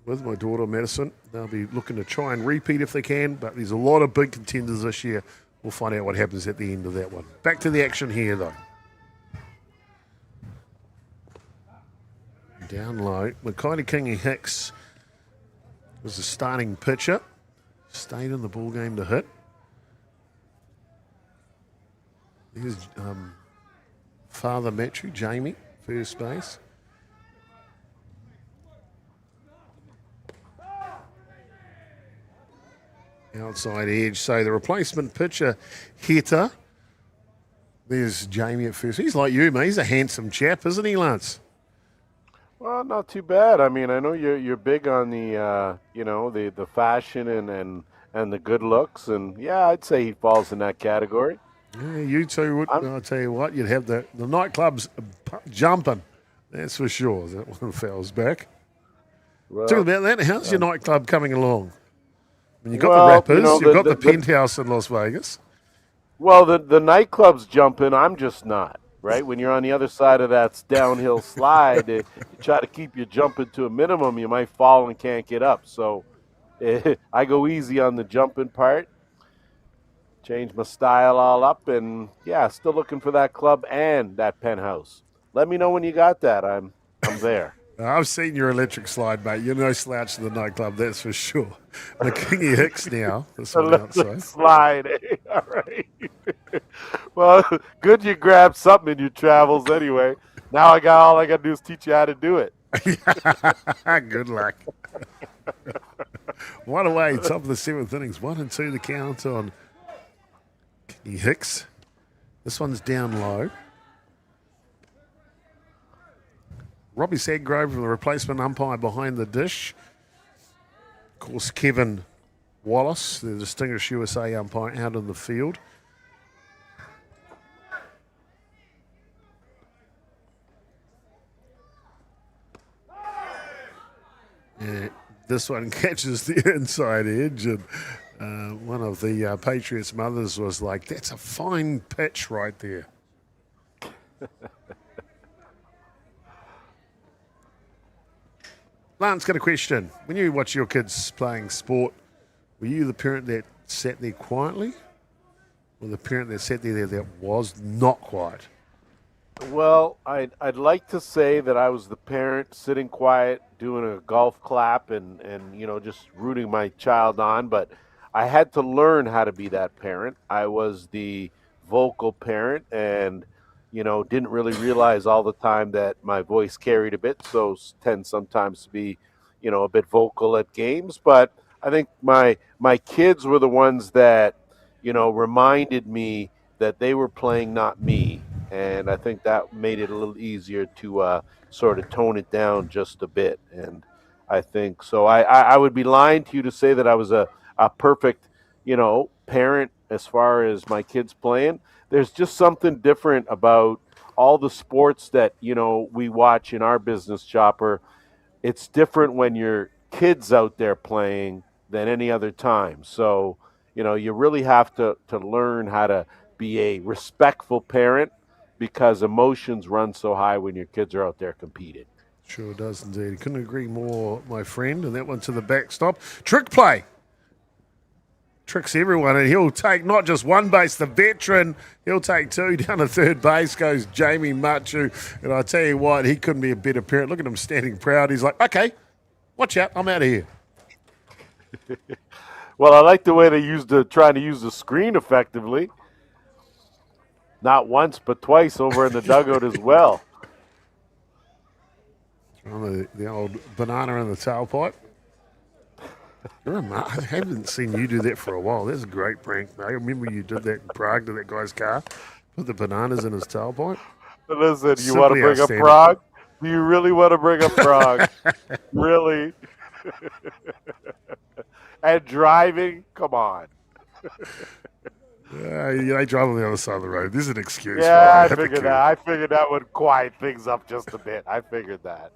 with my daughter, Madison, they'll be looking to try and repeat if they can. But there's a lot of big contenders this year. we'll find out what happens at the end of that one. Back to the action here, though. Down low. Makaini Kingi Hicks was the starting pitcher. Stayed in the ball game to hit. There's Father Matthew, Jamie, first base. Outside edge. So the replacement pitcher hitter. There's Jamie at first. He's like you, mate. He's a handsome chap, isn't he, Lance? Well, not too bad. I mean, I know you're big on the the fashion and the good looks, and yeah, I'd say he falls in that category. Yeah, you two would. I'll tell you what, you'd have the nightclubs jumping. That's for sure. That one fouls back. Well, Talk about that. How's your nightclub coming along? I mean, you've got the Rappers, you've got the Penthouse in Las Vegas. Well, the nightclub's jumping. I'm just not. Right? When you're on the other side of that downhill slide, you try to keep your jumping to a minimum, you might fall and can't get up. So I go easy on the jumping part. Change my style all up, and yeah, still looking for that club and that penthouse. Let me know when you got that. I'm there. I've seen your electric slide, mate. You're no slouch to the nightclub, that's for sure. The Kingy Hicks now. This one outside. Slide, eh? All right. Well, good you grabbed something in your travels anyway. Now all I got to do is teach you how to do it. Good luck. One away, top of the seventh innings. 1-2 the count on Kingy Hicks. This one's down low. Robbie Sadgrove, the replacement umpire behind the dish. Of course, Kevin Wallace, the distinguished USA umpire, out in the field. Yeah, this one catches the inside edge, and one of the Patriots' mothers was like, "That's a fine pitch right there." Lance, got a question. When you watch your kids playing sport, were you the parent that sat there quietly, or the parent that sat there that was not quiet? Well, I'd like to say that I was the parent sitting quiet, doing a golf clap, and just rooting my child on. But I had to learn how to be that parent. I was the vocal parent, and didn't really realize all the time that my voice carried a bit, so tend sometimes to be, a bit vocal at games. But I think my kids were the ones that, reminded me that they were playing, not me. And I think that made it a little easier to sort of tone it down just a bit. And I think so. I would be lying to you to say that I was a perfect, parent as far as my kids playing. There's just something different about all the sports that, we watch in our business, Chopper. It's different when your kids out there playing than any other time. So, you really have to learn how to be a respectful parent, because emotions run so high when your kids are out there competing. Sure does indeed. Couldn't agree more, my friend. And that one to the backstop. Trick play. Tricks everyone, and he'll take not just one base, the veteran, he'll take two. Down to third base goes Jamie Machu, and I tell you what, he couldn't be a better parent. Look at him standing proud. He's like, okay, watch out, I'm out of here. Well, I like the way they trying to use the screen effectively. Not once, but twice over in the dugout as well. The old banana in the tailpipe. I haven't seen you do that for a while. That's a great prank. I remember you did that in Prague to that guy's car. Put the bananas in his tailpipe. Listen, you want to bring up Prague? Do you really want to bring up Prague? Really? And driving? Come on. They drive on the other side of the road. This is an excuse. Yeah, I figured that. I figured that would quiet things up just a bit. I figured that.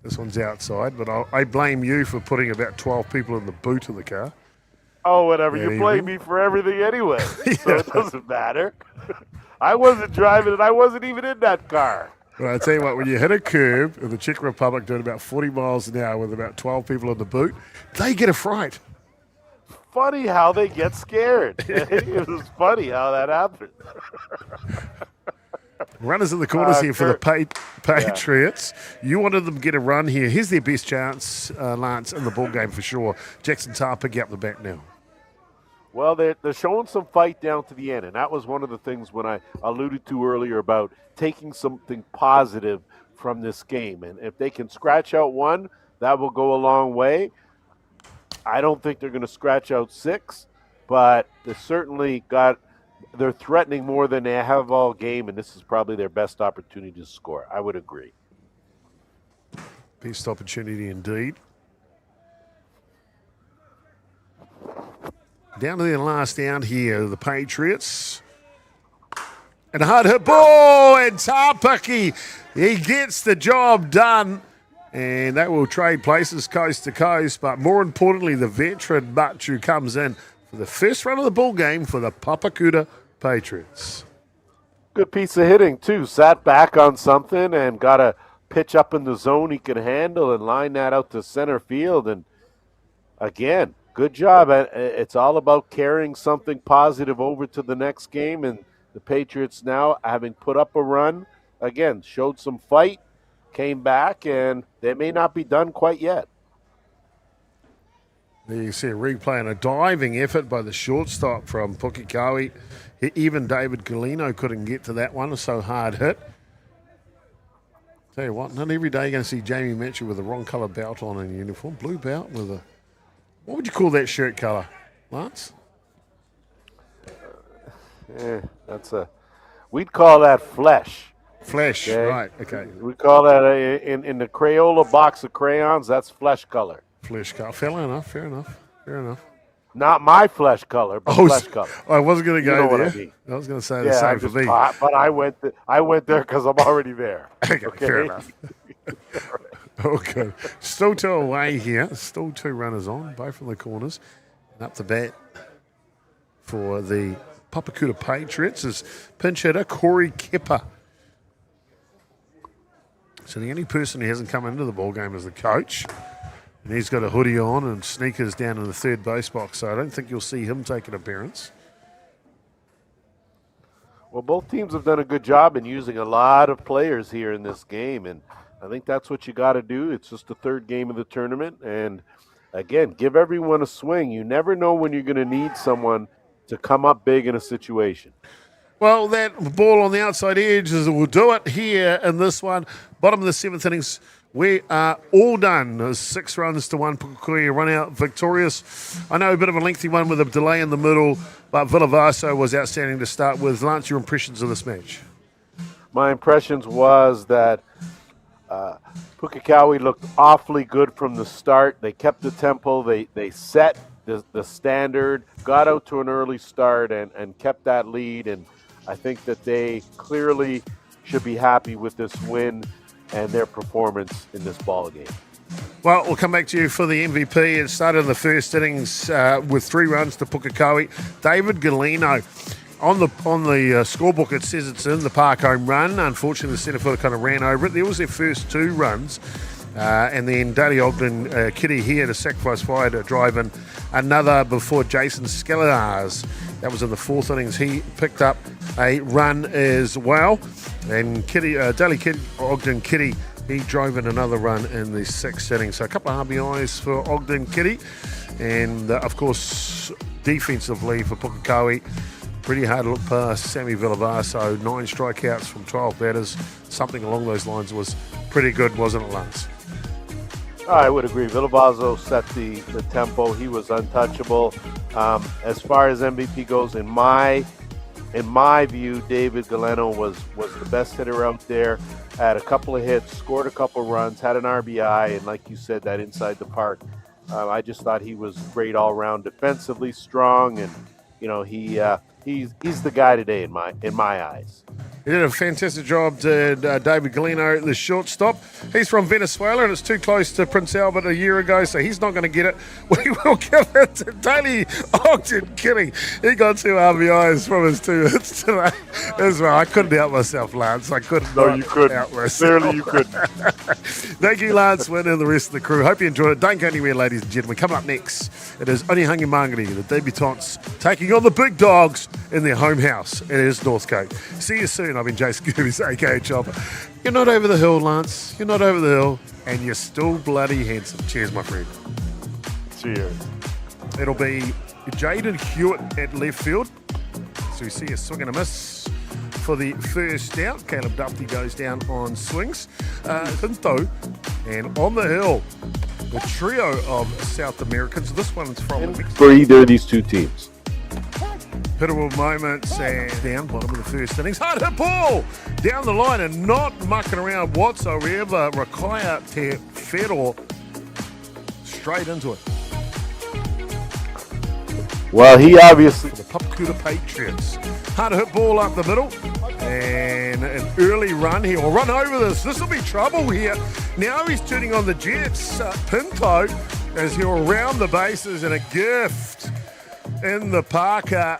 This one's outside, but I blame you for putting about 12 people in the boot of the car. Oh, whatever. You blame me for everything anyway, so it doesn't matter. I wasn't driving, and I wasn't even in that car. Well, I tell you what, when you hit a curb in the Czech Republic doing about 40 miles an hour with about 12 people in the boot, they get a fright. funny how they get scared. It was funny how that happened. Runners in the corners here for the Patriots. Yeah. You wanted them to get a run here. Here's their best chance, Lance, in the ball game for sure. Jackson Tar picking up the back now. Well, they're showing some fight down to the end, and that was one of the things when I alluded to earlier about taking something positive from this game. And if they can scratch out one, that will go a long way. I don't think they're going to scratch out 6, but they certainly they're threatening more than they have all game, and this is probably their best opportunity to score. I would agree. Best opportunity indeed. Down to their last out here, the Patriots. And a hard hit ball, and Tapaki, he gets the job done. And that will trade places coast to coast. But more importantly, the veteran Machu comes in for the first run of the ball game for the Papakura Patriots. Good piece of hitting, too. Sat back on something and got a pitch up in the zone he could handle and line that out to center field. And again, good job. It's all about carrying something positive over to the next game. And the Patriots now, having put up a run, again, showed some fight, came back, and they may not be done quite yet. There you see a replay and a diving effort by the shortstop from Pukakoi. Even David Galino couldn't get to that one. So hard hit. Tell you what, not every day you're going to see Jamie Mitchell with the wrong colour belt on in uniform. Blue belt with a... What would you call that shirt colour, Lance? We'd call that flesh. Flesh, okay? Right, okay. We call that in the Crayola box of crayons, that's flesh color. Flesh color. Fair enough. Not my flesh color, but flesh color. I wasn't going to go there. What I mean. I was going to say the same for me. But I went there because I'm already there. Okay, fair enough. Okay. Still 2 away here. Still 2 runners on, both from the corners. And up to bat for the Papakura Patriots is pinch hitter Corey Kepper. So the only person who hasn't come into the ball game is the coach. And he's got a hoodie on and sneakers down in the third base box. So I don't think you'll see him take an appearance. Well, both teams have done a good job in using a lot of players here in this game. And I think that's what you got to do. It's just the third game of the tournament. And, again, give everyone a swing. You never know when you're going to need someone to come up big in a situation. Well, that ball on the outside edge will do it here in this one. Bottom of the 7th innings, we are all done. There's 6 runs to 1. Pukakoi run out victorious. I know a bit of a lengthy one with a delay in the middle, but Villavaso was outstanding to start with. Lance, your impressions of this match? My impressions was that Pukakoi looked awfully good from the start. They kept the tempo. They set the standard, got out to an early start, and kept that lead. And I think that they clearly should be happy with this win and their performance in this ball game. Well, we'll come back to you for the MVP. It started in the first innings with 3 runs to Pukakoi. David Galino. On the scorebook, it says it's in the park home run. Unfortunately, the centre fielder kind of ran over it. There was their first 2 runs. And then Daly Ogden Kitty here to sacrifice fire to drive in another before Jason Skellinars. That was in the 4th innings. He picked up a run as well. And Daly Ogden Kitty, he drove in another run in the 6th inning. So a couple of RBIs for Ogden Kitty. And, of course, defensively for Pukakoi, pretty hard to look past Sammy Villavaso. 9 strikeouts from 12 batters. Something along those lines was pretty good, wasn't it, Lance? I would agree. Villavaso set the tempo. He was untouchable. As far as MVP goes, in my view, David Galeno was the best hitter out there. Had a couple of hits, scored a couple runs, had an RBI, and like you said, that inside the park. I just thought he was great all around, defensively strong, and he's the guy today in my eyes. He did a fantastic job to David Galeno, the shortstop. He's from Venezuela, and it's too close to Prince Albert a year ago, so he's not going to get it. We will give it to Daly Ogden. Kidding. He got 2 RBIs from his 2 hits today as well. I couldn't help myself, Lance. I couldn't. No, you couldn't. Help myself. Clearly, you couldn't. Thank you, Lance, Wynn, and the rest of the crew. Hope you enjoyed it. Don't go anywhere, ladies and gentlemen. Coming up next, it is Onihangi Mangere, the debutantes, taking on the big dogs in their home house. It is Northcote. See you soon. I've been Jason Gerbes, aka Chopper. You're not over the hill, Lance. You're not over the hill, and you're still bloody handsome. Cheers, my friend. Cheers. It'll be Jaden Hewitt at left field. So we see a swing and a miss for the first out. Caleb Duffy goes down on swings. Pinto, and on the hill, the trio of South Americans. This one's from For either of these 2 teams. pivotal moments and down bottom of the first innings. Hard hit ball down the line and not mucking around whatsoever. Rakaya Te Whero straight into it. Well, he obviously... For the Papakura Patriots. Hard hit ball up the middle. And an early run here. We'll run over this. This will be trouble here. Now he's turning on the Jets. Pinto, as he'll round the bases, and a gift in the Parker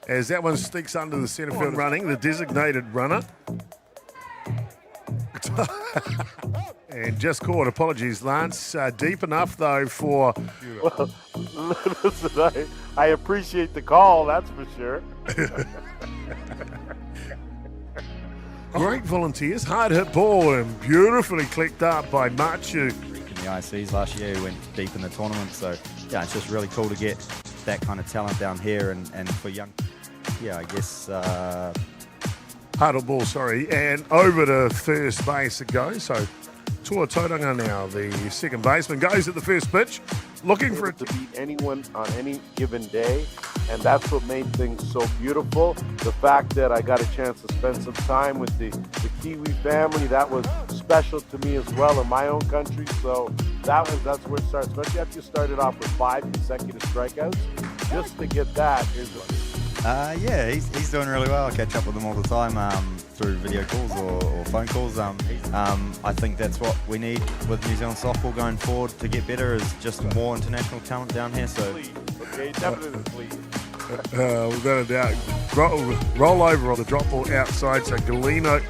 as that one sticks under the centre field running. The designated runner. And just caught. Apologies, Lance. Deep enough, though, for... Well, listen, I appreciate the call, that's for sure. Great volunteers. Hard hit ball and beautifully clicked up by Machu. In the ICs last year, he went deep in the tournament. So, yeah, it's just really cool to get that kind of talent down here and for young... Yeah, I guess... Hard hit ball, sorry. And over to first base it goes. So, Tua Tauranga now, the second baseman, goes at the first pitch, looking for it to beat anyone on any given day, and that's what made things so beautiful. The fact that I got a chance to spend some time with the Kiwi family, that was special to me as well in my own country. So that's where it starts, especially after you started off with 5 consecutive strikeouts. Just to get that is... Yeah, he's doing really well. I catch up with him all the time through video calls or phone calls. I think that's what we need with New Zealand softball going forward to get better, is just more international talent down here. So, okay, definitely please. Without a doubt. Roll over on the drop ball outside, so Galeno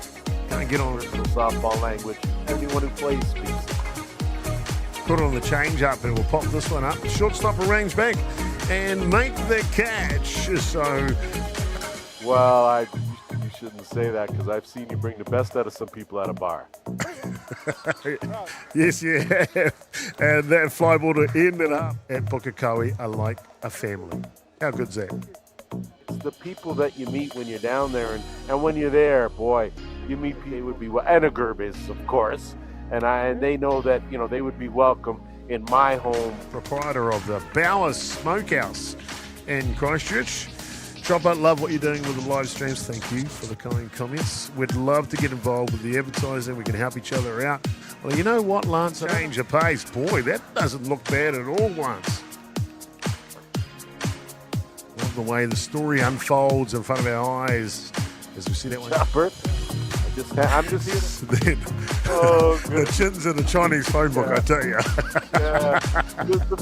can't get on it. Softball language, anyone who plays speaks. Put it on the change up and we'll pop this one up. Shortstop will range back and make the catch. So, well, you shouldn't say that, because I've seen you bring the best out of some people at a bar. Yes, you have. And that fly ball to end it up at Pukakoi are like a family. How good's that? It's the people that you meet when you're down there, and when you're there, boy, you meet people. They would be and a Gerbes, of course, and they know that they would be welcome in my home. Proprietor of the Bowers Smokehouse in Christchurch. Chopper, love what you're doing with the live streams. Thank you for the kind comments. We'd love to get involved with the advertising. We can help each other out. Well, you know what, Lance? Change of pace. Boy, that doesn't look bad at all, Lance. Love the way the story unfolds in front of our eyes as we see that one. Chopper, I'm just here. Then, the chins in the Chinese phone book, I tell you. Yeah. The people...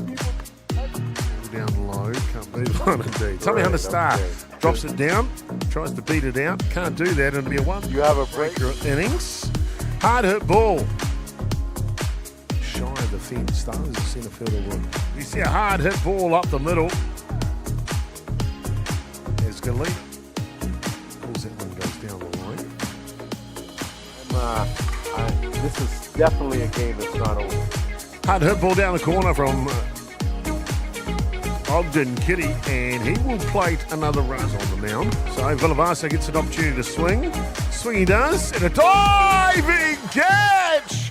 Down low, can't beat one indeed. Tommy Hunter Star drops it down, tries to beat it out, can't do that, and it'll be a one. You have a breaker innings. Hard hit ball. Shy of the fence, though, as the centre fielder would. You see a hard hit ball up the middle. There's Galeno. Pulls that one, goes down the line. This is definitely a game that's not over. Hard hit ball down the corner from Ogden Kitty, and he will plate another run on the mound. So Villavasa gets an opportunity to swing. Swing he does, and a diving catch!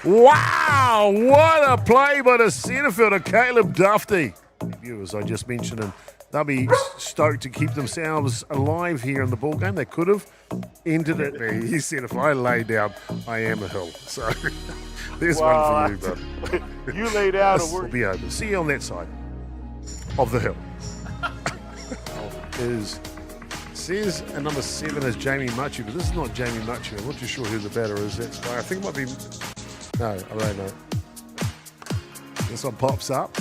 Wow, what a play by the centre fielder, Caleb Duffy. Viewers, I just mentioned, and they'll be stoked to keep themselves alive here in the ball game. They could have ended it. He said, if I lay down, I am a hill. So there's one for you, bud. You lay down this will be over. See you on that side of the hill. Is says and number 7 is Jamie Muchy, but this is not Jamie Muchy. I'm not too sure who the batter is. That's why I think it might be. No, I don't know. This one pops up.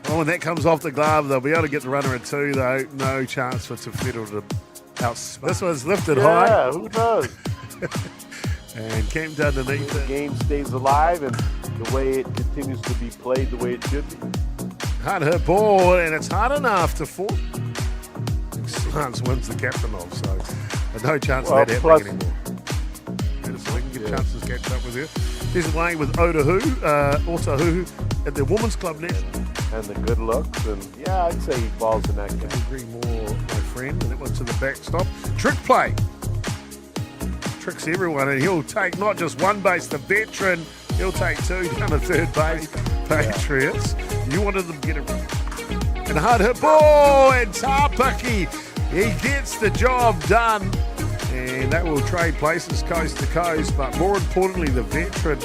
Oh, when that comes off the glove, they'll be able to get the runner at 2, though. No chance for Tawhito to outsmart. This one's lifted high. Yeah, who knows? And camped underneath the it. game stays alive, and the way it continues to be played the way it should be. Hard hit ball, and it's hard enough to fall. Slants wins the captain of, so there's no chance of that happening anymore. And so we can get chances to catch up with her. He's playing with Otahuhu at the Women's Club now. And the good looks, and yeah, I'd say he falls in that game. Agree more, my friend. And it went to the backstop. Trick play. Tricks everyone, and he'll take not just one base, the veteran, he'll take 2 down to third base. Patriots. You wanted them to get it. And a hard hit ball, and Tapaki, he gets the job done. And that will trade places coast to coast, but more importantly, the veteran